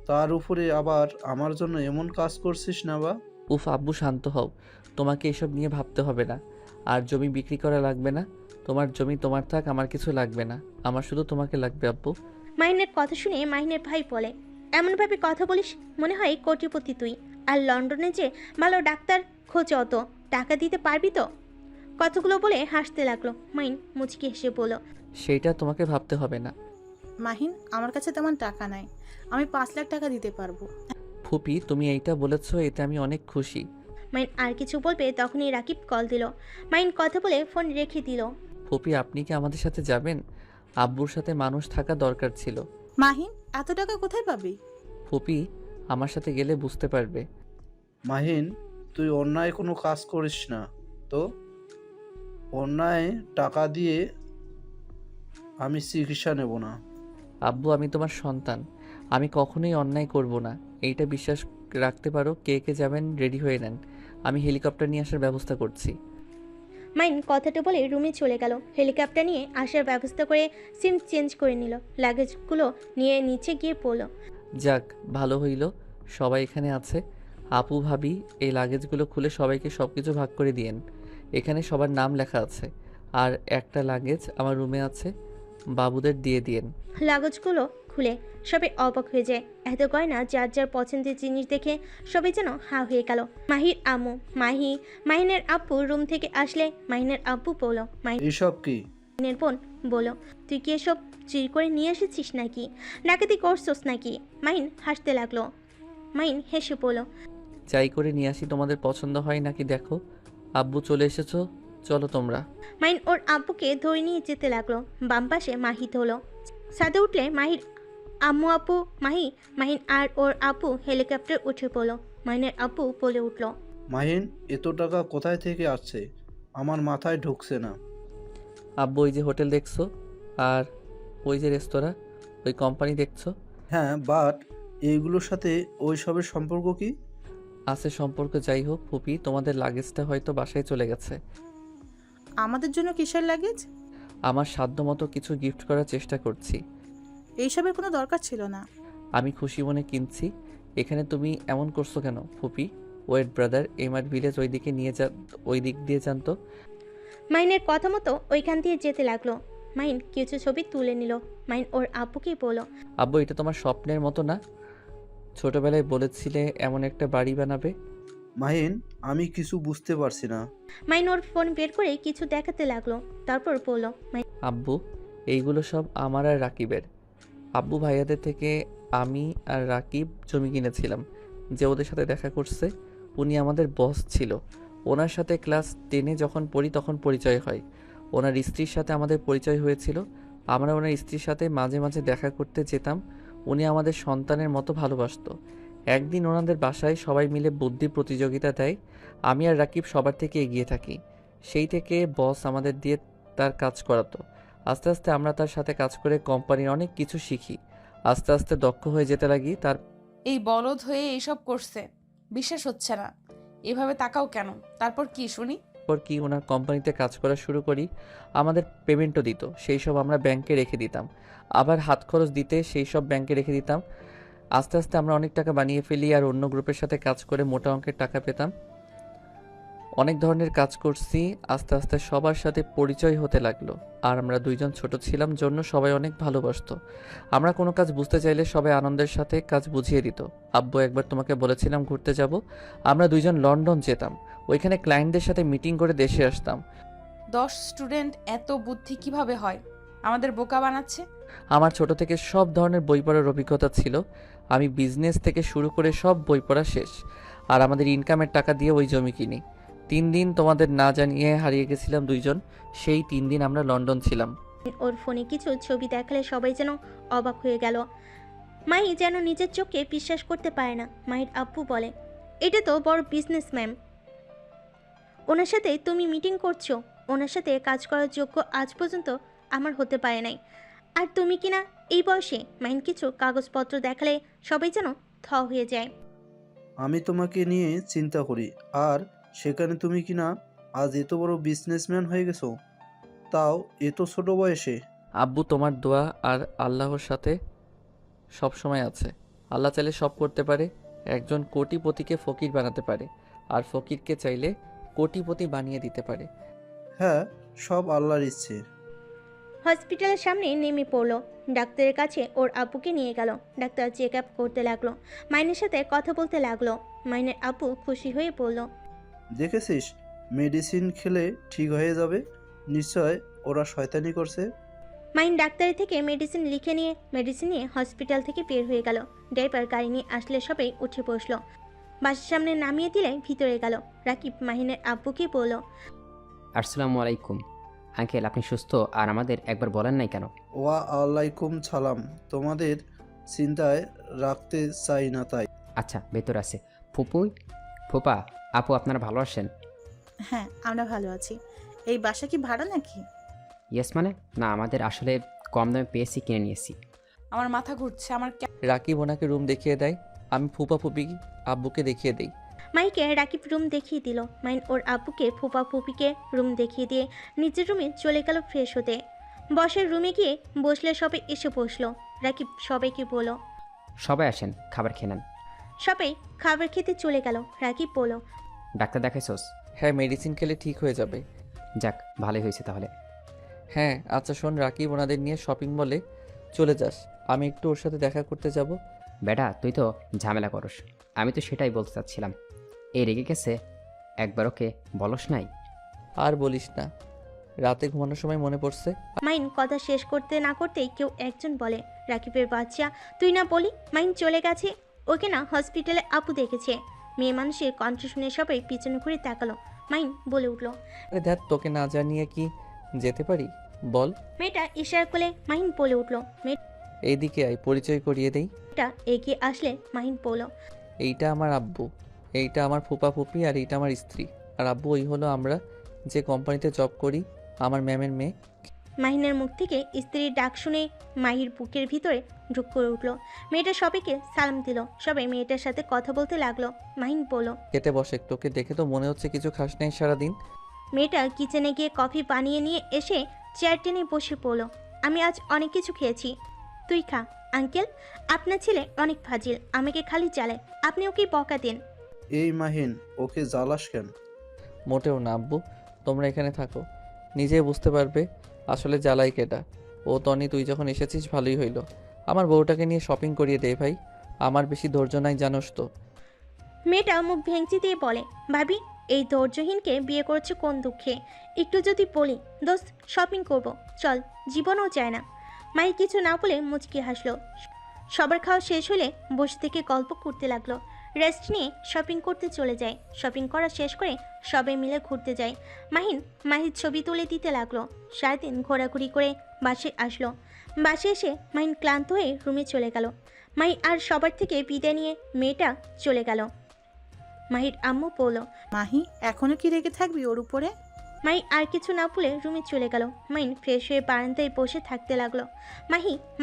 E: তার উপরে আবার আমার জন্য এমন কাজ করছিস না বা?
B: উফ আব্বু শান্ত হও, তোমাকে এসব নিয়ে ভাবতে হবে না। আর জমি বিক্রি করা লাগবে না। তোমার জমি তোমার থাক, আমার কিছু লাগবে না। আমার শুধু তোমাকে লাগবে আব্বু।
C: মাহিনের কথা শুনে মাহিনের ভাই বলে, এমনভাবে কথা বলিস মনে হয় কোটিপতি তুই। আর লন্ডনে যে ভালো ডাক্তার খোঁজে, অত টাকা দিতে পারবি তো? কথাগুলো বলে হাসতে লাগলো। মাহিন মুচকি হেসে বলল,
B: সেইটা তোমাকে ভাবতে হবে না।
D: মাহিন, আমার কাছে তেমন টাকা নাই, আমি 5 লাখ টাকা দিতে পারবো।
B: ফুপি তুমি এইটা বলেছো, এতে আমি অনেক খুশি।
C: মাহিন আর কিছু বলবে তখনই রাকিব কল দিল। মাহিন কথা বলে ফোন রেখে দিল।
B: ফুপি আপনি কি আমাদের সাথে যাবেন? আব্বুর সাথে মানুষ থাকা দরকার ছিল।
D: মাহিন, এত টাকা কোথায় পাবি?
B: ফুপি আমার সাথে গেলে বুঝতে পারবে।
E: মাহিন, তুই অন্যায় কোনো কাজ করিস না তো। অন্যায় টাকা দিয়ে আমি চিকিৎসা নেব না।
B: আব্বু আমি তোমার সন্তান, আমি কখনোই অন্যায় করব না, এইটা বিশ্বাস রাখতে পারো। কে কে যাবেন রেডি হয়ে নেন, আমি হেলিকপ্টার নিয়ে আসার ব্যবস্থা করছি।
C: মাইন কথাটা বলে রুমে চলে গেল। হেলিকপ্টার নিয়ে আসার ব্যবস্থা করে সিম চেঞ্জ করে নিল। লাগেজগুলো নিয়ে নিচে গিয়ে পড়ল।
B: যাক ভালো হইল সবাই এখানে আছে। আপু ভাবি এই লাগেজগুলো খুলে সবাইকে সব কিছু ভাগ করে দিয়েন। এখানে সবার নাম লেখা আছে। আর একটা লাগেজ আমার রুমে আছে, বাবুদের দিয়ে দিয়েন।
C: লাগেজগুলো খুলে সবাই অবাক হয়ে যায়। এত গয়না যার যার পছন্দের জিনিস দেখে সবাই যেন হা হয়ে গেল। মাহির আম্মু মাহিনের আব্বু রুম থেকে আসলে মাহিনের আব্বু বলল,
E: এইসব কি?
C: মাহিনের বোন বলল, তুই কি এসব চুরি করে নিয়ে এসেছিস নাকি? ডাকাতি করছোস নাকি? মাহিন হাসতে লাগলো। মাহিন হেসে বলল,
B: চাই করে নিয়ে আসি, তোমাদের পছন্দ হয় নাকি দেখো। আব্বু চলে এসেছো, চলো তোমরা।
C: মাহিন ওর আব্বুকে ধরে নিয়ে যেতে লাগলো। বাম পাশে মাহিত হলো। ছাদে উঠলে মাহির আম্মু আপু মাহিন আর ওর আব্বু হেলিকপ্টার উঠে পড়লো। মাহিনের আব্বু বলে উঠল,
E: মাহিন, এত টাকা কোথায় থেকে আসছে? আমার মাথায় ঢুকছে না।
B: আব্বু ওই যে হোটেল দেখছো, আর ওই যে রেস্তোরাঁ, ওই কোম্পানি দেখছো।
E: হ্যাঁ, বাট এইগুলোর সাথে ওই সবের সম্পর্ক কি?
B: আছে সম্পর্ক, যাই হোক ফুপি তোমাদের লাগেজটা হয়তো বাসায় চলে গেছে।
D: আমাদের জন্য কিসের লাগেজ?
B: আমার সাধ্যমতো কিছু গিফট করার চেষ্টা করছি।
D: এইসবের কোনো দরকার ছিল না।
B: আমি খুশি মনে কিনছি। এখানে তুমি এমন করছো কেন ফুপি? ওয়েট ব্রাদার, এমআর ভিলেজ ওই দিকে নিয়ে যা, ওই দিক দিয়ে যান তো।
C: মাহিনের কথা মতো ওইখান দিয়ে যেতে লাগলো। মাহিন কিছু ছবি তুলে নিল। মাহিন ওর আব্বুকেই বলল,
B: আব্বু এটা তোমার স্বপ্নের মতো না? ছোটবেলায় বলেছিলে এমন একটা বাড়ি বানাবে।
E: মাহিন, আমি কিছু বুঝতে পারছি না।
C: মাহিন ওর ফোন বের করে কিছু দেখাতে লাগলো। তারপর বলল,
B: আব্বু এইগুলো সব আমার আর রাকিবের। আব্বু ভাইয়াদের থেকে আমি আর রাকিব জমি কিনেছিলাম। যে ওদের সাথে দেখা করছে উনি আমাদের বস ছিল। ওনার সাথে ক্লাস 10-এ যখন পড়ি তখন পরিচয় হয়। ওনার স্ত্রীর সাথে আমাদের পরিচয় হয়েছিল। আমরা ওনার স্ত্রীর সাথে মাঝে মাঝে দেখা করতে যেতাম। উনি আমাদের সন্তানের মতো ভালোবাসতো। একদিন ওনাদের বাসায় সবাই মিলে বুদ্ধি প্রতিযোগিতা দেয়। আমি আর রাকিব সবার থেকে এগিয়ে থাকি। সেই থেকে বস আমাদের দিয়ে তার কাজ করাতো। আস্তে আস্তে আমরা তার সাথে কাজ করে কোম্পানির অনেক কিছু শিখি। আস্তে আস্তে দক্ষ হয়ে যেতে লাগি।
A: এই বলদ হয়ে এইসব করছে, বিশ্বাস হচ্ছে না। এভাবে তাকাও কেন? তারপর কি শুনি?
B: তারপর কি ওনার কোম্পানিতে কাজ করা শুরু করি। আমাদের পেমেন্টও দিত, সেই সব আমরা ব্যাংকে রেখে দিতাম। আবার হাত খরচ দিতে সেই সব ব্যাংকে রেখে দিতাম। আস্তে আস্তে আমরা অনেক টাকা বানিয়ে ফেলি আর অন্য গ্রুপের সাথে কাজ করে মোটা অঙ্কের টাকা পেতাম। অনেক ধরনের কাজ করছি। আস্তে আস্তে সবার সাথে পরিচয় হতে লাগলো। আর আমরা দুইজন ছোট ছিলাম জন্য সবাই অনেক ভালোবাসতো। আমরা কোনো কাজ বুঝতে চাইলে সবাই আনন্দের সাথে কাজ বুঝিয়ে দিত। আব্বু একবার তোমাকে বলেছিলাম ঘুরতে যাব। আমরা দুইজন লন্ডন যেতাম, ওইখানে ক্লায়েন্টদের সাথে মিটিং করে দেশে আসতাম।
A: 10 স্টুডেন্ট এত বুদ্ধি কিভাবে হয়? আমাদের বোকা বানাচ্ছে।
B: আমার ছোট থেকে সব ধরনের বই পড়ার অভিজ্ঞতা ছিল। আমি বিজনেস থেকে শুরু করে সব বই পড়া শেষ। আর আমাদের ইনকামের টাকা দিয়ে ওই জমি কিনি। 3 দিন তোমাদের না জানিয়ে হারিয়ে গেছিলাম দুইজন। সেই 3 দিন আমরা লন্ডন ছিলাম।
C: ওর ফোনে কিছু ছবি দেখালে সবাই যেন অবাক হয়ে গেল। মাহি যেন নিজের চোখে বিশ্বাস করতে পারে না। মাহির আব্বু বলে, এটা তো বড় বিজনেসম্যান, ওনার সাথে তুমি মিটিং করছো? ওনার সাথে কাজ করার যোগ্য আজ পর্যন্ত আমার হতে পারে নাই, আর তুমি কিনা এই বয়সে। মাইন কিছু কাগজপত্র দেখালে সবাই যেন থ হয়ে যায়।
E: আমি তোমাকে নিয়ে চিন্তা করি, আর সেখানে তুমি কিনা আজ এত বড় বিজনেসম্যান হয়ে গেছো, তাও এত ছোট বয়সে।
B: আব্বু তোমার দোয়া আর আল্লাহর সাথে সব সময় আছে। আল্লাহ চাইলে সব করতে পারে। একজন কোটিপতিকে ফকির বানাতে পারে, আর ফকিরকে চাইলে কোটিপতি বানিয়ে দিতে পারে।
E: হ্যাঁ, সব আল্লাহর ইচ্ছে।
C: হসপিটালের সামনে নেমে পড়লো। ডাক্তারের কাছে ওর আব্বুকে নিয়ে গেল। ডাক্তার চেক আপ করতে লাগলো, মাইনের সাথে কথা বলতে লাগলো। মাইনের আব্বু খুশি হয়ে বলল,
E: দেখেছিস, মেডিসিন খেলে ঠিক হয়ে যাবে। নিশ্চয় ওরা শয়তানি করছে।
C: মাইন ডাক্তারের থেকে মেডিসিন লিখে নিয়ে মেডিসিন নিয়ে হসপিটাল থেকে বের হয়ে গেল। ড্রাইভার গাড়ি নিয়ে আসলে সবাই উঠে বসলো। বাসের সামনে নামিয়ে দিলে ভিতরে গেল। রাকিব মাহিনের আব্বুকে বলল,
H: আসসালামু আলাইকুম আঙ্কেল, আপনি সুস্থ? আর আমাদের একবার বলেন নাই কেন?
E: ওয়া আলাইকুম সালাম। তোমাদের চিন্তায় রাখতে চাই না তাই।
H: আচ্ছা, ভেতর আছে। ফুপা, আপু, আপনারা ভালো আছেন?
D: হ্যাঁ, আমরা ভালো আছি। এই বাসা কি ভাড়া নাকি?
H: ইয়েস মানে? না, আমাদের আসলে কম দামে পেয়েছি, কিনে নিয়েছি।
A: আমার মাথা ঘুরছে, আমার
B: রাকিব ওনাকে রুম দেখিয়ে দেয়, আমি ফুপা ফুপি আব্বুকে দেখিয়ে দেই।
C: মাইকে রাকিব রুম দেখিয়ে দিল। মাইন ওর আব্বুকে ফুপা ফুপিকে রুম দেখিয়ে দিয়ে নিজের রুমে চলে গেল ফ্রেশ হতে। বসের রুমে গিয়ে বসলে সবাই এসে বসলো। রাকিব সবাইকে বলল,
H: সবাই আসেন, খাবার খেয়ে নেন।
C: সবাই খাবার খেতে চলে গেল। রাকিব বলল,
H: ডাক্তার দেখাইছোস?
B: হ্যাঁ, মেডিসিন খেলে ঠিক হয়ে যাবে।
H: যাক, ভালোই হয়েছে তাহলে।
B: হ্যাঁ, আচ্ছা শোন, রাকিব ওনাদের নিয়ে শপিং মলে চলে যাস, আমি একটু ওর সাথে দেখা করতে যাব।
H: বেটা, তুই তো ঝামেলা করস। আমি তো সেটাই বলতে চাচ্ছিলাম। এই রেগে গেছে, একবার ওকে বলস নাই?
B: আর বলিস না, রাতে ঘুমানোর সময় মনে পড়ছে।
C: মাইন কথা শেষ করতে না করতেই কেউ একজন বলে, রাকিবের বাচ্চা তুই না বলি। মাইন চলে গেছে, ওকে না হসপিটালে আপু দেখেছে। মেয়ে মানুষের কণ্ঠ শুনে সবাই পিছনে ঘুরে তাকালো। মাইন বলে উঠল,
B: আরে ধ্যাত, তোকে না জানিয়ে কি যেতে পারি বল?
C: মেয়েটা ইশারা করলে মাহিন বলে উঠল।
B: এইদিকে আয়, পরিচয় করিয়ে দেই।
C: মেয়েটা এগিয়ে আসলে মাহিন বলল,
B: এইটা আমার আব্বু, এইটা আমার ফুপা ফুপি, আর এইটা আমার স্ত্রী। আর আব্বু, ওই হলো আমরা যে কোম্পানিতে জব করি, আমার ম্যামের মেয়ে।
C: মাহিনের মুখ থেকে স্ত্রীর ডাক শুনে মাহির বুকের ভিতরে ঢুক করে উঠল। মেয়েটা সবাইকে সালাম দিল। সবাই মেয়েটার সাথে কথা বলতে লাগলো। মাহিন বলল,
B: খেতে বসে, তোকে দেখে তো মনে হচ্ছে কিছু খাস নাই সারাদিন।
C: মেয়েটা কিচেনে গিয়ে কফি বানিয়ে নিয়ে এসে চেয়ার টেনে বসে পড়ল। আমি আজ অনেক কিছু খেয়েছি, তুই খা। আঙ্কেল, আপনার ছেলে অনেক ফাজিল, আমাকে খালি চালায়, আপনি ওকে বকা দেন।
E: এই মাহিন, ওকে জ্বালাস কেন?
B: মোটেও না আব্বু, তোমরা এখানে থাকো, নিজেই বুঝতে পারবে আসলে জ্বালাই কেটা। ও তনি, তুই যখন এসেছিস ভালোই হইলো। আমার বউটাকে নিয়ে শপিং করিয়ে দে ভাই, আমার বেশি ধৈর্য নাই জানোস তো।
C: মেয়েটা মুখ ভেঙচি দিয়ে বলে, ভাবি, এই ধৈর্যহীনকে বিয়ে করেছে কোন দুঃখে? একটু যদি বলি, দোস্ত শপিং করব, চল, জীবনও চায় না। মাই কিছু না বলে মুচকি হাসলো। সবার খাওয়া শেষ হলে বসে থেকে গল্প করতে লাগলো। রেস্ট নিয়ে শপিং করতে চলে যায়। শপিং করা শেষ করে সবাই মিলে ঘুরতে যায়। মাহির ছবি তুলে দিতে লাগলো। সারাদিন ঘোরাঘুরি করে বাসে আসলো। বাসে এসে মাহিন ক্লান্ত হয়ে রুমে চলে গেল। মাহি আর সবার থেকে বিদায় নিয়ে মেয়েটা চলে গেল। মাহির আম্মু বলল,
D: মাহি, এখনো কি রেগে থাকবি ওর উপরে?
C: মাহি আর কিছু না বলে রুমে চলে গেল। মাহিন ফ্রেশ হয়ে বারান্দায় বসে থাকতে লাগলো।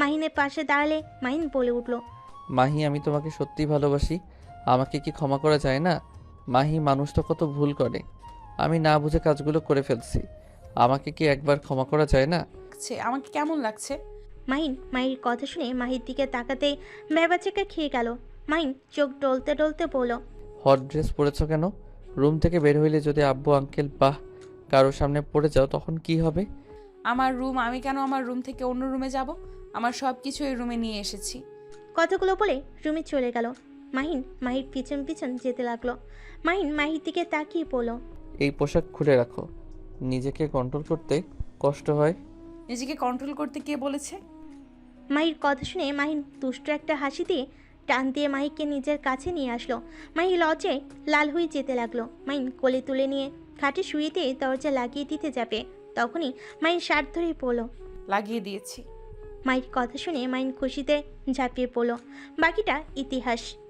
C: মাহিনের পাশে দাঁড়ালে মাহিন বলে উঠল,
B: মাহি, আমি তোমাকে সত্যিই ভালোবাসি, আমাকে কি ক্ষমা করা যায় না? মাহি, মানুষ তো কত ভুল করে, আমি না বুঝে কাজগুলো করে ফেলছি, আমাকে কি একবার ক্ষমা করা যায় না?
A: আমাকে কেমন লাগছে?
C: মাহির কথা শুনে মাহির দিকে তাকাতেই ভ্যাবাচেকা খেয়ে গেল। মাহিন চোখ ডলতে ডলতে বলল,
B: হট ড্রেস পরেছ কেন? রুম থেকে বের হইলে যদি আব্বু আঙ্কেল বাহ কারোর সামনে পড়ে যাও তখন কি হবে?
A: আমার রুম, আমি কেন আমার রুম থেকে অন্য রুমে যাব? আমার সব কিছু এই রুমে নিয়ে এসেছি।
C: কথাগুলো বলে রুমে চলে গেল। মাহির পিছন পিছন যেতে লাগলো। মাহির দিকে তাকিয়ে বলল,
B: এই পোশাক খুলে রাখো, নিজেকে কন্ট্রোল করতে কষ্ট হয়।
A: নিজেকে কন্ট্রোল করতে কে বলেছে?
C: মাহির কথা শুনে মাহিন দুষ্ট একটা হাসি দিয়ে টান দিয়ে মাহিকে নিজের কাছে নিয়ে আসলো। মাহি লজ্জায় লাল হয়ে যেতে লাগলো। মাহিন কোলে তুলে নিয়ে খাটে শুয়ে দিয়ে দরজা লাগিয়ে দিতে যাবে, তখনই মাহির শার্ট ধরে পড়ল।
A: লাগিয়ে দিয়েছি।
C: মায়ের কথা শুনে মাইন খুশিতে ঝাঁপিয়ে পড়ল। বাকিটা ইতিহাস।